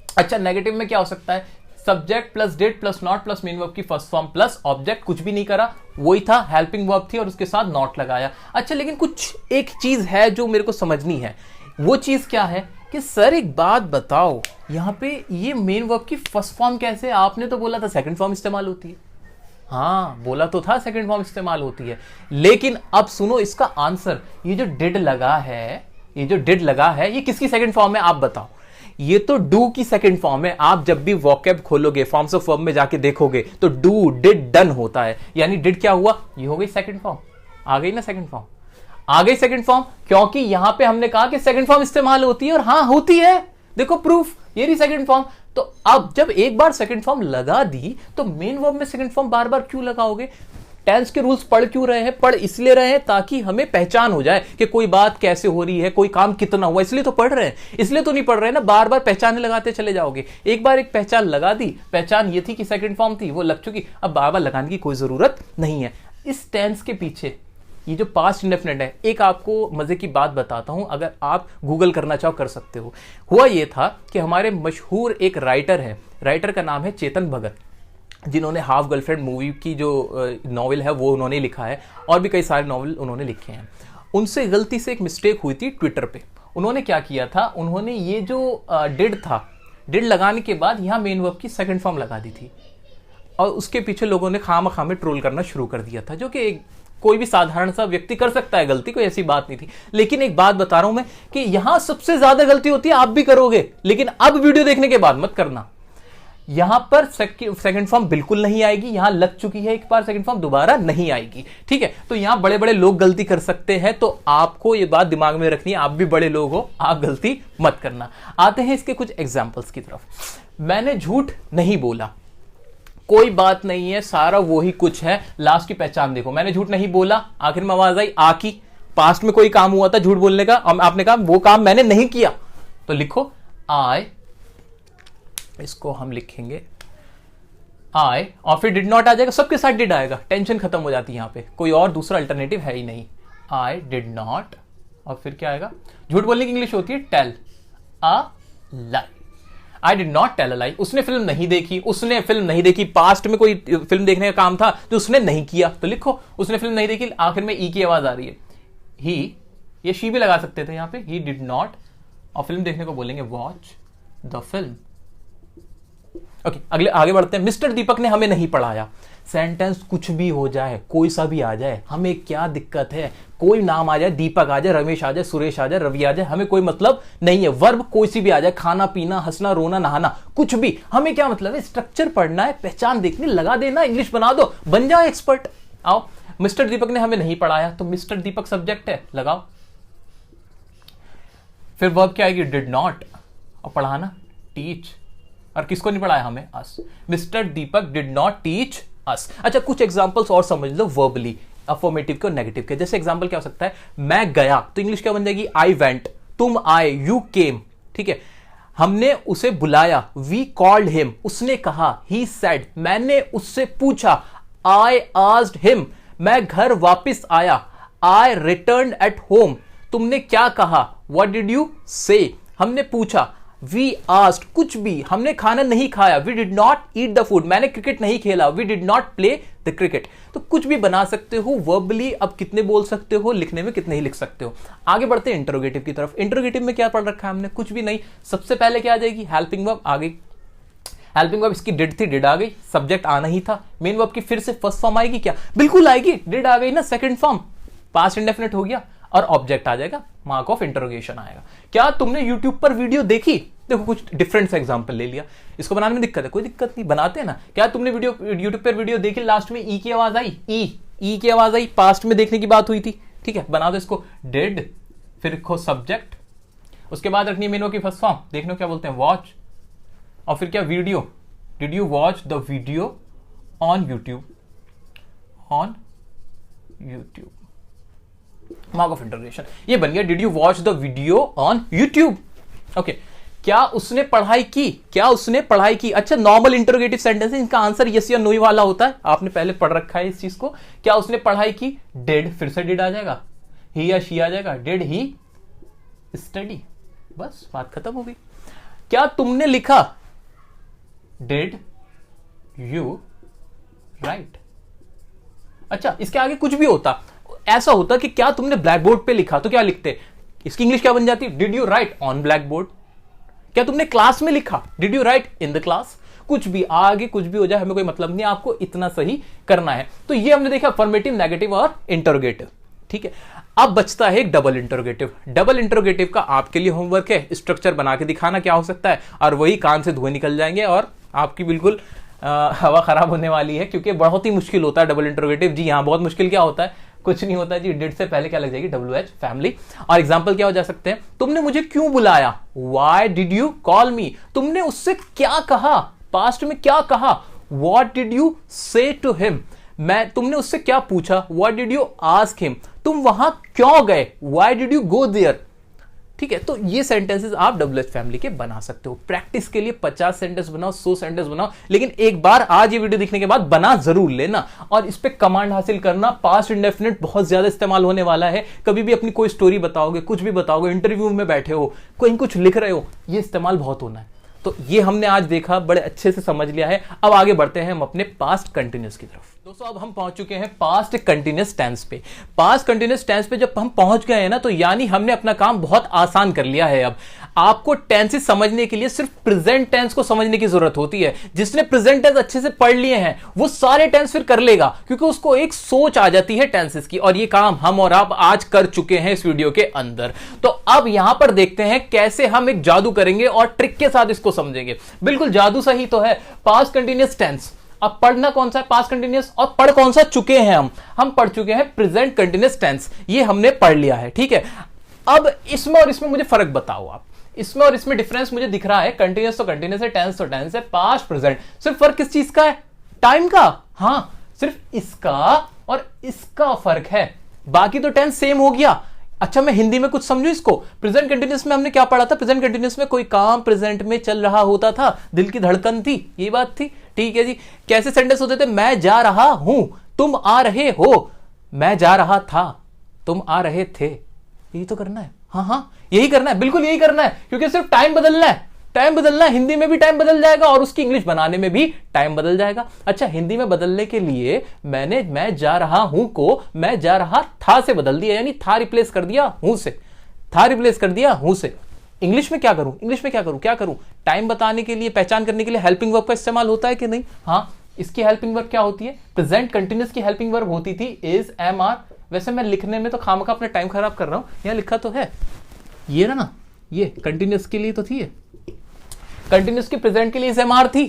अच्छा, नेगेटिव में क्या हो सकता है? Subject plus did plus not plus main verb की फर्स्ट फॉर्म प्लस ऑब्जेक्ट, कुछ भी नहीं करा, वही था, हेल्पिंग वर्ब थी और उसके साथ नॉट लगाया। अच्छा, लेकिन कुछ एक चीज है जो मेरे को समझनी है। वो चीज क्या है कि सर एक बात बताओ, यहां पे ये मेन वर्ब की फर्स्ट फॉर्म कैसे? आपने तो बोला था सेकंड फॉर्म इस्तेमाल होती है। हाँ, बोला तो था सेकंड फॉर्म इस्तेमाल होती है, लेकिन अब सुनो इसका आंसर। ये जो डिड लगा है, ये किसकी सेकंड फॉर्म है? आप बताओ। ये तो डू की सेकंड फॉर्म है। आप जब भी वोकैब खोलोगे, फॉर्म्स ऑफ वर्ब में जाके देखोगे तो डू, डिड, डन होता है। यानी डिड क्या हुआ? ये हो गई सेकंड फॉर्म। आ गई ना सेकंड फॉर्म? आ गई सेकंड फॉर्म, क्योंकि यहां पे हमने कहा कि सेकंड फॉर्म इस्तेमाल होती है, और हां होती है। देखो प्रूफ, ये रही सेकंड फॉर्म। तो अब जब एक बार सेकंड फॉर्म लगा दी तो मेन वर्ब में सेकंड फॉर्म बार बार क्यों लगाओगे? टेंस के रूल्स पढ़ क्यों रहे हैं? पढ़ इसलिए रहे हैं ताकि हमें पहचान हो जाए कि कोई बात कैसे हो रही है, कोई काम कितना हुआ, इसलिए तो पढ़ रहे हैं। इसलिए तो नहीं पढ़ रहे हैं ना बार बार पहचान लगाते चले जाओगे। एक बार एक पहचान लगा दी, पहचान ये थी कि सेकंड फॉर्म थी, वो लग चुकी, अब बार बार लगाने की कोई जरूरत नहीं है। इस टेंस के पीछे ये जो पास्ट इंडेफिनिट है, एक आपको मजे की बात बताता हूं, अगर आप गूगल करना चाहो कर सकते हो। हुआ ये था कि हमारे मशहूर एक राइटर है, राइटर का नाम है चेतन भगत, जिन्होंने हाफ गर्लफ्रेंड मूवी की जो नॉवल है वो उन्होंने लिखा है, और भी कई सारे नॉवल उन्होंने लिखे हैं। उनसे गलती से एक मिस्टेक हुई थी ट्विटर पे। उन्होंने क्या किया था, उन्होंने ये जो डिड था, डिड लगाने के बाद यहां मेन वर्ब की सेकंड फॉर्म लगा दी थी, और उसके पीछे लोगों ने खामखामे ट्रोल करना शुरू कर दिया था, जो कि कोई भी साधारण सा व्यक्ति कर सकता है गलती, कोई ऐसी बात नहीं थी। लेकिन एक बात बता रहा हूं मैं कि यहां सबसे ज्यादा गलती होती है, आप भी करोगे, लेकिन अब वीडियो देखने के बाद मत करना। यहां पर सेकंड फॉर्म बिल्कुल नहीं आएगी, यहां लग चुकी है एक बार सेकंड फॉर्म, दोबारा नहीं आएगी। ठीक है, तो यहां बड़े बड़े लोग गलती कर सकते हैं, तो आपको यह बात दिमाग में रखनी है, आप भी बड़े लोग हो, आप गलती मत करना। आते हैं इसके कुछ एग्जाम्पल्स की तरफ। मैंने झूठ नहीं बोला, कोई बात नहीं है, सारा वही कुछ है। लास्ट की पहचान देखो, मैंने झूठ नहीं बोला, आखिर में आवाज आई आ की। पास्ट में कोई काम हुआ था झूठ बोलने का, आपने कहा वो काम मैंने नहीं किया, तो लिखो आई, इसको हम लिखेंगे आई, और फिर डिड नॉट आ जाएगा, सबके साथ डिड आएगा, टेंशन खत्म हो जाती है। यहां पे कोई और दूसरा अल्टरनेटिव है ही नहीं। आई डिड नॉट, और फिर क्या आएगा? झूठ बोलने की इंग्लिश होती है tell a lie. I did not tell a lie. उसने फिल्म नहीं देखी, पास्ट में कोई फिल्म देखने का काम था जो उसने नहीं किया, तो लिखो उसने फिल्म नहीं देखी, आखिर में ई की आवाज आ रही है। ही, ये शी भी लगा सकते थे यहां पे, ही डिड नॉट, और फिल्म देखने को बोलेंगे वॉच द फिल्म। ओके, आगे बढ़ते हैं। मिस्टर दीपक ने हमें नहीं पढ़ाया। सेंटेंस कुछ भी हो जाए, कोई सा भी आ जाए, हमें क्या दिक्कत है? कोई नाम आ जाए, दीपक आ जाए, रमेश आ जाए, सुरेश आ जाए, रवि आ जाए, हमें कोई मतलब नहीं है। वर्ब कोई सी भी आ जाए, खाना पीना, हंसना रोना नहाना, कुछ भी, हमें क्या मतलब है? स्ट्रक्चर पढ़ना है, पहचान देखनी, लगा देना, इंग्लिश बना दो, बन जाओ एक्सपर्ट। आओ, मिस्टर दीपक ने हमें नहीं पढ़ाया, तो मिस्टर दीपक सब्जेक्ट है, लगाओ। फिर वर्ब क्या आएगी? डिड नॉट, और पढ़ाना टीच, और किसको नहीं पढ़ाया? हमें, us. Mister Deepak did not teach us. अच्छा, कुछ एग्जांपल्स और समझ लो वर्बली, अफर्मेटिव के और नेगेटिव के। जैसे एग्जांपल क्या हो सकता है? मैं गया, तो इंग्लिश क्या बन जाएगी? I went. तुम आए, यू केम। ठीक है, हमने उसे बुलाया, वी कॉल्ड हिम। उसने कहा, ही सेड। मैंने उससे पूछा, आई आस्क्ड हिम। मैं घर वापस आया, आई रिटर्न्ड एट होम। तुमने क्या कहा? व्हाट डिड यू से? हमने पूछा, वी आस्क्ड। कुछ भी, हमने खाना नहीं खाया, we did not eat the food. मैंने क्रिकेट नहीं खेला, we did not play the cricket. तो कुछ भी बना सकते हो वर्बली। अब कितने बोल सकते हो, लिखने में कितने ही लिख सकते हो। आगे बढ़ते हैं इंटरोगेटिव की तरफ। इंटरोगेटिव में क्या पढ़ रखा है हमने? कुछ भी नहीं। सबसे पहले क्या आ जाएगी? हेल्पिंग वर्ब आ गई। हेल्पिंग वर्ब इसकी डिड थी, डिड आ गई। सब्जेक्ट आना ही था। मेन वर्ब की फिर से फर्स्ट फॉर्म आएगी क्या? बिल्कुल आएगी, डिड आ गई ना। सेकंड फॉर्म पास्ट इंडेफिनिट हो गया, और ऑब्जेक्ट आ जाएगा, मार्क ऑफ इंटरोगेशन आएगा। क्या तुमने यूट्यूब पर वीडियो देखी? देखो, कुछ डिफरेंट सा एग्जांपल ले लिया। इसको बनाने में दिक्कत है? कोई दिक्कत नहीं, बनाते हैं ना। क्या तुमने यूट्यूब पर वीडियो देखी, लास्ट में ई की आवाज आई? ई की आवाज आई, पास्ट में देखने की बात हुई थी। ठीक है, बना दो इसको डिड, फिर लिखो सब्जेक्ट, उसके बाद रखनी मेन वर्ब की फर्स्ट फॉर्म। देखने को क्या बोलते हैं? वॉच, और फिर क्या? Video. Did you watch the video on YouTube? On YouTube, mark of interrogation. ये बन गया did you watch the video on YouTube. Okay, क्या उसने पढ़ाई की? क्या उसने पढ़ाई की? अच्छा, नॉर्मल इंटरोगेटिव सेंटेंस है, इनका आंसर यस या नो ही वाला होता है। आपने पहले पढ़ रखा है इस चीज को। क्या उसने पढ़ाई की? डिड, फिर से डिड आ जाएगा, ही या शी आ जाएगा, डिड ही स्टडी। बस बात खत्म हो गई। क्या तुमने लिखा? Did you right. अच्छा, इसके आगे कुछ भी होता, ऐसा होता कि क्या तुमने ब्लैक बोर्ड पे लिखा, तो क्या लिखते? इसकी इंग्लिश क्या बन जाती? Did you right on black board. क्या तुमने क्लास में लिखा? Did you right in the class. कुछ भी, आगे कुछ भी हो जाए, हमें कोई मतलब नहीं, आपको इतना सही करना है। तो ये हमने देखा अफर्मेटिव, नेगेटिव और इंटरोगेटिव। ठीक है, अब बचता है एक डबल इंटरोगेटिव। डबल इंटरोगेटिव का आपके लिए होमवर्क है, स्ट्रक्चर बना के दिखाना क्या हो सकता है, और वही कान से धुएं निकल जाएंगे और आपकी बिल्कुल हवा खराब होने वाली है, क्योंकि बहुत ही मुश्किल होता है डबल इंटरोगेटिव। जी हाँ, बहुत मुश्किल। क्या होता है? कुछ नहीं होता जी, डिड से पहले क्या लग जाएगी? WH, family. और एग्जांपल क्या हो जा सकते हैं? तुमने मुझे क्यों बुलाया? Why did you call me? तुमने उससे क्या कहा? पास्ट में क्या कहा? What did you say to him? तुमने उससे क्या पूछा? What did you ask him? तुम वहां क्यों गए? Why did you go there? ठीक है, तो ये सेंटेंसेस आप WH फैमिली के बना सकते हो। प्रैक्टिस के लिए 50 सेंटेंस बनाओ, 100 सेंटेंस बनाओ, लेकिन एक बार आज ये वीडियो देखने के बाद बना जरूर लेना, और इस पे कमांड हासिल करना। पास्ट इंडेफिनिट बहुत ज्यादा इस्तेमाल होने वाला है। कभी भी अपनी कोई स्टोरी बताओगे, कुछ भी बताओगे, इंटरव्यू में बैठे हो, कहीं कुछ लिख रहे हो, ये इस्तेमाल बहुत होना है। तो ये हमने आज देखा, बड़े अच्छे से समझ लिया है। अब आगे बढ़ते हैं हम अपने पास्ट कंटिन्यूअस की तरफ। दोस्तों, अब हम पहुंच चुके हैं पास्ट कंटिन्यूअस टेंस पे। पास्ट कंटिन्यूअस टेंस पे जब हम पहुंच गए हैं ना, तो यानी हमने अपना काम बहुत आसान कर लिया है। अब आपको टेंसेस समझने के लिए सिर्फ प्रेजेंट टेंस को समझने की जरूरत होती है। जिसने प्रेजेंट टेंस अच्छे से पढ़ लिए हैं, वो सारे टेंस फिर कर लेगा, क्योंकि उसको एक सोच आ जाती है टेंसेस की, और ये काम हम और आप आज कर चुके हैं इस वीडियो के अंदर। तो अब यहां पर देखते हैं कैसे हम एक जादू करेंगे और ट्रिक के साथ इसको समझेंगे। बिल्कुल जादू सही तो है। पास्ट कंटिन्यूअस टेंस, अब पढ़ना कौन सा है? Past continuous. और पढ़ कौन सा चुके हैं हम पढ़ चुके हैं प्रेजेंट कंटिन्यूअस टेंस। ये हमने पढ़ लिया है। ठीक है, अब इसमें और इसमें मुझे फर्क बताओ आप। इसमें और इसमें डिफरेंस मुझे दिख रहा है। कंटिन्यूअस तो कंटिन्यूअस है, टेंस तो टेंस है, पास्ट प्रेजेंट। सिर्फ फर्क किस चीज का है? टाइम का। हाँ, सिर्फ इसका और इसका फर्क है, बाकी तो टेंस सेम हो गया। अच्छा, मैं हिंदी में कुछ समझू इसको। प्रेजेंट कंटिन्यूअस में हमने क्या पढ़ा था? प्रेजेंट कंटिन्यूअस में कोई काम प्रेजेंट में चल रहा होता था, दिल की धड़कन थी, ये बात थी। ठीक है जी। कैसे सेंटेंस होते थे? मैं जा रहा हूं, तुम आ रहे हो, मैं जा रहा था, तुम आ रहे थे। यही तो करना है। हाँ, यही करना है, बिल्कुल यही करना है, क्योंकि सिर्फ टाइम बदलना है। टाइम बदलना है, हिंदी में भी टाइम बदल जाएगा और उसकी इंग्लिश बनाने में भी टाइम बदल जाएगा। अच्छा, हिंदी में बदलने के लिए मैंने मैं जा रहा हूं को मैं जा रहा था से बदल दिया, यानी था रिप्लेस कर दिया हूं से, था रिप्लेस कर दिया हूं से। इंग्लिश में क्या करूं? क्या करूं? टाइम बताने के लिए, पहचान करने के लिए हेल्पिंग वर्ब का इस्तेमाल होता है कि नहीं? हाँ, इसकी हेल्पिंग वर्ब क्या होती है? प्रेजेंट कंटिन्यूअस की हेल्पिंग वर्ब होती थी इज, एम, आर। वैसे मैं लिखने में तो खामखा अपना टाइम खराब कर रहा हूं, यहां लिखा तो है ये ना, ये कंटिन्यूअस के लिए तो थी, कंटिन्यूअस की प्रेजेंट के लिए इज, एम, आर थी।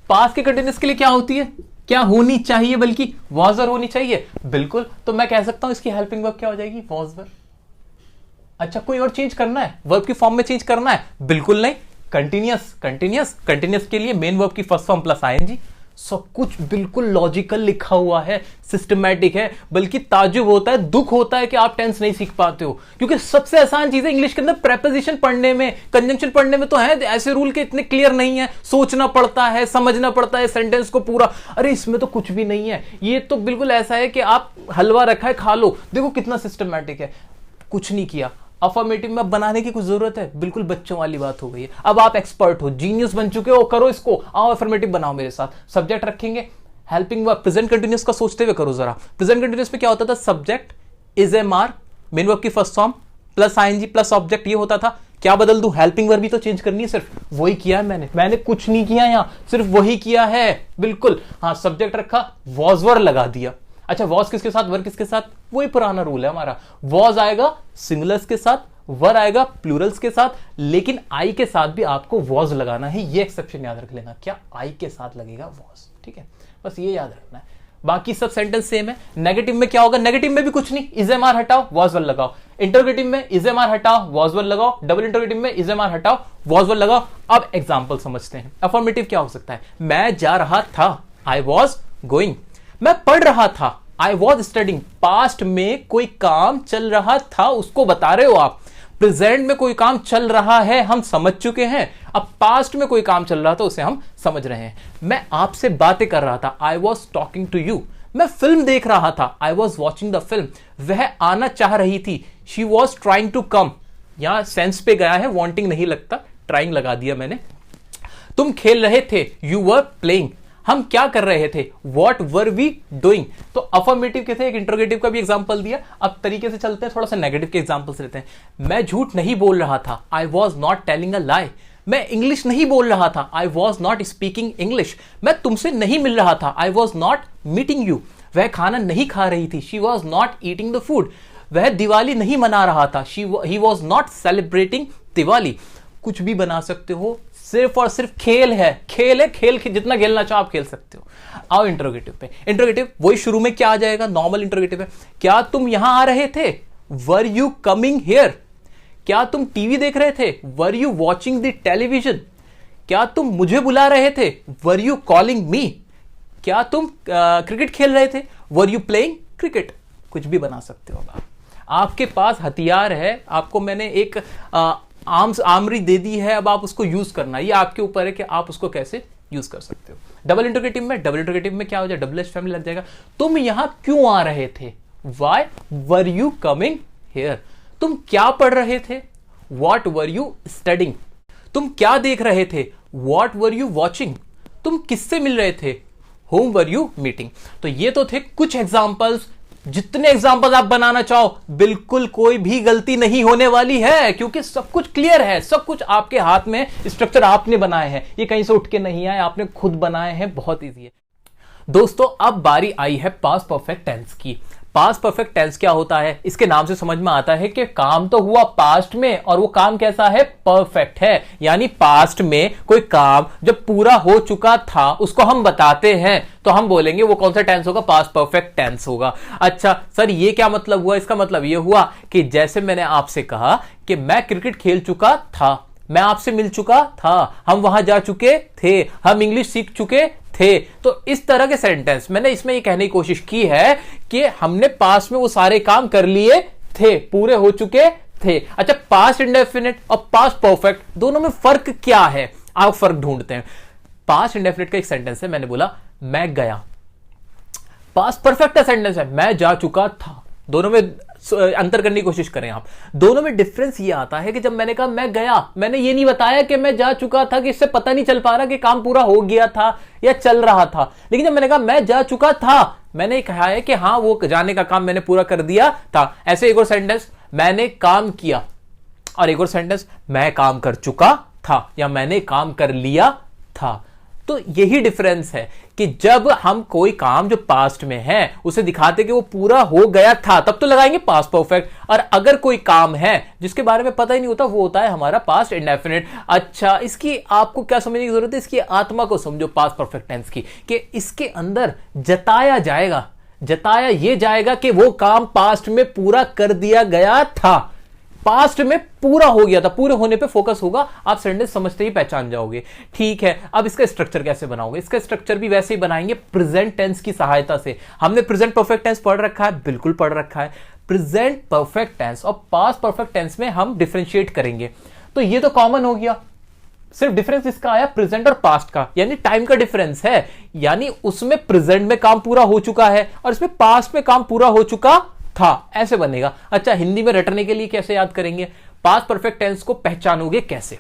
पास्ट के कंटिन्यूअस के लिए क्या होती है? क्या होनी चाहिए, बल्कि was वर होनी चाहिए। बिल्कुल, तो मैं कह सकता हूं इसकी हेल्पिंग वर्ब क्या हो जाएगी, was वर। अच्छा, कोई और चेंज करना है, वर्ब की फॉर्म में चेंज करना है? बिल्कुल नहीं। कंटिन्यूअस के लिए मेन वर्ब की फर्स्ट फॉर्म प्लस आईएनजी। सब कुछ बिल्कुल लॉजिकल लिखा हुआ है, सिस्टमैटिक है। बल्कि ताज्जुब होता है, दुख होता है कि आप टेंस नहीं सीख पाते हो, क्योंकि सबसे आसान चीज है इंग्लिश के अंदर प्रेपोजिशन पढ़ने में, कंजंक्शन पढ़ने में तो है, ऐसे रूल के इतने क्लियर नहीं है, सोचना पड़ता है, समझना पड़ता है सेंटेंस को पूरा। अरे इसमें तो कुछ भी नहीं है, ये तो बिल्कुल ऐसा है कि आप हलवा रखा है खा लो, देखो कितना सिस्टमैटिक है। कुछ नहीं किया, अफर्मेटिव में बनाने की कुछ जरूरत है? बिल्कुल बच्चों वाली बात हो गई है। अब आप एक्सपर्ट हो, जीनियस बन चुके हो, करो इसको, आओ अफर्मेटिव बनाओ मेरे साथ। सब्जेक्ट रखेंगे, हेल्पिंग वर्ब, प्रेजेंट कंटिन्यूअस का सोचते हुए करो जरा। प्रेजेंट कंटिन्यूअस में क्या होता था, subject is am are, main verb की first form plus ING plus object, ये होता था। क्या बदल दूं, हेल्पिंग वर्ब भी तो चेंज करनी है, सिर्फ वही किया है मैंने कुछ नहीं किया, यहां सिर्फ वही किया है। बिल्कुल, हाँ, सब्जेक्ट रखा, वॉज वर लगा दिया। अच्छा, वॉज किसके साथ, वर किसके साथ? वही पुराना रूल है हमारा, वॉज आएगा सिंगुलर्स के साथ, वर आएगा प्लूरल्स के साथ, लेकिन आई के साथ भी आपको वॉज लगाना है। ये एक्सेप्शन याद रख लेना, क्या आई के साथ लगेगा वॉज, ठीक है, बस ये याद रखना है। बाकी सब सेंटेंस सेम है। नेगेटिव में क्या होगा, नेगेटिव में भी कुछ नहीं, इज एम आर हटाओ, वॉज वर लगाओ। इंटरोगेटिव में इज एम आर हटाओ, वॉज वर लगाओ। डबल इंटरोगेटिव में इज एम आर हटाओ, वॉज वर लगाओ। अब एग्जाम्पल समझते हैं। अफर्मेटिव क्या हो सकता है, मैं जा रहा था, आई वॉज गोइंग। मैं पढ़ रहा था, आई वॉज स्टडिंग। पास्ट में कोई काम चल रहा था, उसको बता रहे हो आप। प्रेजेंट में कोई काम चल रहा है, हम समझ चुके हैं। अब पास्ट में कोई काम चल रहा था, उसे हम समझ रहे हैं। मैं आपसे बातें कर रहा था, I was talking to you. मैं फिल्म देख रहा था, I was watching the film. वह आना चाह रही थी, she was trying to come. यहां सेंस पे गया है, वॉन्टिंग नहीं लगता, ट्राइंग लगा दिया मैंने। तुम खेल रहे थे, यू वर प्लेइंग। हम क्या कर रहे थे, वॉट वर वी डूइंग। तो अफर्मेटिव के थे, एक इंट्रोगेटिव का भी एग्जांपल दिया। अब तरीके से चलते हैं, थोड़ा सा नेगेटिव के एग्जांपल्स लेते हैं। मैं झूठ नहीं बोल रहा था, I was not telling a lie. मैं इंग्लिश नहीं बोल रहा था, I was not speaking English. मैं तुमसे नहीं मिल रहा था, I was not meeting you. वह खाना नहीं खा रही थी, she was not eating the food. वह दिवाली नहीं मना रहा था, he was not celebrating Diwali. कुछ भी बना सकते हो, सिर्फ और सिर्फ खेल है, खेल जितना खेलना चाहो आप खेल सकते हो। आओ इंट्रोगेटिव पे। इंट्रोगेटिव वही शुरू में क्या आ जाएगा, नॉर्मल इंट्रोगेटिव है। क्या तुम यहां आ रहे थे, वर यू कमिंग हियर। क्या तुम टीवी देख रहे थे, were you watching the television. क्या तुम मुझे बुला रहे थे, वर यू कॉलिंग मी। क्या तुम क्रिकेट खेल रहे थे, वर यू प्लेइंग क्रिकेट। कुछ भी बना सकते हो आप। आपके पास हथियार है, आपको मैंने एक आमरी दे दी है, अब आप उसको यूज करना, ये आपके ऊपर है कि आप उसको कैसे यूज कर सकते हो। डबल इंटरोगेटिव में क्या हो जाए, डबल एच फैमिली लग जाएगा। तुम यहां क्यों आ रहे थे, why were you coming here. तुम क्या पढ़ रहे थे, वॉट वर यू स्टडिंग। तुम क्या देख रहे थे, वॉट वर यू वॉचिंग। तुम किससे मिल रहे थे, होम वर यू मीटिंग। तो ये तो थे कुछ एग्जाम्पल्स। जितने एग्जाम्पल आप बनाना चाहो, बिल्कुल कोई भी गलती नहीं होने वाली है, क्योंकि सब कुछ क्लियर है, सब कुछ आपके हाथ में, स्ट्रक्चर आपने बनाए हैं, ये कहीं से उठ के नहीं आए, आपने खुद बनाए हैं, बहुत इजी है। दोस्तों, अब बारी आई है पास्ट परफेक्ट टेंस की। पास्ट परफेक्ट टेंस क्या होता है, इसके नाम से समझ में आता है कि काम तो हुआ पास्ट में, और वो काम कैसा है, परफेक्ट है। यानी पास्ट में कोई काम जब पूरा हो चुका था, उसको हम बताते हैं, तो हम बोलेंगे वो कौन सा टेंस होगा, पास्ट परफेक्ट टेंस होगा। अच्छा सर, ये क्या मतलब हुआ, इसका मतलब ये हुआ कि जैसे मैंने आपसे कहा कि मैं क्रिकेट खेल चुका था, मैं आपसे मिल चुका था, हम वहां जा चुके थे, हम इंग्लिश सीख चुके थे। तो इस तरह के सेंटेंस मैंने इसमें ये कहने की कोशिश की है कि हमने पास्ट में वो सारे काम कर लिए थे, पूरे हो चुके थे। अच्छा, पास्ट इंडेफिनिट और पास्ट परफेक्ट दोनों में फर्क क्या है, आप फर्क ढूंढते हैं। पास्ट इंडेफिनिट का एक सेंटेंस है, मैंने बोला मैं गया। पास्ट परफेक्ट का सेंटेंस है, मैं जा चुका था। दोनों में अंतर करने की कोशिश करें आप। दोनों में डिफरेंस ये आता है कि जब मैंने कहा मैं गया, मैंने ये नहीं बताया कि मैं जा चुका था, कि इससे पता नहीं चल पा रहा कि काम पूरा हो गया था या चल रहा था। लेकिन जब मैंने कहा मैं जा चुका था, मैंने कहा है कि हाँ, वो जाने का काम मैंने पूरा कर दिया था। ऐसे एक और सेंटेंस, मैंने काम किया, और एक और सेंटेंस, मैं काम कर चुका था या मैंने काम कर लिया था। तो यही डिफरेंस है कि जब हम कोई काम जो पास्ट में है उसे दिखाते कि वो पूरा हो गया था, तब तो लगाएंगे पास्ट परफेक्ट। और अगर कोई काम है जिसके बारे में पता ही नहीं होता, वो होता है हमारा पास्ट इंडेफिनिट। अच्छा, इसकी आपको क्या समझने की जरूरत है? इसकी आत्मा को समझो पास्ट परफेक्ट टेंस की, कि इसके अंदर जताया जाएगा, जताया ये जाएगा कि वो काम पास्ट में पूरा कर दिया गया था, पास्ट में पूरा हो गया था, पूरे होने पे फोकस होगा। आप सेंटेंस समझते ही पहचान जाओगे। ठीक है, अब इसका स्ट्रक्चर कैसे बनाओगे? इसका स्ट्रक्चर भी वैसे ही बनाएंगे प्रेजेंट टेंस की सहायता से। हमने प्रेजेंट परफेक्ट टेंस पढ़ रखा है, बिल्कुल पढ़ रखा है। प्रेजेंट परफेक्ट टेंस और पास्ट परफेक्ट टेंस में हम डिफरेंशिएट करेंगे। तो ये तो कॉमन हो गया, सिर्फ डिफरेंस इसका आया प्रेजेंट और पास्ट का, यानी टाइम का डिफरेंस है। यानी उसमें प्रेजेंट में काम पूरा हो चुका है और इसमें पास्ट में काम पूरा हो चुका था, ऐसे बनेगा। अच्छा, हिंदी में रटने के लिए कैसे याद करेंगे? पास्ट परफेक्ट टेंस को पहचानोगे कैसे?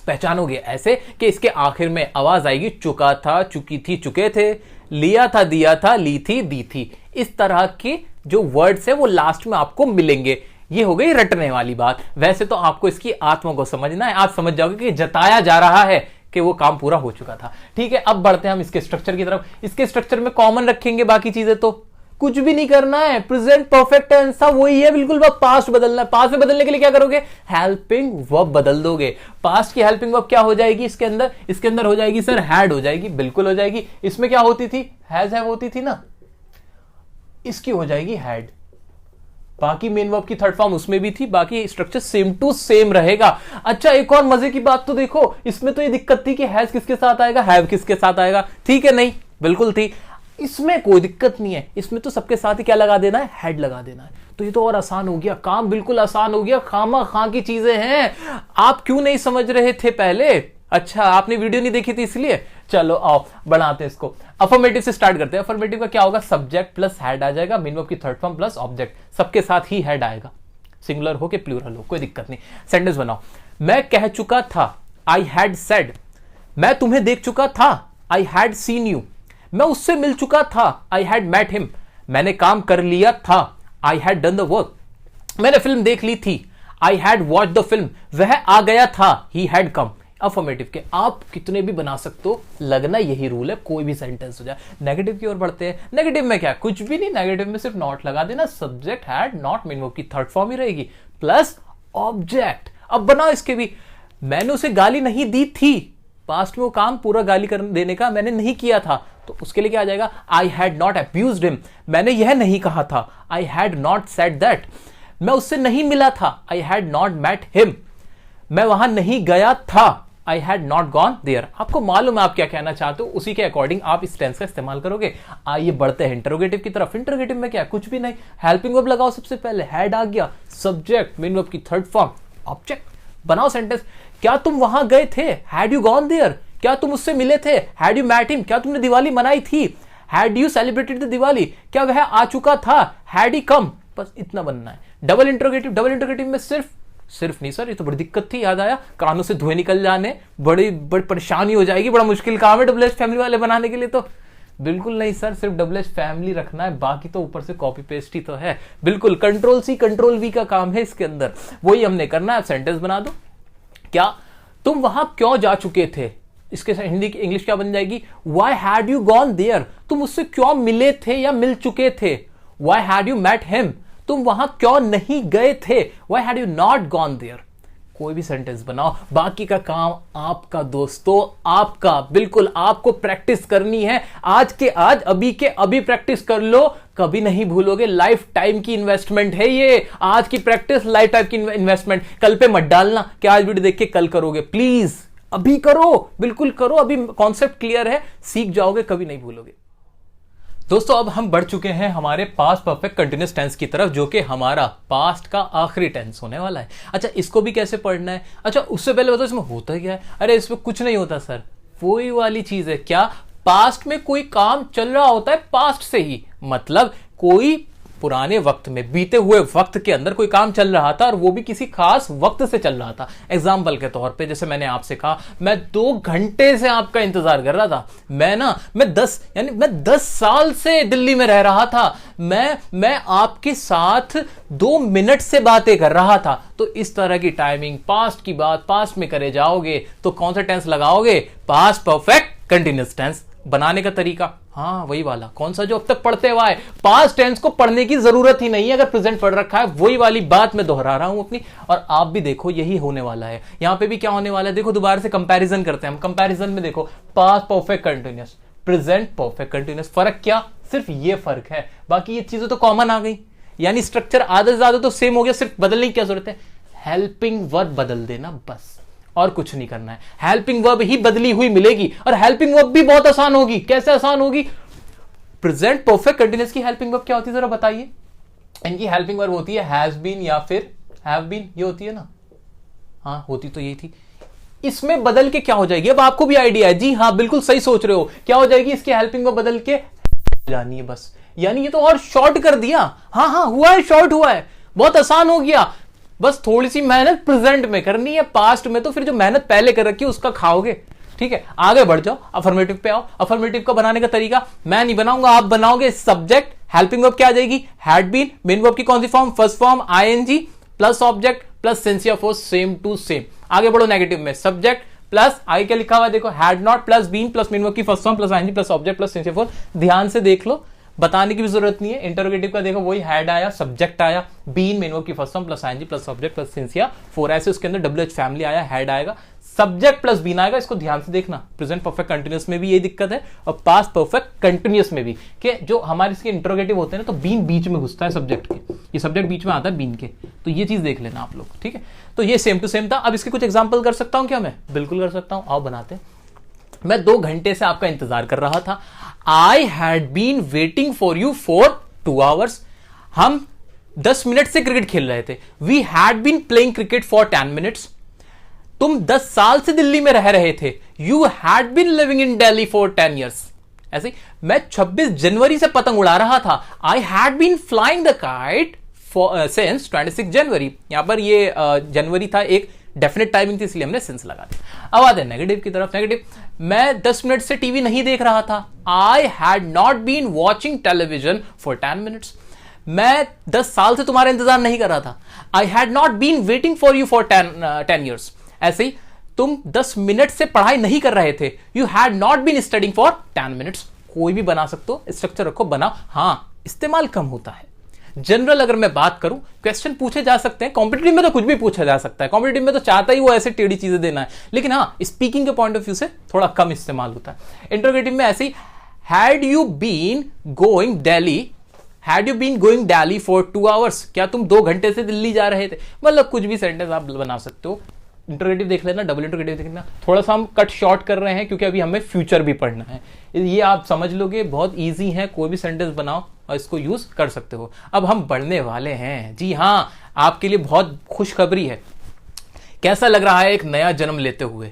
पहचानोगे ऐसे कि इसके आखिर में आवाज आएगी चुका था, चुकी थी, चुके थे, लिया था, दिया था, ली थी, दी थी। इस तरह के जो वर्ड्स है वो लास्ट में आपको मिलेंगे। ये हो गई रटने वाली बात। वैसे तो आपको इसकी आत्मा को समझना है। आप समझ जाओगे कि जताया जा रहा है कि वो काम पूरा हो चुका था। ठीक है, अब बढ़ते हैं हम इसके स्ट्रक्चर की तरफ। इसके स्ट्रक्चर में कॉमन रखेंगे, बाकी चीजें तो कुछ भी नहीं करना है। प्रेजेंट परफेक्ट टेंस था वही है बिल्कुल, बस पास्ट बदलना है। पास्ट में बदलने के लिए क्या करोगे? हेल्पिंग वर्ब बदल दोगे। पास्ट की हेल्पिंग वर्ब क्या हो जाएगी इसके अंदर? इसके अंदर हो जाएगी सर हैड हो जाएगी, बिल्कुल हो जाएगी। इसमें क्या होती थी? हैज हैव होती थी ना, इसकी हो जाएगी हैड। बाकी मेन वर्ब की थर्ड फॉर्म उसमें भी थी, बाकी स्ट्रक्चर सेम टू सेम रहेगा। अच्छा, एक और मजे की बात तो देखो, इसमें तो ये दिक्कत थी कि हैज किसके साथ आएगा, हैव किसके साथ आएगा। ठीक है, नहीं बिल्कुल थी। इसमें कोई दिक्कत नहीं है, इसमें तो सबके साथ ही क्या लगा देना है? हेड लगा देना है। तो ये तो और आसान हो गया, काम बिल्कुल आसान हो गया। खामा खां की चीजें हैं, आप क्यों नहीं समझ रहे थे पहले? अच्छा, आपने वीडियो नहीं देखी थी इसलिए। चलो आओ बढ़ाते हैं इसको। अफर्मेटिव से स्टार्ट करते हैं। अफर्मेटिव का क्या होगा? सब्जेक्ट प्लस हेड आ जाएगा, मेन वर्ब की थर्ड फॉर्म प्लस ऑब्जेक्ट, सबके साथ ही हेड आएगा, सिंगुलर हो के प्लूरल हो, कोई दिक्कत नहीं। सेंटेंस बनाओ। मैं कह चुका था, आई हैड सेड। मैं तुम्हें देख चुका था, आई हैड सीन यू। मैं उससे मिल चुका था, आई हैड मेट हिम। मैंने काम कर लिया था, I had done the work. मैंने फिल्म देख ली थी, I had watch the film. वह आ गया था, ही हैड कम। अफर्मेटिव के आप कितने भी बना सकते हो, लगना यही रूल है, कोई भी सेंटेंस हो जाए। नेगेटिव की ओर बढ़ते हैं। नेगेटिव में क्या? कुछ भी नहीं, नेगेटिव में सिर्फ नॉट लगा देना। Subject had, not main verb की थर्ड फॉर्म ही रहेगी, प्लस ऑब्जेक्ट। अब बनाओ इसके भी। मैंने उसे गाली नहीं दी थी, पास्ट में वो काम पूरा गाली कर देने का मैंने नहीं किया था, तो उसके लिए क्या आ जाएगा? I had not abused him. मैंने यह नहीं कहा था, I had not said that. मैं उससे नहीं मिला था, I had not met him. मैं वहां नहीं गया था, I had not gone there. आपको मालूम है आप क्या कहना चाहते हो, उसी के अकॉर्डिंग आप इस टेंस का इस्तेमाल करोगे। आइए बढ़ते हैं इंटरोगेटिव की तरफ। इंटरोगेटिव में क्या? कुछ भी नहीं, हेल्पिंग वर्ब लगाओ सबसे पहले, हैड आ गया, सब्जेक्ट, मेन वर्ब की थर्ड फॉर्म, ऑब्जेक्ट। बनाओ सेंटेंस। क्या तुम वहां गए थे? Had you gone there. क्या तुम उससे मिले थे? Had you met him. क्या तुमने दिवाली मनाई थी? Had you celebrated the Diwali. क्या वह आ चुका था? Had he come. बस इतना बनना है। Double interrogative. डबल इंटरोगेटिव में सिर्फ नहीं सर, ये तो बड़ी दिक्कत थी, याद आया, कानों से धुएं निकल जाने, बड़ी परेशानी हो जाएगी, बड़ा मुश्किल काम है डबल एच फैमिली वाले बनाने के लिए। तो बिल्कुल नहीं सर, सिर्फ डबल एच फैमिली रखना है, बाकी तो ऊपर से कॉपी पेस्ट ही तो है। बिल्कुल कंट्रोल सी कंट्रोल वी का काम है इसके अंदर, वही हमने करना है। सेंटेंस बना दो। क्या तुम वहां क्यों जा चुके थे? इसके हिंदी की इंग्लिश क्या बन जाएगी? Why had you gone there? तुम उससे क्यों मिले थे या मिल चुके थे? Why had you met him? तुम वहां क्यों नहीं गए थे? Why had you not gone there? कोई भी सेंटेंस बनाओ, बाकी का काम आपका दोस्तों, आपका। बिल्कुल आपको प्रैक्टिस करनी है, आज के आज, अभी के अभी प्रैक्टिस कर लो, कभी नहीं भूलोगे। लाइफ टाइम की इन्वेस्टमेंट है ये, आज की प्रैक्टिस लाइफ टाइम की इन्वेस्टमेंट। कल पे मत डालना कि आज वीडियो देख के कल करोगे, प्लीज अभी करो, बिल्कुल करो, अभी कॉन्सेप्ट क्लियर है, सीख जाओगे, कभी नहीं भूलोगे। दोस्तों अब हम बढ़ चुके हैं हमारे पास्ट परफेक्ट कंटिन्यूअस टेंस की तरफ, जो कि हमारा पास्ट का आखिरी टेंस होने वाला है। अच्छा, इसको भी कैसे पढ़ना है? अच्छा, उससे पहले बताओ इसमें होता क्या है? अरे इसमें कुछ नहीं होता सर, वही वाली चीज है। क्या? पास्ट में कोई काम चल रहा होता है पास्ट से ही, मतलब कोई पुराने वक्त में, बीते हुए वक्त के अंदर कोई काम चल रहा था और वो भी किसी खास वक्त से चल रहा था। एग्जाम्पल के तौर पे जैसे मैंने आपसे कहा, मैं 2 घंटे से आपका इंतजार कर रहा था। मैं 10 साल से दिल्ली में रह रहा था। मैं आपके साथ 2 मिनट से बातें कर रहा था। तो इस तरह की टाइमिंग, पास्ट की बात पास्ट में करे जाओगे तो कौन सा टेंस लगाओगे? पास्ट परफेक्ट कंटिन्यूअस टेंस बनाने का तरीका, हाँ वही वाला, कौन सा जो अब तक पढ़ते हुआ है, पास्ट टेंस को पढ़ने की जरूरत ही नहीं है अगर प्रेजेंट पढ़ रखा है, वही वाली बात मैं दोहरा रहा हूं अपनी, और आप भी देखो यही होने वाला है। यहां पे भी क्या होने वाला है, देखो दोबारा से कंपैरिजन करते हैं हम। कंपैरिजन में देखो past perfect continuous, present perfect continuous, फर्क क्या, सिर्फ ये फर्क है, बाकी ये चीजें तो कॉमन आ गई, यानी स्ट्रक्चर आधा से ज्यादा तो सेम हो गया, सिर्फ बदलने की क्या जरूरत है, हेल्पिंग वर्ब बदल देना बस, और कुछ नहीं करना है। हेल्पिंग वर्ब ही बदली हुई मिलेगी, और हेल्पिंग वर्ब भी बहुत आसान होगी। कैसे आसान होगी, प्रेजेंट परफेक्ट कंटीन्यूअस की हेल्पिंग वर्ब क्या होती है जरा बताइए। इनकी हेल्पिंग वर्ब होती है हैज बीन या फिर हैव बीन, ये होती है ना, हाँ होती तो यही थी। इसमें बदल के क्या हो जाएगी, अब आपको भी आइडिया है, जी हाँ बिल्कुल सही सोच रहे हो, क्या हो जाएगी, इसकी हेल्पिंग वर्ब बदल के जानी है बस, यानी ये तो और शॉर्ट कर दिया। हाँ हाँ हुआ है, शॉर्ट हुआ है, बहुत आसान हो गया, बस थोड़ी सी मेहनत प्रेजेंट में करनी है, पास्ट में तो फिर जो मेहनत पहले कर रखी है उसका खाओगे। ठीक है, आगे बढ़ जाओ, अफर्मेटिव पे आओ। अफर्मेटिव का बनाने का तरीका मैं नहीं बनाऊंगा, आप बनाओगे। सब्जेक्ट, हेल्पिंग वर्ब क्या आ जाएगी, हैड बीन, मेन वर्ब की कौन सी form, first form ING plus object plus since or for, same to same. आगे बढ़ो नेगेटिव में, सब्जेक्ट प्लस आगे क्या लिखा हुआ है देखो, had not plus been plus main verb की first form plus ING plus object plus since or for. ध्यान से देख लो, बताने की भी जरूरत नहीं है। इंटरोगेटिव का देखो वही हैड आया, सब्जेक्ट आया, बीन मेन वर्ब की first form plus ING plus object plus since or for, ऐसे उसके अंदर डब्ल्यूएच फैमिली आया, हैड आएगा, सब्जेक्ट प्लस बीन आएगा। इसको ध्यान से देखना, प्रेजेंट परफेक्ट कंटीन्यूअस में भी यही दिक्कत है और पास्ट परफेक्ट कंटीन्यूअस में भी, कि जो हमारे इसके इंटरोगेटिव होते हैं ना तो बीन बीच में घुसता है सब्जेक्ट के, ये सब्जेक्ट बीच में आता है बीन के, तो ये चीज देख लेना आप लोग। ठीक है, तो ये सेम टू सेम था। अब इसके कुछ एग्जाम्पल कर सकता हूं क्या मैं, बिल्कुल कर सकता हूं, आओ बनाते हैं। मैं 2 घंटे से आपका इंतजार कर रहा था, I had been waiting for you for 2 hours. हम 10 मिनट से क्रिकेट खेल रहे थे, we had been playing cricket for 10 minutes. तुम 10 साल से दिल्ली में रह रहे थे, you had been living in Delhi for 10 years. ऐसे मैं 26 जनवरी से पतंग उड़ा रहा था, I had been flying the kite since 26 January. यहां पर ये जनवरी था, एक डेफिनेट टाइमिंग थी, इसलिए हमने सिंस लगा दिया। अब आते हैं नेगेटिव की तरफ। नेगेटिव, मैं 10 मिनट से टीवी नहीं देख रहा था, I had not been watching television for 10 minutes. मैं 10 साल से तुम्हारा इंतजार नहीं कर रहा था, I had not been waiting for you for 10 years. ऐसे ही तुम 10 मिनट से पढ़ाई नहीं कर रहे थे, you had not been studying for 10 minutes. कोई भी बना सकते हो, स्ट्रक्चर रखो, बनाओ। हाँ, इस्तेमाल कम होता है। जनरल अगर मैं बात करूं, क्वेश्चन पूछे जा सकते हैं, कॉम्पिटिटिव में तो कुछ भी पूछा जा सकता है, कॉम्पिटिटिव में तो चाहता ही वो ऐसे टेढ़ी चीजें देना है, लेकिन हाँ स्पीकिंग के पॉइंट ऑफ व्यू से थोड़ा कम इस्तेमाल होता है। इंटरोगेटिव में ऐसे ही, had you been going Delhi, had you been going Delhi for 2 hours, क्या तुम 2 घंटे से दिल्ली जा रहे थे। मतलब कुछ भी सेंटेंस आप बना सकते हो। इंटरोगेटिव देख लेना, डबल इंटरोगेटिव देख लेना। थोड़ा सा हम कट शॉर्ट कर रहे हैं क्योंकि अभी हमें फ्यूचर भी पढ़ना है, ये आप समझ लोगे, बहुत इजी है, कोई भी सेंटेंस बनाओ और इसको यूज कर सकते हो। अब हम बढ़ने वाले हैं, जी हाँ, आपके लिए बहुत खुशखबरी है। कैसा लग रहा है एक नया जन्म लेते हुए,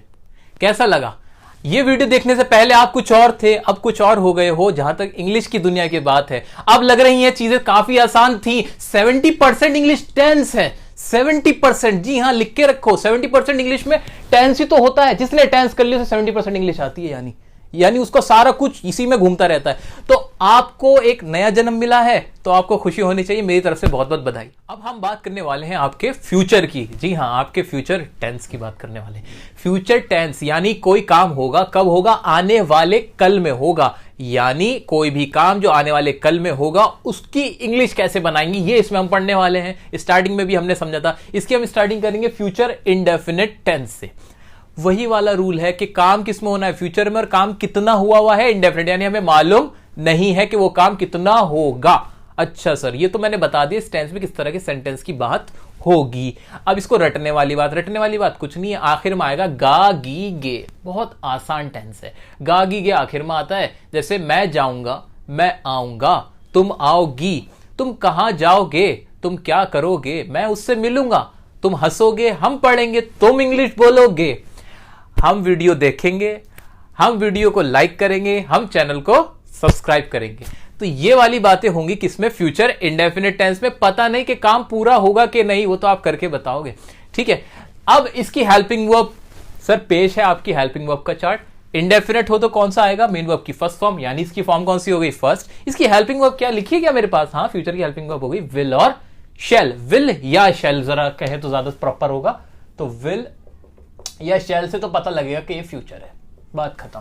कैसा लगा। ये वीडियो देखने से पहले आप कुछ और थे, अब कुछ और हो गए हो। जहां तक इंग्लिश की दुनिया की बात है, अब लग रही हैं चीजें काफी आसान थी। 70% इंग्लिश टेंस है, 70%, जी हाँ लिख के रखो, 70% इंग्लिश में टेंस ही तो होता है। जिसने टेंस कर लिया उसे 70% इंग्लिश आती है, यानी उसको सारा कुछ इसी में घूमता रहता है। तो आपको एक नया जन्म मिला है, तो आपको खुशी होनी चाहिए। मेरी तरफ से बहुत बहुत बधाई। अब हम बात करने वाले हैं आपके फ्यूचर की, जी हाँ, आपके फ्यूचर टेंस की बात करने वाले हैं। फ्यूचर टेंस यानी कोई काम होगा, कब होगा, आने वाले कल में होगा, यानी कोई भी काम जो आने वाले कल में होगा उसकी इंग्लिश कैसे बनाएंगे, ये इसमें हम पढ़ने वाले हैं। स्टार्टिंग में भी हमने समझा था, इसकी हम स्टार्टिंग करेंगे फ्यूचर इंडेफिनिट टेंस से। वही वाला रूल है कि काम किस में होना है, फ्यूचर में, और काम कितना हुआ है इंडेफिनिट, यानी हमें मालूम नहीं है कि वो काम कितना होगा। अच्छा सर, ये तो मैंने बता दिया इस टेंस में किस तरह के सेंटेंस की बात होगी। अब इसको रटने वाली बात कुछ नहीं है, आखिर में आएगा गा गी गे। बहुत आसान टेंस है, गा गी गे आखिर में आता है। जैसे मैं जाऊंगा, मैं आऊंगा, तुम आओगी, तुम कहां जाओगे, तुम क्या करोगे, मैं उससे मिलूंगा, तुम हंसोगे, हम पढ़ेंगे, तुम इंग्लिश बोलोगे, हम वीडियो देखेंगे, हम वीडियो को लाइक करेंगे, हम चैनल को सब्सक्राइब करेंगे। तो ये वाली बातें होंगी किसमें, फ्यूचर इंडेफिनिट टेंस में। पता नहीं कि काम पूरा होगा कि नहीं, वो तो आप करके बताओगे। ठीक है, अब इसकी हेल्पिंग वर्ब, सर पेश है आपकी हेल्पिंग वर्ब का चार्ट। इंडेफिनिट हो तो कौन सा आएगा, मेन वर्ब की फर्स्ट फॉर्म, यानी इसकी फॉर्म कौन सी हो गई, फर्स्ट। इसकी हेल्पिंग वर्ब क्या लिखी है क्या मेरे पास, हाँ फ्यूचर की हेल्पिंग वर्ब हो गई विल और शेल। विल या शेल जरा कहे तो ज्यादा प्रॉपर होगा, तो विल या शेल से तो पता लगेगा कि ये फ्यूचर है, बात खत्म।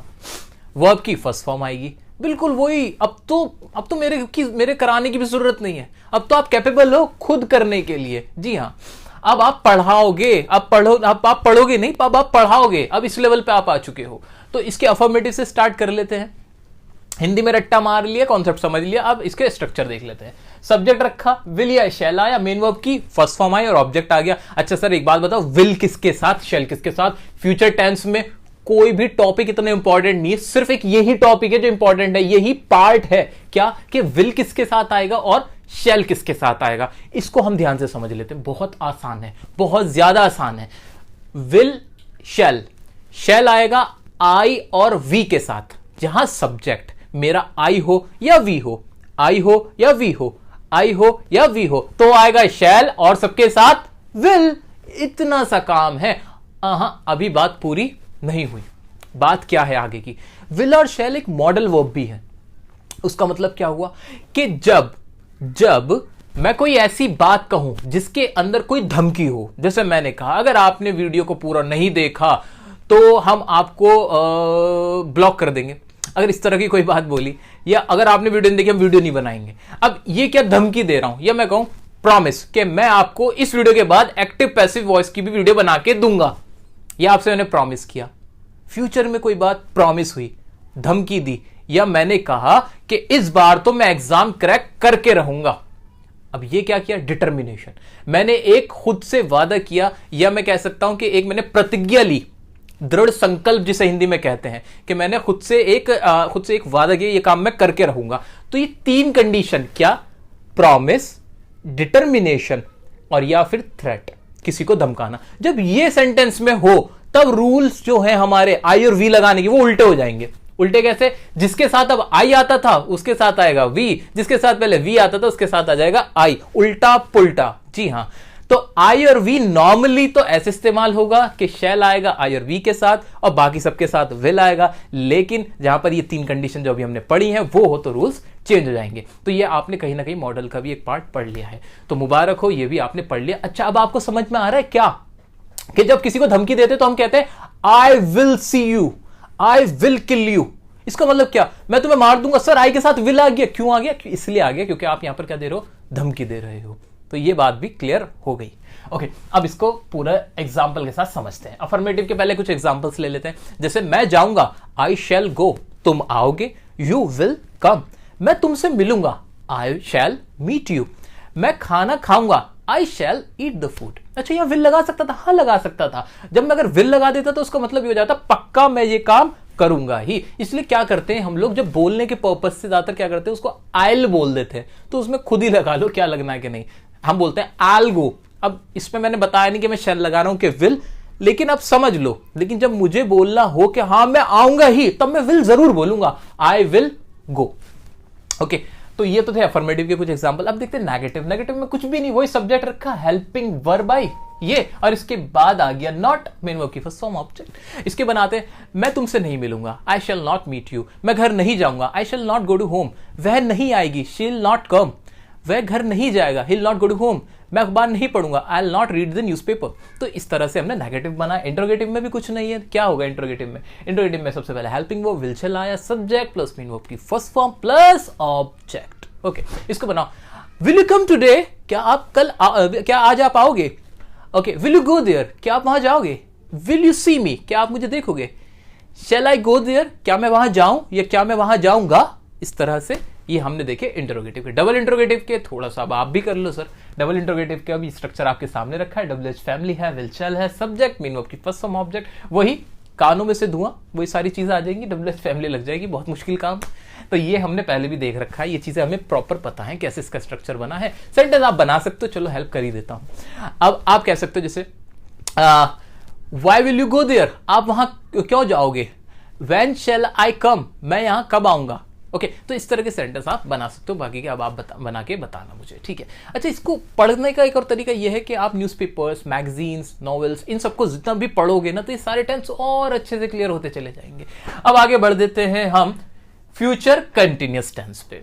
वर्ब की फर्स्ट फॉर्म आएगी, बिल्कुल वही। अब तो मेरे कराने की भी जरूरत नहीं है, अब तो आप कैपेबल हो खुद करने के लिए। जी हाँ, अब आप पढ़ाओगे, अब आप पढ़ोगे नहीं, अब आप पढ़ाओगे, अब इस लेवल पे आप आ चुके हो। तो इसके अफर्मेटिव से स्टार्ट कर लेते हैं। हिंदी में रट्टा मार लिया, कॉन्सेप्ट समझ लिया, अब इसके स्ट्रक्चर देख लेते हैं। सब्जेक्ट रखा, विल या शैल आया, मेन वर्ब की फर्स्ट फॉर्म आई और ऑब्जेक्ट आ गया। अच्छा सर एक बात बताओ, विल किसके साथ, शैल किसके साथ? फ्यूचर टेंस में कोई भी टॉपिक इतना इंपॉर्टेंट नहीं है, सिर्फ एक यही टॉपिक है जो इंपॉर्टेंट है, यही पार्ट है क्या कि विल किसके साथ आएगा और शैल किसके साथ आएगा। इसको हम ध्यान से समझ लेते हैं, बहुत आसान है, बहुत ज्यादा आसान है। विल शैल, शैल आएगा आई और वी के साथ, जहां सब्जेक्ट मेरा आई हो या वी हो, आई हो या वी हो, आई हो या वी हो, तो आएगा शैल और सबके साथ विल। इतना सा काम है। अभी बात पूरी नहीं हुई, बात क्या है आगे की। विल और शैल एक मॉडल वर्ब भी है। उसका मतलब क्या हुआ कि जब मैं कोई ऐसी बात कहूं जिसके अंदर कोई धमकी हो, जैसे मैंने कहा अगर आपने वीडियो को पूरा नहीं देखा तो हम आपको ब्लॉक कर देंगे, अगर इस तरह की कोई बात बोली, या अगर आपने वीडियो नहीं देखी हम वीडियो नहीं बनाएंगे। अब ये क्या धमकी दे रहा हूं, या मैं कहूं प्रॉमिस कि मैं आपको इस वीडियो के बाद एक्टिव पैसिव वॉइस की भी वीडियो बना के दूंगा, यह आपसे मैंने प्रॉमिस किया। फ्यूचर में कोई बात प्रॉमिस हुई, धमकी दी, या मैंने कहा कि इस बार तो मैं एग्जाम क्रैक करके रहूंगा। अब ये क्या किया, डिटर्मिनेशन। मैंने एक खुद से वादा किया, या मैं कह सकता हूं कि एक मैंने प्रतिज्ञा ली, दृढ़ संकल्प जिसे हिंदी में कहते हैं, कि मैंने खुद से एक वादा किया, ये काम मैं करके रहूंगा। तो ये तीन कंडीशन, क्या, प्रॉमिस, डिटर्मिनेशन और या फिर थ्रेट, किसी को धमकाना, जब ये सेंटेंस में हो तब रूल्स जो है हमारे आई और वी लगाने की वो उल्टे हो जाएंगे। उल्टे कैसे, जिसके साथ अब आई आता था उसके साथ आएगा वी, जिसके साथ पहले वी आता था उसके साथ आ जाएगा आई, उल्टा पुल्टा। जी हां, तो आई और वी नॉर्मली तो ऐसे इस्तेमाल होगा कि शैल आएगा आई और वी के साथ और बाकी सबके साथ विल आएगा, लेकिन जहां पर ये तीन कंडीशन जो अभी हमने पढ़ी हैं वो हो तो रूल्स चेंज हो जाएंगे। तो ये आपने कहीं ना कहीं मॉडल का भी एक पार्ट पढ़ लिया है, तो मुबारक हो, ये भी आपने पढ़ लिया। अच्छा, अब आपको समझ में आ रहा है क्या कि जब किसी को धमकी देते तो हम कहते हैं I will see you, I will kill you. इसका मतलब क्या, मैं तुम्हें मार दूंगा। सर आई के साथ विल आ गया, क्यों आ गया? इसलिए आ गया क्योंकि आप यहां पर क्या दे रहे हो, धमकी दे रहे हो। तो ये बात भी क्लियर हो गई। ओके, अब इसको पूरा एग्जाम्पल के साथ समझते हैं। अफर्मेटिव के पहले कुछ एग्जाम्पल्स ले लेते हैं। जैसे मैं जाऊंगा, आई शैल गो, तुम आओगे, यू विल कम, मैं तुमसे मिलूंगा, आई शैल मीट यू, मैं खाना खाऊंगा, आई शैल ईट द फूड। अच्छा, यहां विल लगा सकता था? हाँ लगा सकता था। जब मैं अगर विल लगा देता तो उसका मतलब ये हो जाता पक्का मैं ये काम करूंगा ही। इसलिए क्या करते हैं हम लोग, जब बोलने के पर्पस से ज्यादातर क्या करते हैं, उसको आइल बोल देते हैं, तो उसमें खुद ही लगा लो क्या लगना है कि नहीं। हम बोलते हैं आल गो। अब इसमें मैंने बताया नहीं कि मैं शैल लगा रहा हूं कि विल, लेकिन अब समझ लो, लेकिन जब मुझे बोलना हो कि हाँ मैं आऊंगा ही, तब मैं विल जरूर बोलूंगा, आई विल गो। ओके, तो ये तो थे अफर्मेटिव के कुछ एग्जांपल। अब देखते हैं नेगेटिव। नेगेटिव में कुछ भी नहीं, वही सब्जेक्ट रखा, हेल्पिंग वर्ब आई ये, और इसके बाद आ गया नॉट, मेन वर्ब की फर्स्ट फॉर्म ऑब्जेक्ट। इसके बनाते हैं, मैं तुमसे नहीं मिलूंगा, I shall not meet you, मैं घर नहीं जाऊंगा, I shall not go to home, वह नहीं आएगी, शी विल नॉट कम, वह घर नहीं जाएगा, he will not go to home, मैं अखबार नहीं पढ़ूंगा, I will not read the newspaper. तो इस तरह से हमने नेगेटिव बनाया। इंट्रोगेटिव में भी कुछ नहीं है। क्या होगा इंट्रोगेटिव में? इंट्रोगेटिव में सबसे पहले हेल्पिंग वर्ब विल शैल आया, सब्जेक्ट प्लस मेन वर्ब की first form plus object. Okay, इसको बनाओ। विल यू कम टुडे, क्या आप कल क्या आज आप आओगे? Okay, will you go there, क्या आप वहां जाओगे? विल यू सी मी, क्या आप मुझे देखोगे? शैल आई गो देयर, क्या मैं वहां जाऊं या क्या मैं वहां जाऊंगा? इस तरह से ये हमने देखे इंटरोगेटिव के। डबल इंटरोगेटिव के थोड़ा सा अब आप भी कर लो सर। डबल इंटरोगेटिव का भी स्ट्रक्चर आपके सामने रखा है। डब्ल्यूएच फैमिली है, विल शैल है, सब्जेक्ट मेन वर्ब की फर्स्ट फॉर्म ऑब्जेक्ट, वही कानों में से धुआं, वही सारी चीजें आ जाएंगी, डब्ल्यूएच फैमिली लग जाएगी, बहुत मुश्किल काम। तो ये हमने पहले भी देख रखा है, ये चीजें हमें प्रॉपर पता है कैसे इसका स्ट्रक्चर बना है। सेंटेंस आप बना सकते हो, चलो हेल्प कर ही देता हूं। अब आप कह सकते हो जैसे why will you go there, आप वहां क्यों जाओगे? व्हेन शैल आई कम, मैं यहां कब आऊंगा? ओके, तो इस तरह के सेंटेंस आप बना सकते हो। बाकी के अब आप बना के बताना मुझे, ठीक है? अच्छा, इसको पढ़ने का एक और तरीका यह है कि आप न्यूज़पेपर्स, मैगजीन्स, नॉवेल्स, इन सबको जितना भी पढ़ोगे ना, तो ये सारे टेंस और अच्छे से क्लियर होते चले जाएंगे। अब आगे बढ़ देते हैं हम फ्यूचर कंटिन्यूअस टेंस पे।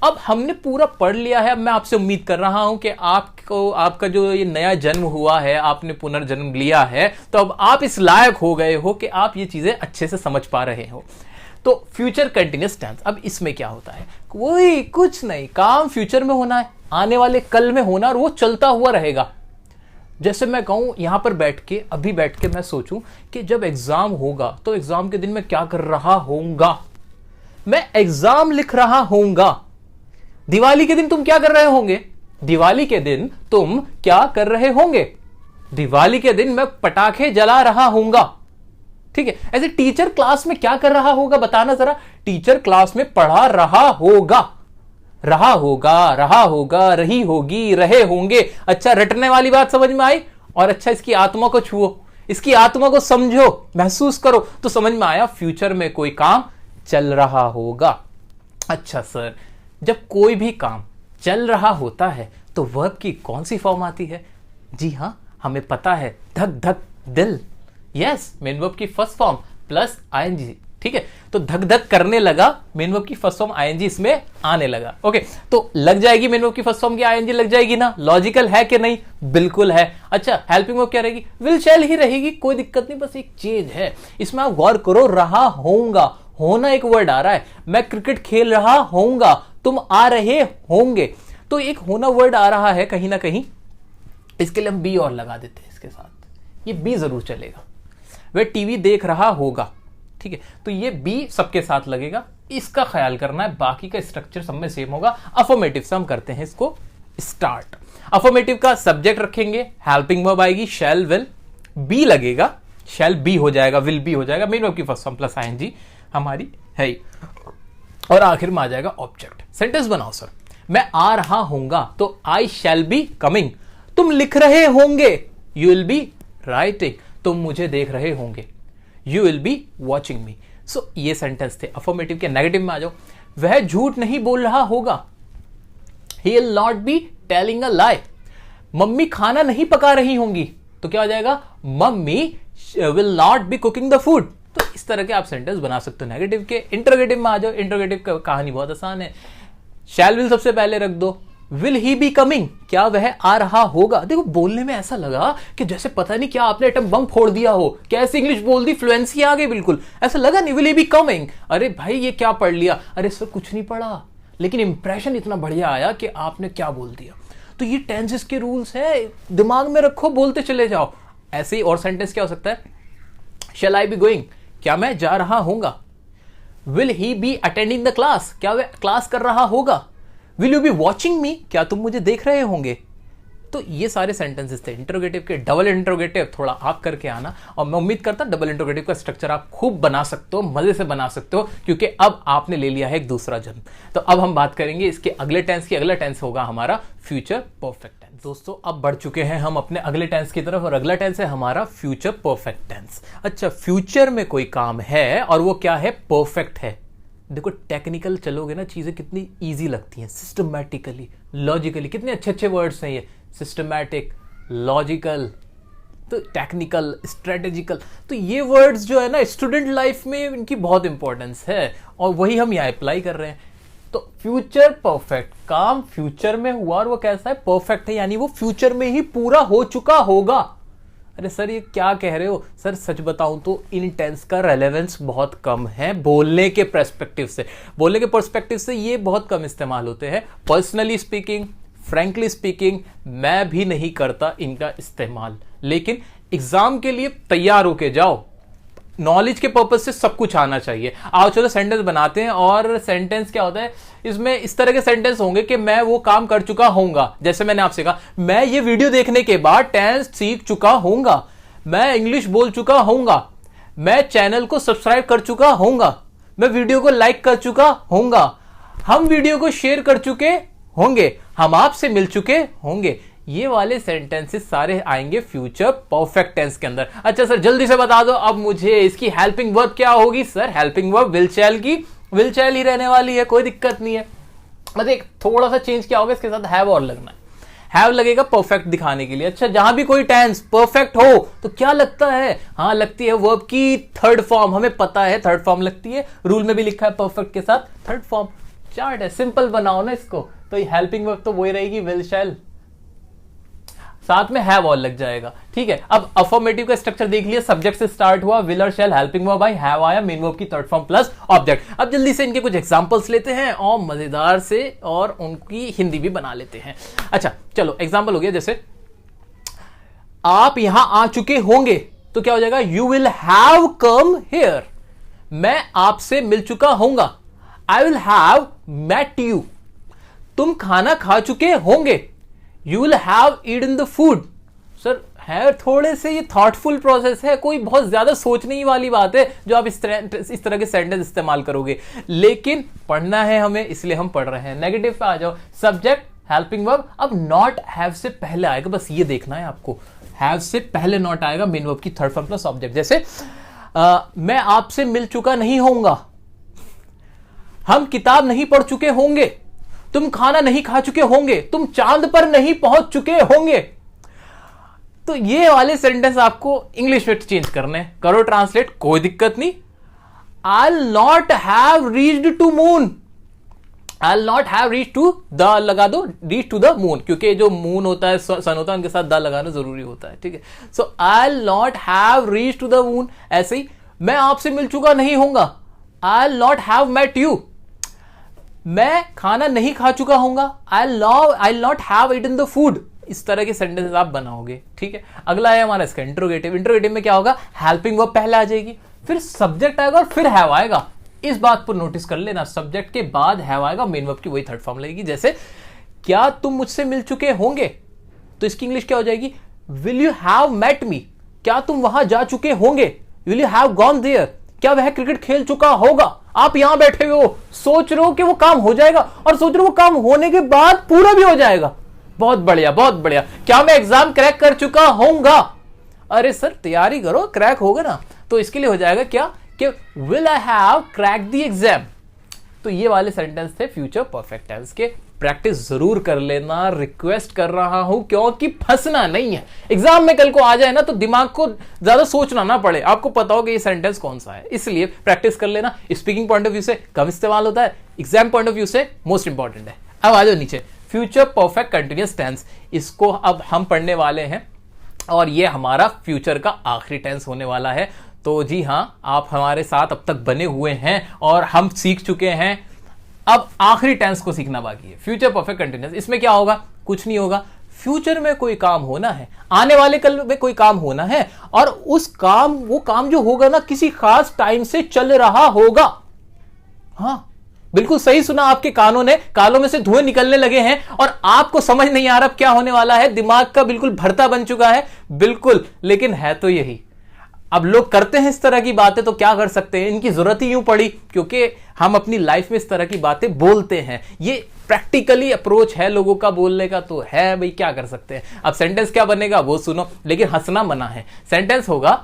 अब हमने पूरा पढ़ लिया है। अब मैं आपसे उम्मीद कर रहा हूं कि आपको, आपका जो ये नया जन्म हुआ है, आपने पुनर्जन्म लिया है, तो अब आप इस लायक हो गए हो कि आप ये चीजें अच्छे से समझ पा रहे हो। तो फ्यूचर कंटिन्यूअस टेंस, अब इसमें क्या होता है, कोई कुछ नहीं, काम फ्यूचर में होना है, आने वाले कल में होना, और वो चलता हुआ रहेगा। जैसे मैं कहूं यहां पर बैठ के, अभी बैठ के मैं सोचूं कि जब एग्जाम होगा तो एग्जाम के दिन मैं क्या कर रहा होऊंगा, मैं एग्जाम लिख रहा होऊंगा। दिवाली के दिन तुम क्या कर रहे होंगे, दिवाली के दिन तुम क्या कर रहे होंगे, दिवाली के दिन मैं पटाखे जला रहा होऊंगा। ठीक है, ऐसे टीचर क्लास में क्या कर रहा होगा बताना जरा, टीचर क्लास में पढ़ा रहा होगा, रहा होगा, रहा होगा, रही होगी, रहे होंगे। अच्छा, रटने वाली बात समझ में आई, और अच्छा इसकी आत्मा को छुओ, इसकी आत्मा को समझो, महसूस करो, तो समझ में आया फ्यूचर में कोई काम चल रहा होगा। अच्छा सर, जब कोई भी काम चल रहा होता है तो वर्ब की कौन सी फॉर्म आती है? जी हां, हमें पता है, धक धक दिल। यस, मेन वर्ब की फर्स्ट फॉर्म प्लस आईएनजी। ठीक है, तो धक धक करने लगा, मेन वर्ब की फर्स्ट फॉर्म आईएनजी इसमें आने लगा। ओके, तो लग जाएगी मेन वर्ब की फर्स्ट फॉर्म की आईएनजी, लग जाएगी ना, लॉजिकल है कि नहीं? बिल्कुल है। अच्छा, हेल्पिंग वर्ब क्या रहेगी? विल शैल ही रहेगी, कोई दिक्कत नहीं, बस एक चेंज है इसमें, आप गौर करो, रहा होऊंगा, होना एक वर्ड आ रहा है, मैं क्रिकेट खेल रहा होऊंगा, तुम आ रहे होंगे, तो एक होना वर्ड आ रहा है कहीं ना कहीं, इसके लिए हम बी और लगा देते हैं इसके साथ, ये बी जरूर चलेगा। वह टीवी देख रहा होगा, ठीक है, तो ये बी सबके साथ लगेगा, इसका ख्याल करना है, बाकी का स्ट्रक्चर सब में सेम होगा। अफर्मेटिव से हम करते हैं इसको स्टार्ट। अफर्मेटिव का सब्जेक्ट रखेंगे, हेल्पिंग वर्ब आएगी, शैल विल, बी लगेगा, शैल बी हो जाएगा, विल बी हो जाएगा, मेन वर्ब की फर्स्ट फॉर्म प्लस आईएनजी हमारी है, और आखिर में आ जाएगा ऑब्जेक्ट। सेंटेंस बनाओ सर, मैं आ रहा होऊंगा, तो आई शैल बी कमिंग, तुम लिख रहे होंगे, यू विल बी राइटिंग, तुम मुझे देख रहे होंगे, you will be watching me. So ये सेंटेंस थे। अफर्मेटिव के नेगेटिव में आ जाओ, वह झूठ नहीं बोल रहा होगा, ही will not be telling a lie, mummy खाना नहीं पका रही होंगी, तो क्या हो जाएगा, mummy will not be cooking the food. तो इस तरह के आप सेंटेंस बना सकते हो नेगेटिव के। इंटरोगेटिव में आ जाओ, इंटरोगेटिव का कहानी बहुत आसान है, शैल विल सबसे पहले रख दो, विल ही बी कमिंग, क्या वह आ रहा होगा। देखो बोलने में ऐसा लगा कि जैसे पता नहीं क्या आपने एटम बम फोड़ दिया हो, कैसे इंग्लिश बोल दी, फ्लुएंसी आ गई, बिल्कुल ऐसा लगा नहीं, विल ही बी कमिंग, अरे भाई ये क्या पढ़ लिया, अरे सर कुछ नहीं पढ़ा, लेकिन इंप्रेशन इतना बढ़िया आया कि आपने क्या बोल दिया। तो ये टेंसेस के रूल्स है, दिमाग में रखो, बोलते चले जाओ। ऐसे ही और सेंटेंस क्या हो सकता है, शैल आई बी गोइंग, क्या मैं जा रहा होऊंगा, will he be attending the class, क्या वह क्लास कर रहा होगा, विल यू बी वॉचिंग मी, क्या तुम मुझे देख रहे होंगे। तो ये सारे सेंटेंसेस थे इंटरोगेटिव के। डबल इंटरोगेटिव थोड़ा आप करके आना, और मैं उम्मीद करता डबल इंटरोगेटिव का स्ट्रक्चर आप खूब बना सकते हो, मजे से बना सकते हो, क्योंकि अब आपने ले लिया है एक दूसरा जन्म। तो अब हम बात करेंगे इसके अगले टेंस की। अगला टेंस होगा हमारा फ्यूचर परफेक्ट टेंस। दोस्तों अब बढ़ चुके हैं हम अपने अगले टेंस की तरफ, और अगला टेंस है हमारा फ्यूचर परफेक्ट टेंस। अच्छा, फ्यूचर में कोई काम है और वो क्या है, परफेक्ट है। देखो टेक्निकल चलोगे ना, चीजें कितनी इजी लगती हैं, सिस्टमैटिकली, लॉजिकली, कितने अच्छे अच्छे वर्ड्स हैं ये, सिस्टमैटिक, लॉजिकल, तो टेक्निकल, स्ट्रेटेजिकल, तो ये वर्ड्स जो है ना स्टूडेंट लाइफ में इनकी बहुत इंपॉर्टेंस है, और वही हम यहाँ अप्लाई कर रहे हैं। तो फ्यूचर परफेक्ट, काम फ्यूचर में हुआ और वो कैसा है, परफेक्ट है, यानी वो फ्यूचर में ही पूरा हो चुका होगा। अरे सर ये क्या कह रहे हो, सर सच बताऊं तो इन टेंस का रेलेवेंस बहुत कम है बोलने के पर्सपेक्टिव से। बोलने के पर्सपेक्टिव से ये बहुत कम इस्तेमाल होते हैं। पर्सनली स्पीकिंग, फ्रैंकली स्पीकिंग, मैं भी नहीं करता इनका इस्तेमाल, लेकिन एग्जाम के लिए तैयार होके जाओ, नॉलेज के पर्पज से सब कुछ आना चाहिए। आओ चलो सेंटेंस बनाते हैं। और सेंटेंस क्या होता है, इसमें इस तरह के सेंटेंस होंगे कि मैं वो काम कर चुका होऊंगा, जैसे मैंने आपसे कहा मैं ये वीडियो देखने के बाद टेंस सीख चुका होऊंगा, मैं इंग्लिश बोल चुका होऊंगा, मैं चैनल को सब्सक्राइब कर चुका होऊंगा, मैं वीडियो को लाइक कर चुका होऊंगा, हम वीडियो को शेयर कर चुके होंगे, हम आपसे मिल चुके होंगे। ये वाले सेंटेंसेस सारे आएंगे फ्यूचर परफेक्ट टेंस के अंदर। अच्छा सर जल्दी से बता दो अब मुझे इसकी हेल्पिंग वर्ब क्या होगी। सर हेल्पिंग वर्ब विल शैल की विल शैल ही रहने वाली है, कोई दिक्कत नहीं है। बस एक थोड़ा सा चेंज क्या होगा, इसके साथ हैव और लगना है। हैव लगेगा परफेक्ट दिखाने के लिए। अच्छा जहां भी कोई टेंस परफेक्ट हो तो क्या लगता है, हाँ लगती है वर्ब की थर्ड फॉर्म, हमें पता है थर्ड फॉर्म लगती है, रूल में भी लिखा है परफेक्ट के साथ थर्ड फॉर्म। चार्ट है, सिंपल बनाओ ना इसको। तो हेल्पिंग वर्ब तो वही रहेगी विल शैल। साथ में हैव और लग जाएगा। ठीक है, अब अफर्मेटिव का स्ट्रक्चर देख लिया, सब्जेक्ट से स्टार्ट हुआ, विल और शैल, हेल्पिंग वर्ब आई, हैव आया, मेन वर्ब की थर्ड फॉर्म प्लस ऑब्जेक्ट। अब जल्दी से इनके कुछ एग्जांपल्स लेते हैं और मजेदार से और उनकी हिंदी भी बना लेते हैं। अच्छा चलो, एग्जांपल हो गया, जैसे आप यहां आ चुके होंगे तो क्या हो जाएगा, you will have come here. मैं आपसे मिल चुका होऊंगा, I will have met you. तुम खाना खा चुके होंगे, you will have eaten the food. Sir है थोड़े से ये थॉटफुल प्रोसेस है, कोई बहुत ज्यादा सोचने ही वाली बात है जो आप इस तरह के सेंटेंस इस्तेमाल करोगे, लेकिन पढ़ना है हमें इसलिए हम पढ़ रहे हैं। नेगेटिव पे आ जाओ, सब्जेक्ट हेल्पिंग वर्ब, अब नॉट हैव से पहले आएगा, बस ये देखना है आपको, हैव से पहले नॉट आएगा, मेन वर्ब की थर्ड फॉर्म प्लस ऑब्जेक्ट। जैसे मैं आपसे मिल चुका नहीं होऊंगा, हम किताब नहीं पढ़ चुके होंगे, तुम खाना नहीं खा चुके होंगे, तुम चांद पर नहीं पहुंच चुके होंगे। तो ये वाले सेंटेंस आपको इंग्लिश में चेंज करने, करो ट्रांसलेट, कोई दिक्कत नहीं। I will not have reached to moon, I will not have reach to the लगा दो, रीच टू द मून, क्योंकि जो मून होता है सन होता है उनके साथ द लगाना जरूरी होता है। ठीक है, so I will not have reach to the moon. ऐसे ही मैं आपसे मिल चुका नहीं होऊंगा, I will not have met you. मैं खाना नहीं खा चुका होऊंगा, I will not have eaten the food. इस तरह के सेंटेंसेस आप बनाओगे। ठीक है, अगला है हमारा इसका इंट्रोगेटिव। इंट्रोगेटिव में क्या होगा, हेल्पिंग वर्ब पहले आ जाएगी, फिर सब्जेक्ट आएगा और फिर हैव आएगा। इस बात पर नोटिस कर लेना, सब्जेक्ट के बाद हैव आएगा, मेन वर्ब की वही थर्ड फॉर्म लगेगी। जैसे क्या तुम मुझसे मिल चुके होंगे, तो इसकी इंग्लिश क्या हो जाएगी, will you have met me. क्या तुम वहां जा चुके होंगे, will you have gone there. क्या वह क्रिकेट खेल चुका होगा। आप यहां बैठे हुए हो, सोच रहे हो कि वो काम हो जाएगा और सोच रहे हो वो काम होने के बाद पूरा भी हो जाएगा। बहुत बढ़िया, बहुत बढ़िया। क्या मैं एग्जाम क्रैक कर चुका होऊंगा। अरे सर तैयारी करो, क्रैक होगा ना। तो इसके लिए हो जाएगा क्या कि will I have crack the exam. तो ये वाले सेंटेंस थे फ्यूचर परफेक्ट टेंस के। प्रैक्टिस जरूर कर लेना, रिक्वेस्ट कर रहा हूं, क्योंकि फंसना नहीं है। एग्जाम में कल को आ जाए ना तो दिमाग को ज्यादा सोचना ना पड़े, आपको पता हो कि ये सेंटेंस कौन सा है। इसलिए प्रैक्टिस कर लेना। स्पीकिंग पॉइंट ऑफ व्यू से कम इस्तेमाल होता है, एग्जाम पॉइंट ऑफ व्यू से मोस्ट इंपॉर्टेंट है। अब आ जाओ नीचे, फ्यूचर परफेक्ट कंटिन्यूअस टेंस। इसको अब हम पढ़ने वाले हैं और ये हमारा फ्यूचर का आखिरी टेंस होने वाला है। तो जी हाँ, आप हमारे साथ अब तक बने हुए हैं और हम सीख चुके हैं। अब आखिरी टेंस को सीखना बाकी है, फ्यूचर परफेक्ट कंटिन्यूअस। इसमें क्या होगा, कुछ नहीं होगा। फ्यूचर में कोई काम होना है, आने वाले कल में कोई काम होना है, और उस काम, वो काम जो होगा ना, किसी खास टाइम से चल रहा होगा। हाँ बिल्कुल सही सुना आपके कानों ने, कानों में से धुएं निकलने लगे हैं और आपको समझ नहीं आ रहा क्या होने वाला है, दिमाग का बिल्कुल भरता बन चुका है। बिल्कुल, लेकिन है तो यही। अब लोग करते हैं इस तरह की बातें तो क्या कर सकते हैं, इनकी जरूरत ही यूं पड़ी क्योंकि हम अपनी लाइफ में इस तरह की बातें बोलते हैं। ये प्रैक्टिकली अप्रोच है लोगों का बोलने का, तो है भाई, क्या कर सकते हैं। अब सेंटेंस क्या बनेगा वो सुनो, लेकिन हंसना मना है। सेंटेंस होगा,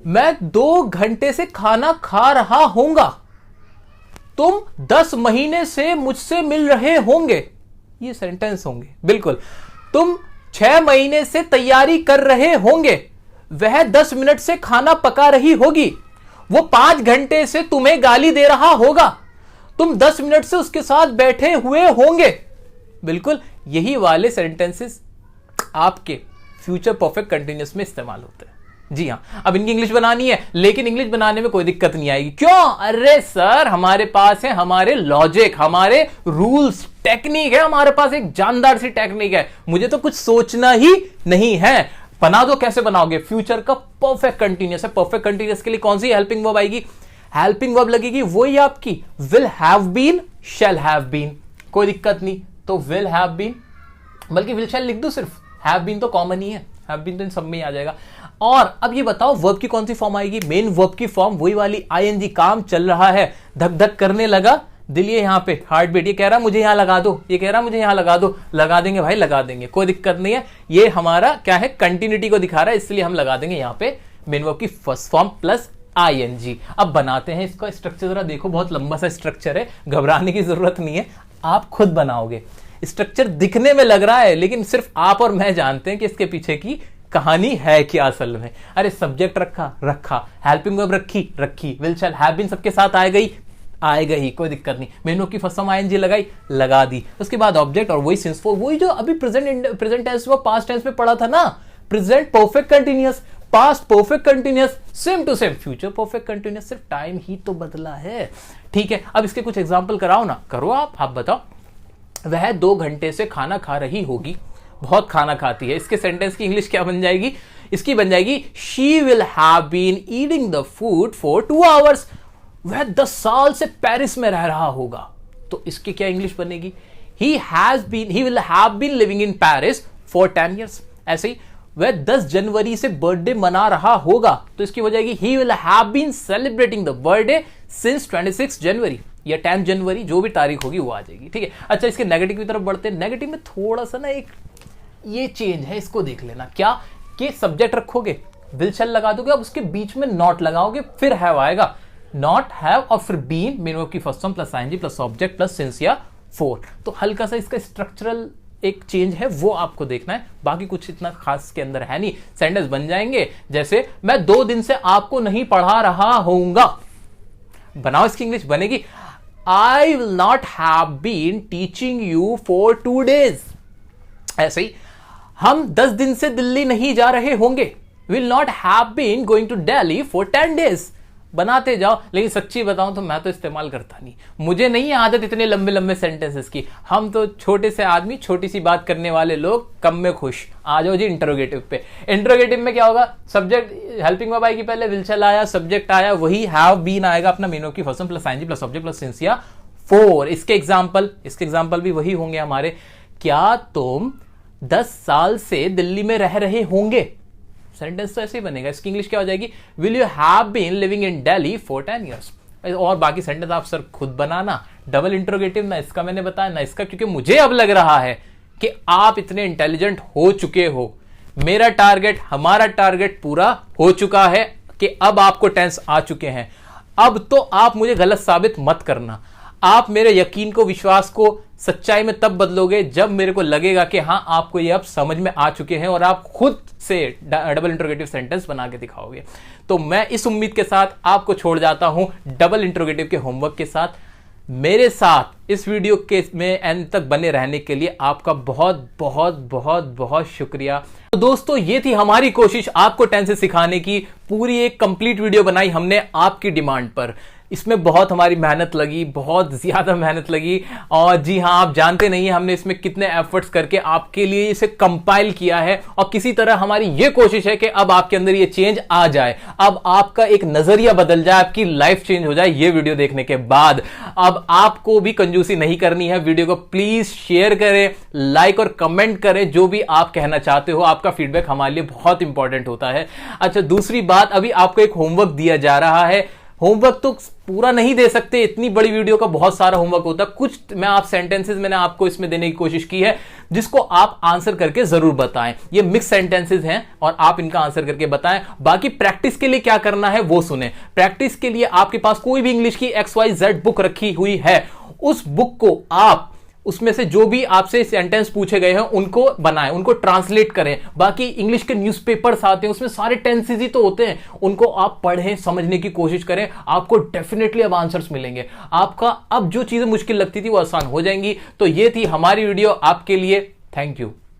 मैं 2 घंटे से खाना खा रहा होऊंगा, तुम 10 महीने से मुझसे मिल रहे होंगे। ये सेंटेंस होंगे। बिल्कुल, तुम 6 महीने से तैयारी कर रहे होंगे, वह 10 मिनट से खाना पका रही होगी, वो 5 घंटे से तुम्हें गाली दे रहा होगा, तुम 10 मिनट से उसके साथ बैठे हुए होंगे। बिल्कुल यही वाले सेंटेंसेस आपके फ्यूचर परफेक्ट कंटिन्यूअस में इस्तेमाल होते हैं। जी हाँ, अब इनकी इंग्लिश बनानी है, लेकिन इंग्लिश बनाने में कोई दिक्कत नहीं आएगी। क्यों? अरे सर, हमारे पास है हमारे लॉजिक, हमारे रूल्स, टेक्निक है, हमारे पास एक जानदार सी टेक्निक है। मुझे तो कुछ सोचना ही नहीं है। बना दो। कैसे बनाओगे? फ्यूचर का परफेक्ट कंटिन्यूअस है। परफेक्ट कंटिन्यूअस के लिए कौन सी हेल्पिंग वर्ब आएगी? हेल्पिंग वर्ब लगेगी वही आपकी will have been, shall have been. कोई दिक्कत नहीं, तो विल हैव बीन, बल्कि विल शैल लिख दो सिर्फ, हैव बीन तो कॉमन ही है, हैव बीन तो इन सब में ही आ जाएगा। और अब ये बताओ वर्ब की कौन सी फॉर्म आएगी? मेन वर्ब की फॉर्म वही वाली आईएनजी। काम चल रहा है, धक धक करने लगा दिल, ये यहां पे हार्ट बीट, ये कह रहा मुझे यहां लगा दो, ये कह रहा मुझे यहां लगा दो, लगा देंगे भाई, लगा देंगे, कोई दिक्कत नहीं है। ये हमारा क्या है, कंटिन्यूटी को दिखा रहा है, इसलिए हम लगा देंगे यहां पे मेन वर्ब की फर्स्ट फॉर्म प्लस आईएनजी। अब बनाते हैं इसका स्ट्रक्चर, जरा देखो, बहुत लंबा सा स्ट्रक्चर है, घबराने की जरूरत नहीं है, आप खुद बनाओगे। स्ट्रक्चर दिखने में लग रहा है, लेकिन सिर्फ आप और मैं जानते हैं कि इसके पीछे की कहानी है क्या असल में। अरे सब्जेक्ट रखा, हेल्पिंग वर्ब रखी, विल शैल हैव बीन सबके साथ आ गई, आएगा ही, कोई दिक्कत नहीं। मेनू की फर्स्ट फॉर्म आईएनजी लगाई, लगा दी, उसके बाद ऑब्जेक्ट और वही सिंस फोर, वही जो अभी प्रेजेंट टेंस में पास्ट टेंस में पढ़ा था ना, present perfect continuous, past perfect continuous, same to same future perfect continuous, सिर्फ टाइम ही तो बदला है। ठीक है, अब इसके कुछ एग्जांपल कराओ ना, करो आप बताओ। वह 2 घंटे से खाना खा रही होगी, बहुत खाना खाती है। इसके सेंटेंस की इंग्लिश क्या बन जाएगी? इसकी बन जाएगी she will have been eating the food for 2 hours. वह 10 साल से पेरिस में रह रहा होगा, तो इसकी क्या इंग्लिश बनेगी? He will have been living in Paris for 10 years. ऐसे ही वह 10 जनवरी से बर्थडे मना रहा होगा, तो इसकी हो जाएगी he will have been celebrating the birthday since 26 January या 10 जनवरी, जो भी तारीख होगी वो आ जाएगी। ठीक है, अच्छा इसके नेगेटिव की तरफ बढ़ते हैं। नेगेटिव में थोड़ा सा ना एक ये चेंज है, इसको देख लेना। क्या कि सब्जेक्ट रखोगे, विल शैल लगा दोगे, अब उसके बीच में नॉट लगाओगे, फिर हैव आएगा, नॉट हैव और फिर बीन, मेन की first form plus ING plus object plus since या फोर। तो हल्का सा इसका स्ट्रक्चरल एक चेंज है, वो आपको देखना है, बाकी कुछ इतना खास के अंदर है नहीं। सेंटेंस बन जाएंगे जैसे मैं 2 दिन से आपको नहीं पढ़ा रहा होऊंगा, बनाओ इसकी इंग्लिश बनेगी I will not have been teaching you for 2 days। ऐसे ही हम 10 दिन से दिल्ली नहीं जा रहे होंगे, will not have been going to Delhi for 10 days। बनाते जाओ, लेकिन सच्ची बताऊं तो मैं तो इस्तेमाल करता नहीं, मुझे नहीं है आदत इतने लंबे लंबे सेंटेंसेस की। हम तो छोटे से आदमी, छोटी सी बात करने वाले लोग, कम में खुश। आ जाओ जी इंटरोगेटिव पे। इंटरोगेटिव में क्या होगा? सब्जेक्ट हेल्पिंग वर्ब आएगी, पहले विल शैल आया, सब्जेक्ट आया, वही हैव बीन आएगा अपना, मेन की first form plus ING plus object plus since या फोर। इसके एग्जाम्पल भी वही होंगे हमारे। क्या तुम 10 साल से दिल्ली में रह रहे होंगे? सेंटेंस तो ऐसे ही बनेगा। इसकी इंग्लिश क्या हो जाएगी? Will you have been living in Delhi for 10 years। और बाकी सेंटेंस आप सर खुद बनाना। डबल इंट्रोगेटिव ना इसका मैंने बताया ना इसका, क्योंकि मुझे अब लग रहा है कि आप इतने इंटेलिजेंट हो चुके हो। मेरा टारगेट, हमारा टारगेट पूरा हो चुका है कि अब आपको टेंस आ चुके हैं। अब तो आप मुझे गलत साबित मत करना। आप मेरे यकीन को, विश्वास को सच्चाई में तब बदलोगे जब मेरे को लगेगा कि हां आपको ये अब समझ में आ चुके हैं और आप खुद से डबल इंट्रोगेटिव सेंटेंस बना के दिखाओगे। तो मैं इस उम्मीद के साथ आपको छोड़ जाता हूं डबल इंट्रोगेटिव के होमवर्क के साथ। मेरे साथ इस वीडियो के में एंड तक बने रहने के लिए आपका बहुत बहुत बहुत बहुत शुक्रिया। तो दोस्तों, ये थी हमारी कोशिश आपको टेंसेस सिखाने की। पूरी एक कंप्लीट वीडियो बनाई हमने आपकी डिमांड पर। इसमें बहुत हमारी मेहनत लगी, बहुत ज्यादा मेहनत लगी। और जी हाँ, आप जानते नहीं है हमने इसमें कितने एफर्ट्स करके आपके लिए इसे कंपाइल किया है। और किसी तरह हमारी ये कोशिश है कि अब आपके अंदर ये चेंज आ जाए, अब आपका एक नजरिया बदल जाए, आपकी लाइफ चेंज हो जाए ये वीडियो देखने के बाद। अब आपको भी कंजूसी नहीं करनी है। वीडियो को प्लीज शेयर करें, लाइक और कमेंट करें, जो भी आप कहना चाहते हो। आपका फीडबैक हमारे लिए बहुत इंपॉर्टेंट होता है। अच्छा, दूसरी बात, अभी आपको एक होमवर्क दिया जा रहा है। होमवर्क तो पूरा नहीं दे सकते, इतनी बड़ी वीडियो का बहुत सारा होमवर्क होता है। कुछ मैं आप सेंटेंसेस मैंने आपको इसमें देने की कोशिश की है, जिसको आप आंसर करके जरूर बताएं। ये मिक्स सेंटेंसेस हैं और आप इनका आंसर करके बताएं। बाकी प्रैक्टिस के लिए क्या करना है वो सुने। प्रैक्टिस के लिए आपके पास कोई भी इंग्लिश की XYZ बुक रखी हुई है, उस बुक को आप उसमें से जो भी आपसे सेंटेंस पूछे गए हैं उनको बनाएं, उनको ट्रांसलेट करें। बाकी इंग्लिश के न्यूज़पेपर्स आते हैं, उसमें सारे टेंसेस ही तो होते हैं, उनको आप पढ़ें, समझने की कोशिश करें। आपको डेफिनेटली अब आंसर्स मिलेंगे। आपका अब जो चीजें मुश्किल लगती थी वो आसान हो जाएंगी। तो ये थी हमारी वीडियो आपके लिए। Thank you.